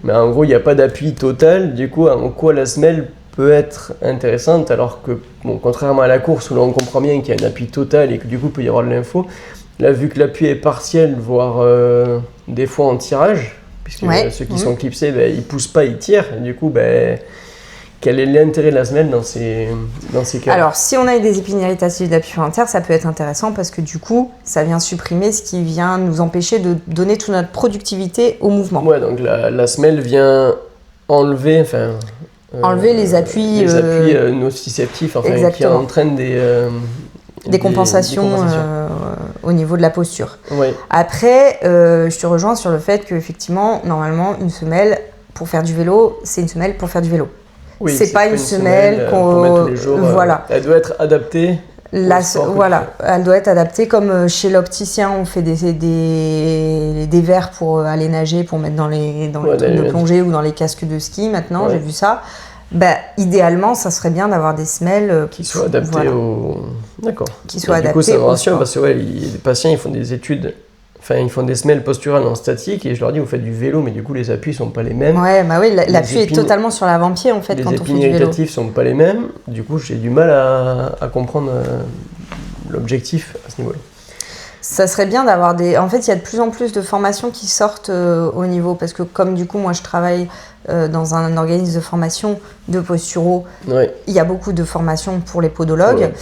[SPEAKER 1] Mais en gros, il n'y a pas d'appui total. Du coup, en quoi la semelle peut être intéressante, alors que, contrairement à la course où là on comprend bien qu'il y a un appui total et que du coup, il peut y avoir de l'info. Là, vu que l'appui est partiel, voire des fois en tirage, puisque ceux qui sont clipsés, ils ne poussent pas, ils tirent. Et du coup, quel est l'intérêt de la semelle dans ces cas?
[SPEAKER 2] Alors, si on a des épines irritatives d'appui plantaire, ça peut être intéressant parce que du coup, ça vient supprimer ce qui vient nous empêcher de donner toute notre productivité au mouvement.
[SPEAKER 1] Ouais, donc la semelle vient enlever,
[SPEAKER 2] enlever les appuis
[SPEAKER 1] nociceptifs, qui entraînent des
[SPEAKER 2] compensations au niveau de la posture.
[SPEAKER 1] Ouais.
[SPEAKER 2] Après, je te rejoins sur le fait qu'effectivement, normalement, une semelle pour faire du vélo, c'est une semelle pour faire du vélo.
[SPEAKER 1] Oui,
[SPEAKER 2] c'est pas une semelle qu'on
[SPEAKER 1] met tous les jours.
[SPEAKER 2] Voilà.
[SPEAKER 1] Elle doit être adaptée.
[SPEAKER 2] Elle doit être adaptée comme chez l'opticien, on fait des verres pour aller nager, pour mettre dans les trucs de plongée ou dans les casques de ski. Maintenant, j'ai vu ça. Idéalement, ça serait bien d'avoir des semelles
[SPEAKER 1] qui soient adaptées au... D'accord.
[SPEAKER 2] Qui soient adaptées.
[SPEAKER 1] Du coup, ça me rassure parce que les patients, ils font des études, ils font des semelles posturales en statique et je leur dis, vous faites du vélo, mais du coup, les appuis sont pas les mêmes.
[SPEAKER 2] Ouais, l'appui est totalement sur l'avant-pied en fait quand on fait du vélo.
[SPEAKER 1] Les épines irritatives sont pas les mêmes. Du coup, j'ai du mal à comprendre l'objectif à ce niveau-là.
[SPEAKER 2] Ça serait bien d'avoir des... En fait, il y a de plus en plus de formations qui sortent au niveau... Parce que comme du coup, moi, je travaille dans un organisme de formation de posturaux, il y a beaucoup de formations pour les podologues.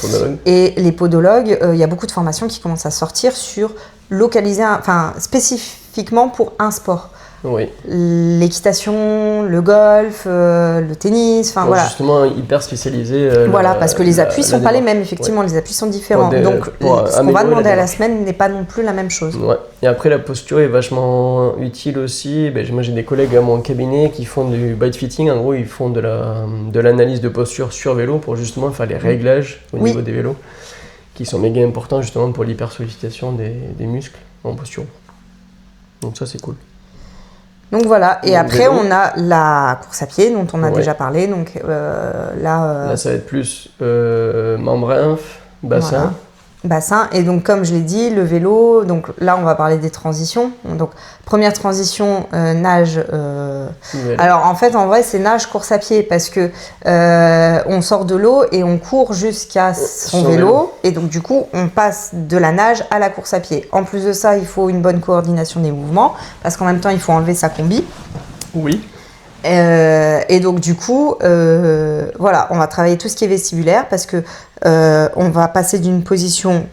[SPEAKER 2] Et les podologues, il y a beaucoup de formations qui commencent à sortir sur spécifiquement pour un sport. L'équitation, le golf, le tennis, voilà.
[SPEAKER 1] Justement, hyper spécialisé.
[SPEAKER 2] Parce que les appuis sont pas les mêmes, effectivement, les appuis sont différents. Donc, ce qu'on va demander à la semaine n'est pas non plus la même chose.
[SPEAKER 1] Et après, la posture est vachement utile aussi. Moi, j'ai des collègues à mon cabinet qui font du bite fitting. En gros, ils font de l'analyse de posture sur vélo pour justement faire les réglages au niveau des vélos, qui sont méga importants justement pour l'hypersollicitation des muscles en posture. Donc ça, c'est cool.
[SPEAKER 2] Donc voilà, et
[SPEAKER 1] Donc,
[SPEAKER 2] après
[SPEAKER 1] vélo.
[SPEAKER 2] on a la course à pied dont on a
[SPEAKER 1] Ouais.
[SPEAKER 2] déjà parlé, donc
[SPEAKER 1] Là, ça va être plus membrin, bassin.
[SPEAKER 2] voilà, bassin. Et donc comme je l'ai dit, le vélo, donc là on va parler des transitions. Donc première transition, nage.
[SPEAKER 1] Vélo.
[SPEAKER 2] Alors en fait en vrai c'est nage, course à pied parce que on sort de l'eau et on court jusqu'à son vélo. Et donc du coup on passe de la nage à la course à pied. En plus de ça il faut une bonne coordination des mouvements parce qu'en même temps il faut enlever sa combi.
[SPEAKER 1] Oui.
[SPEAKER 2] Et donc du coup, voilà, on va travailler tout ce qui est vestibulaire parce que on va passer d'une position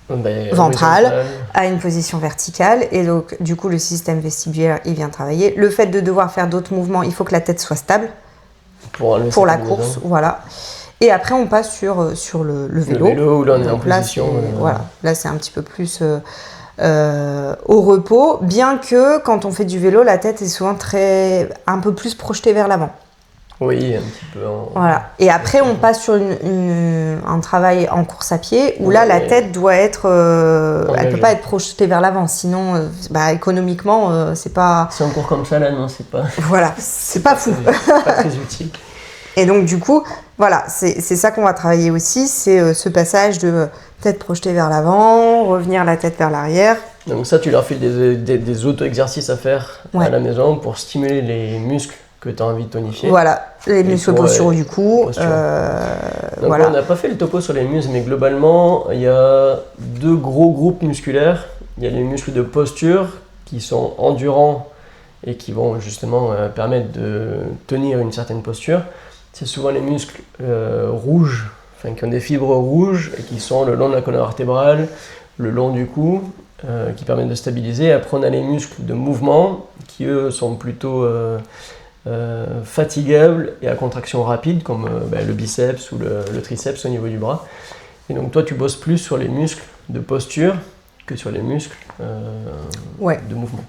[SPEAKER 2] ventrale à une position verticale et donc du coup le système vestibulaire il vient travailler. Le fait de devoir faire d'autres mouvements, il faut que la tête soit stable pour la course, voilà. Et après on passe sur le vélo.
[SPEAKER 1] Le vélo où là on est en
[SPEAKER 2] donc là,
[SPEAKER 1] position.
[SPEAKER 2] voilà, là c'est un petit peu plus au repos, bien que quand on fait du vélo, la tête est souvent un peu plus projetée vers l'avant.
[SPEAKER 1] Oui, un petit peu.
[SPEAKER 2] Voilà. Et après, on passe sur un travail en course à pied où là, la tête doit être, elle peut pas être projetée vers l'avant, sinon, économiquement, c'est pas.
[SPEAKER 1] Si on court comme ça là, non, c'est pas.
[SPEAKER 2] Voilà, c'est pas fou.
[SPEAKER 1] Pas très utile.
[SPEAKER 2] Et donc du coup, voilà, c'est ça qu'on va travailler aussi, c'est ce passage de tête projetée vers l'avant, revenir la tête vers l'arrière.
[SPEAKER 1] Donc ça, tu leur fais des auto-exercices à faire à la maison pour stimuler les muscles que tu as envie de tonifier.
[SPEAKER 2] Voilà, les muscles posturaux du coup.
[SPEAKER 1] Donc
[SPEAKER 2] voilà.
[SPEAKER 1] on n'a pas fait le topo sur les muscles, mais globalement, il y a deux gros groupes musculaires. Il y a les muscles de posture qui sont endurants et qui vont justement permettre de tenir une certaine posture. C'est souvent les muscles rouges, enfin qui ont des fibres rouges et qui sont le long de la colonne vertébrale, le long du cou, qui permettent de stabiliser. Après, on a les muscles de mouvement qui, eux, sont plutôt fatigables et à contraction rapide, comme le biceps ou le triceps au niveau du bras. Et donc, toi, tu bosses plus sur les muscles de posture que sur les muscles de mouvement.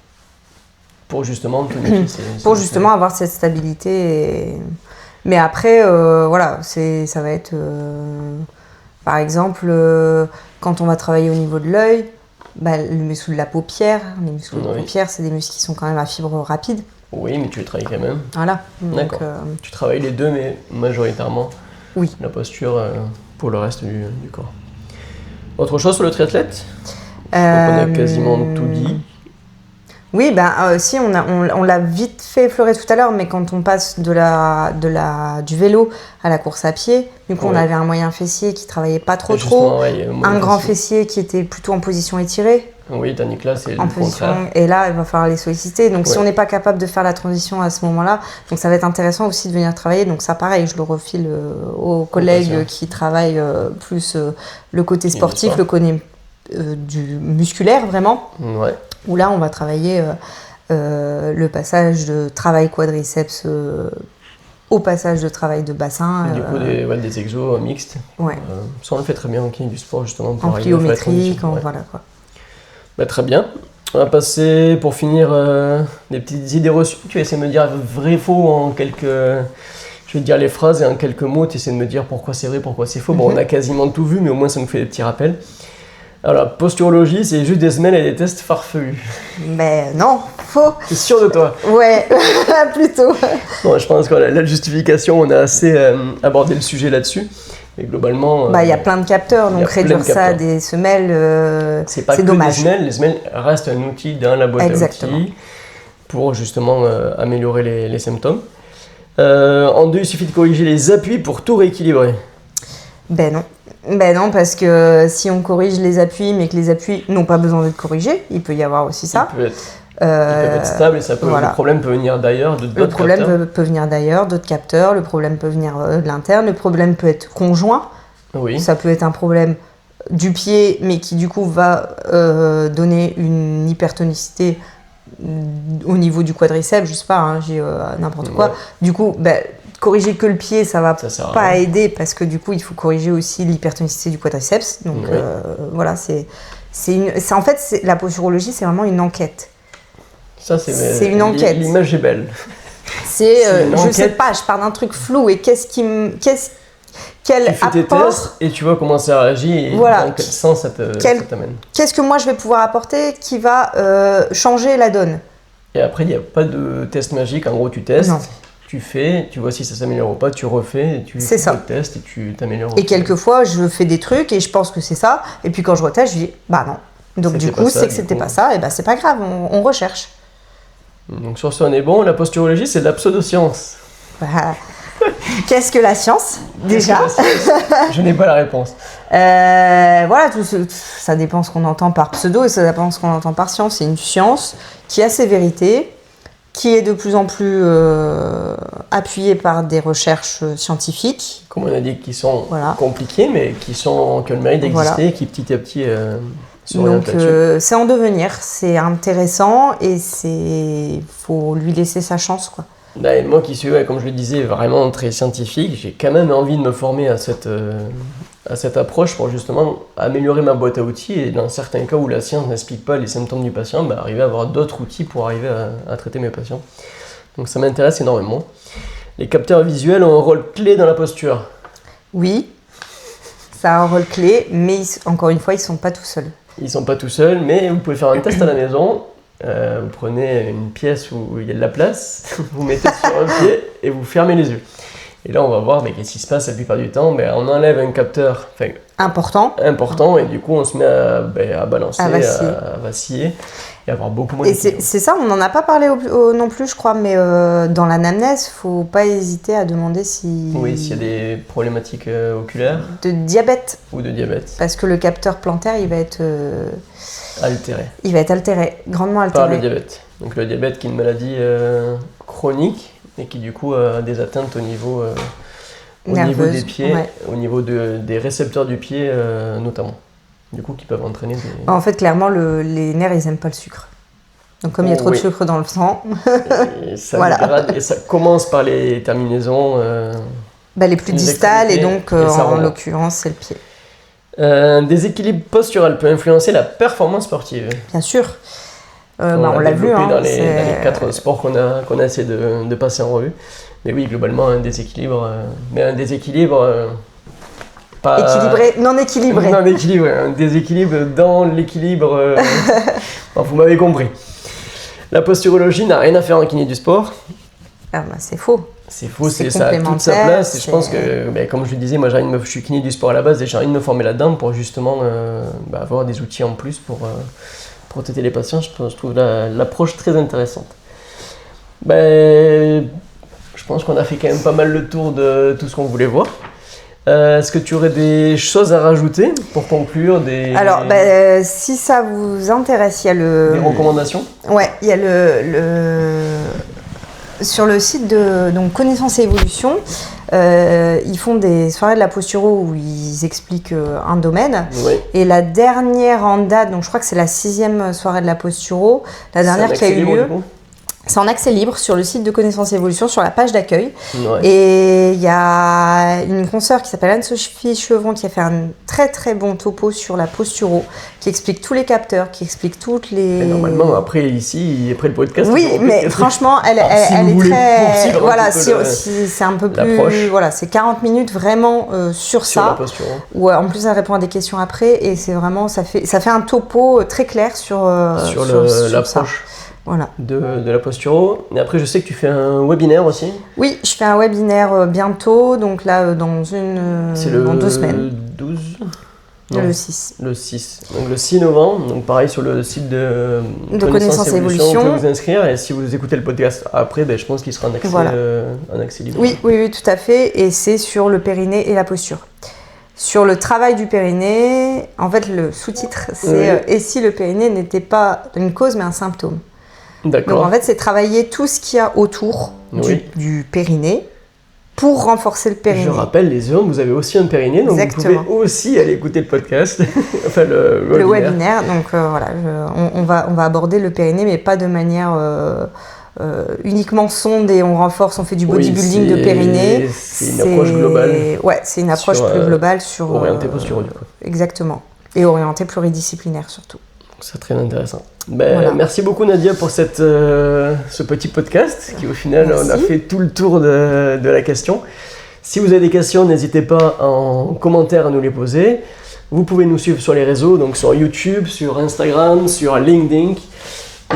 [SPEAKER 1] Pour justement tonifier
[SPEAKER 2] pour justement avoir cette stabilité. Mais après, voilà, ça va être, par exemple, quand on va travailler au niveau de l'œil, le muscle de la paupière. Les muscles de la paupière, c'est des muscles qui sont quand même à fibre rapide.
[SPEAKER 1] Oui, mais tu les travailles quand même.
[SPEAKER 2] Voilà.
[SPEAKER 1] D'accord. Tu travailles les deux, mais majoritairement la posture pour le reste du corps. Autre chose sur le triathlète ? On a quasiment tout dit.
[SPEAKER 2] Oui, si on l'a vite fait effleurer tout à l'heure, mais quand on passe du vélo à la course à pied, du coup on avait un moyen fessier qui travaillait pas trop, un grand fessier qui était plutôt en position étirée.
[SPEAKER 1] Oui, tandis que là c'est le contraire.
[SPEAKER 2] Et là il va falloir les solliciter. Donc si on n'est pas capable de faire la transition à ce moment-là, donc ça va être intéressant aussi de venir travailler. Donc ça pareil, je le refile aux collègues qui travaillent plus le côté sportif, le côté du musculaire vraiment.
[SPEAKER 1] Ouais.
[SPEAKER 2] Où là, on va travailler le passage de travail quadriceps au passage de travail de bassin.
[SPEAKER 1] Et du coup, des exos mixtes.
[SPEAKER 2] Ouais.
[SPEAKER 1] Ça, on le fait très bien en kiné du sport, justement. Pour
[SPEAKER 2] en pliométrique, voilà quoi.
[SPEAKER 1] Très bien. On va passer, pour finir, des petites idées reçues. Tu vas essayer de me dire vrai, faux en quelques... Je vais te dire les phrases et en quelques mots, tu essaies de me dire pourquoi c'est vrai, pourquoi c'est faux. Bon, on a quasiment tout vu, mais au moins, ça nous fait des petits rappels. Alors, la posturologie, c'est juste des semelles et des tests farfelus.
[SPEAKER 2] Mais non, faux.
[SPEAKER 1] T'es sûr de toi ?
[SPEAKER 2] Ouais, plutôt.
[SPEAKER 1] Bon, je pense que la justification, on a assez abordé le sujet là-dessus. Mais globalement...
[SPEAKER 2] y a plein de capteurs, donc réduire ça à des semelles,
[SPEAKER 1] c'est pas que
[SPEAKER 2] dommage.
[SPEAKER 1] les semelles restent un outil dans la boîte à outils pour justement améliorer les symptômes. En deux, il suffit de corriger les appuis pour tout rééquilibrer.
[SPEAKER 2] Non, parce que si on corrige les appuis, mais que les appuis n'ont pas besoin d'être corrigés, il peut y avoir aussi ça.
[SPEAKER 1] Ils peuvent être stables et le problème peut venir d'ailleurs,
[SPEAKER 2] Le problème peut venir d'ailleurs, d'autres capteurs, le problème peut venir de l'interne, le problème peut être conjoint.
[SPEAKER 1] Oui.
[SPEAKER 2] Ça peut être un problème du pied, mais qui du coup va donner une hypertonicité au niveau du quadriceps, je sais pas, j'ai n'importe quoi. Du coup, corriger que le pied, ça va pas aider parce que du coup, il faut corriger aussi l'hypertonicité du quadriceps. Donc voilà, en fait, la posturologie, c'est vraiment une enquête.
[SPEAKER 1] Ça,
[SPEAKER 2] c'est une enquête.
[SPEAKER 1] L'image est belle.
[SPEAKER 2] Je sais pas, je pars d'un truc flou et quel
[SPEAKER 1] tu fais tes tests et tu vois comment ça réagit et dans quel sens ça t'amène.
[SPEAKER 2] Qu'est-ce que moi je vais pouvoir apporter qui va changer la donne?
[SPEAKER 1] Et après, il n'y a pas de test magique. En gros, tu testes,
[SPEAKER 2] Non.
[SPEAKER 1] tu fais, tu vois si ça s'améliore ou pas, tu refais, et tu
[SPEAKER 2] C'est
[SPEAKER 1] fais
[SPEAKER 2] ça.
[SPEAKER 1] le test et tu t'améliores.
[SPEAKER 2] Et quelquefois, je fais des trucs et je pense que c'est ça. Et puis quand je reteste, je dis, bah non. Donc
[SPEAKER 1] C'était
[SPEAKER 2] du
[SPEAKER 1] pas
[SPEAKER 2] coup,
[SPEAKER 1] ça,
[SPEAKER 2] c'est que
[SPEAKER 1] du
[SPEAKER 2] c'était
[SPEAKER 1] coup.
[SPEAKER 2] pas ça. Et bah c'est pas grave, on recherche.
[SPEAKER 1] Donc sur ce, on est bon. La posturologie, c'est de la pseudoscience.
[SPEAKER 2] Bah, qu'est-ce que la science, déjà?
[SPEAKER 1] Je n'ai pas la réponse.
[SPEAKER 2] Voilà, ça dépend ce qu'on entend par pseudo et ça dépend ce qu'on entend par science. C'est une science qui a ses vérités, qui est de plus en plus appuyée par des recherches scientifiques.
[SPEAKER 1] Comme on a dit, qui sont
[SPEAKER 2] Voilà.
[SPEAKER 1] compliquées, mais qui ont le mérite d'exister et qui petit à petit s'orientent
[SPEAKER 2] Donc
[SPEAKER 1] là-dessus.
[SPEAKER 2] c'est en devenir, c'est intéressant et faut lui laisser sa chance, quoi.
[SPEAKER 1] Bah, et moi qui suis, comme je le disais, vraiment très scientifique, j'ai quand même envie de me former à cette approche pour justement améliorer ma boîte à outils et dans certains cas où la science n'explique pas les symptômes du patient, arriver à avoir d'autres outils pour arriver à traiter mes patients. Donc ça m'intéresse énormément. Les capteurs visuels ont un rôle clé dans la posture.
[SPEAKER 2] Oui, ça a un rôle clé, mais encore une fois, ils sont pas tout seuls.
[SPEAKER 1] Ils sont pas tout seuls, mais vous pouvez faire un test à la maison. Vous prenez une pièce où il y a de la place, vous mettez sur un pied et vous fermez les yeux. Et là, on va voir qu'est-ce qui se passe la plupart du temps. On enlève un capteur
[SPEAKER 2] Important
[SPEAKER 1] et du coup, on se met à balancer, à vaciller et à avoir beaucoup moins
[SPEAKER 2] Et
[SPEAKER 1] d'équilibre.
[SPEAKER 2] c'est ça, on n'en a pas parlé non plus, je crois, mais dans l'anamnèse, faut pas hésiter à demander s'il
[SPEAKER 1] y a des problématiques oculaires
[SPEAKER 2] de diabète,
[SPEAKER 1] ou de diabète
[SPEAKER 2] parce que le capteur plantaire, il va être
[SPEAKER 1] altéré
[SPEAKER 2] grandement
[SPEAKER 1] par le
[SPEAKER 2] altéré.
[SPEAKER 1] diabète. Donc le diabète qui est une maladie chronique et qui du coup a des atteintes au niveau des pieds,
[SPEAKER 2] ouais.
[SPEAKER 1] au niveau des récepteurs du pied notamment. Du coup, qui peuvent entraîner des...
[SPEAKER 2] En fait, clairement, les nerfs, ils aiment pas le sucre. Donc comme il y a trop de sucre dans le sang,
[SPEAKER 1] et ça
[SPEAKER 2] Voilà.
[SPEAKER 1] dégrade, et ça commence par les terminaisons
[SPEAKER 2] les plus distales, et donc
[SPEAKER 1] ça
[SPEAKER 2] en
[SPEAKER 1] remonte.
[SPEAKER 2] l'occurrence, c'est le pied.
[SPEAKER 1] Un déséquilibre postural peut influencer la performance sportive.
[SPEAKER 2] Bien sûr.
[SPEAKER 1] On
[SPEAKER 2] On
[SPEAKER 1] l'a
[SPEAKER 2] l'a vu.
[SPEAKER 1] développé
[SPEAKER 2] Hein,
[SPEAKER 1] dans les 4 sports qu'on a essayé de passer en revue. Mais oui, globalement, un déséquilibre. Mais un déséquilibre pas...
[SPEAKER 2] Équilibré, non équilibré.
[SPEAKER 1] Non équilibré, un déséquilibre dans l'équilibre. Vous m'avez compris. La posturologie n'a rien à faire en kiné du sport.
[SPEAKER 2] C'est faux.
[SPEAKER 1] C'est faux,
[SPEAKER 2] C'est
[SPEAKER 1] ça a toute sa
[SPEAKER 2] complémentaire,
[SPEAKER 1] place. Et je pense que, comme je le disais, moi je suis kiné du sport à la base et j'ai envie de me former là-dedans pour justement avoir des outils en plus pour traiter les patients. Je trouve l'approche très intéressante. Je pense qu'on a fait quand même pas mal le tour de tout ce qu'on voulait voir. Est-ce que tu aurais des choses à rajouter pour conclure
[SPEAKER 2] Alors, si ça vous intéresse, il y a
[SPEAKER 1] des recommandations?
[SPEAKER 2] Ouais, il y a sur le site de Connaissance et Évolution, ils font des soirées de la posturo où ils expliquent un domaine.
[SPEAKER 1] Oui.
[SPEAKER 2] Et la dernière en date, donc je crois que c'est la 6e soirée de la posturo, la dernière qui a eu lieu. C'est en accès libre sur le site de Connaissance et Évolution, sur la page d'accueil.
[SPEAKER 1] Ouais.
[SPEAKER 2] Et il y a une consoeur qui s'appelle Anne-Sophie Chevron qui a fait un très très bon topo sur la posturo, qui explique tous les capteurs, qui explique toutes les...
[SPEAKER 1] Et normalement, après le podcast...
[SPEAKER 2] Oui, mais franchement, elle est très... Voilà, c'est un peu plus... Voilà, c'est 40 minutes vraiment sur ça.
[SPEAKER 1] La posturo.
[SPEAKER 2] Où en plus, elle répond à des questions après. Et c'est vraiment... Ça fait un topo très clair sur
[SPEAKER 1] l'approche.
[SPEAKER 2] Ça. Voilà.
[SPEAKER 1] De la posturo. Et après, je sais que tu fais un webinaire aussi.
[SPEAKER 2] Oui, je fais un webinaire bientôt, donc là, dans 2 semaines.
[SPEAKER 1] Le 12
[SPEAKER 2] Le 6.
[SPEAKER 1] Le 6. Donc le 6 novembre, donc pareil sur le site de
[SPEAKER 2] Connaissance et Évolution.
[SPEAKER 1] Vous pouvez vous inscrire et si vous écoutez le podcast après, je pense qu'il sera en accès libre.
[SPEAKER 2] Oui, tout à fait. Et c'est sur le périnée et la posture. Sur le travail du périnée, en fait, le sous-titre, c'est et si le périnée n'était pas une cause mais un symptôme.
[SPEAKER 1] D'accord.
[SPEAKER 2] Donc en fait, c'est travailler tout ce qu'il y a autour du périnée pour renforcer le périnée.
[SPEAKER 1] Je rappelle les hommes, vous avez aussi un périnée, donc
[SPEAKER 2] Exactement.
[SPEAKER 1] vous pouvez aussi aller écouter le podcast, enfin
[SPEAKER 2] le webinaire. Donc voilà, on va aborder le périnée, mais pas de manière uniquement sonde et on renforce, on fait du bodybuilding de périnée.
[SPEAKER 1] C'est une approche globale.
[SPEAKER 2] Ouais, c'est une approche plus globale sur...
[SPEAKER 1] orientée posturaux du coup.
[SPEAKER 2] Exactement. Et orientée pluridisciplinaire surtout.
[SPEAKER 1] C'est très intéressant. Merci beaucoup Nadia pour ce petit podcast qui au final on a fait tout le tour de la question. Si vous avez des questions, n'hésitez pas en commentaire à nous les poser. Vous pouvez nous suivre sur les réseaux, donc sur YouTube, sur Instagram, sur LinkedIn.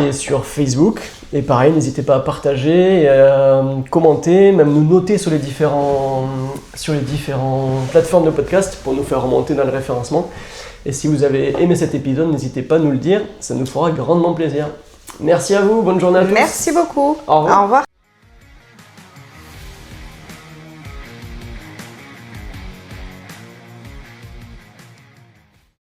[SPEAKER 1] et sur Facebook. Et pareil, n'hésitez pas à partager, commenter, même nous noter sur les différentes plateformes de podcast pour nous faire remonter dans le référencement. Et si vous avez aimé cet épisode, n'hésitez pas à nous le dire, ça nous fera grandement plaisir. Merci à vous, bonne journée à tous.
[SPEAKER 2] Merci beaucoup.
[SPEAKER 1] Au revoir.
[SPEAKER 2] Au revoir.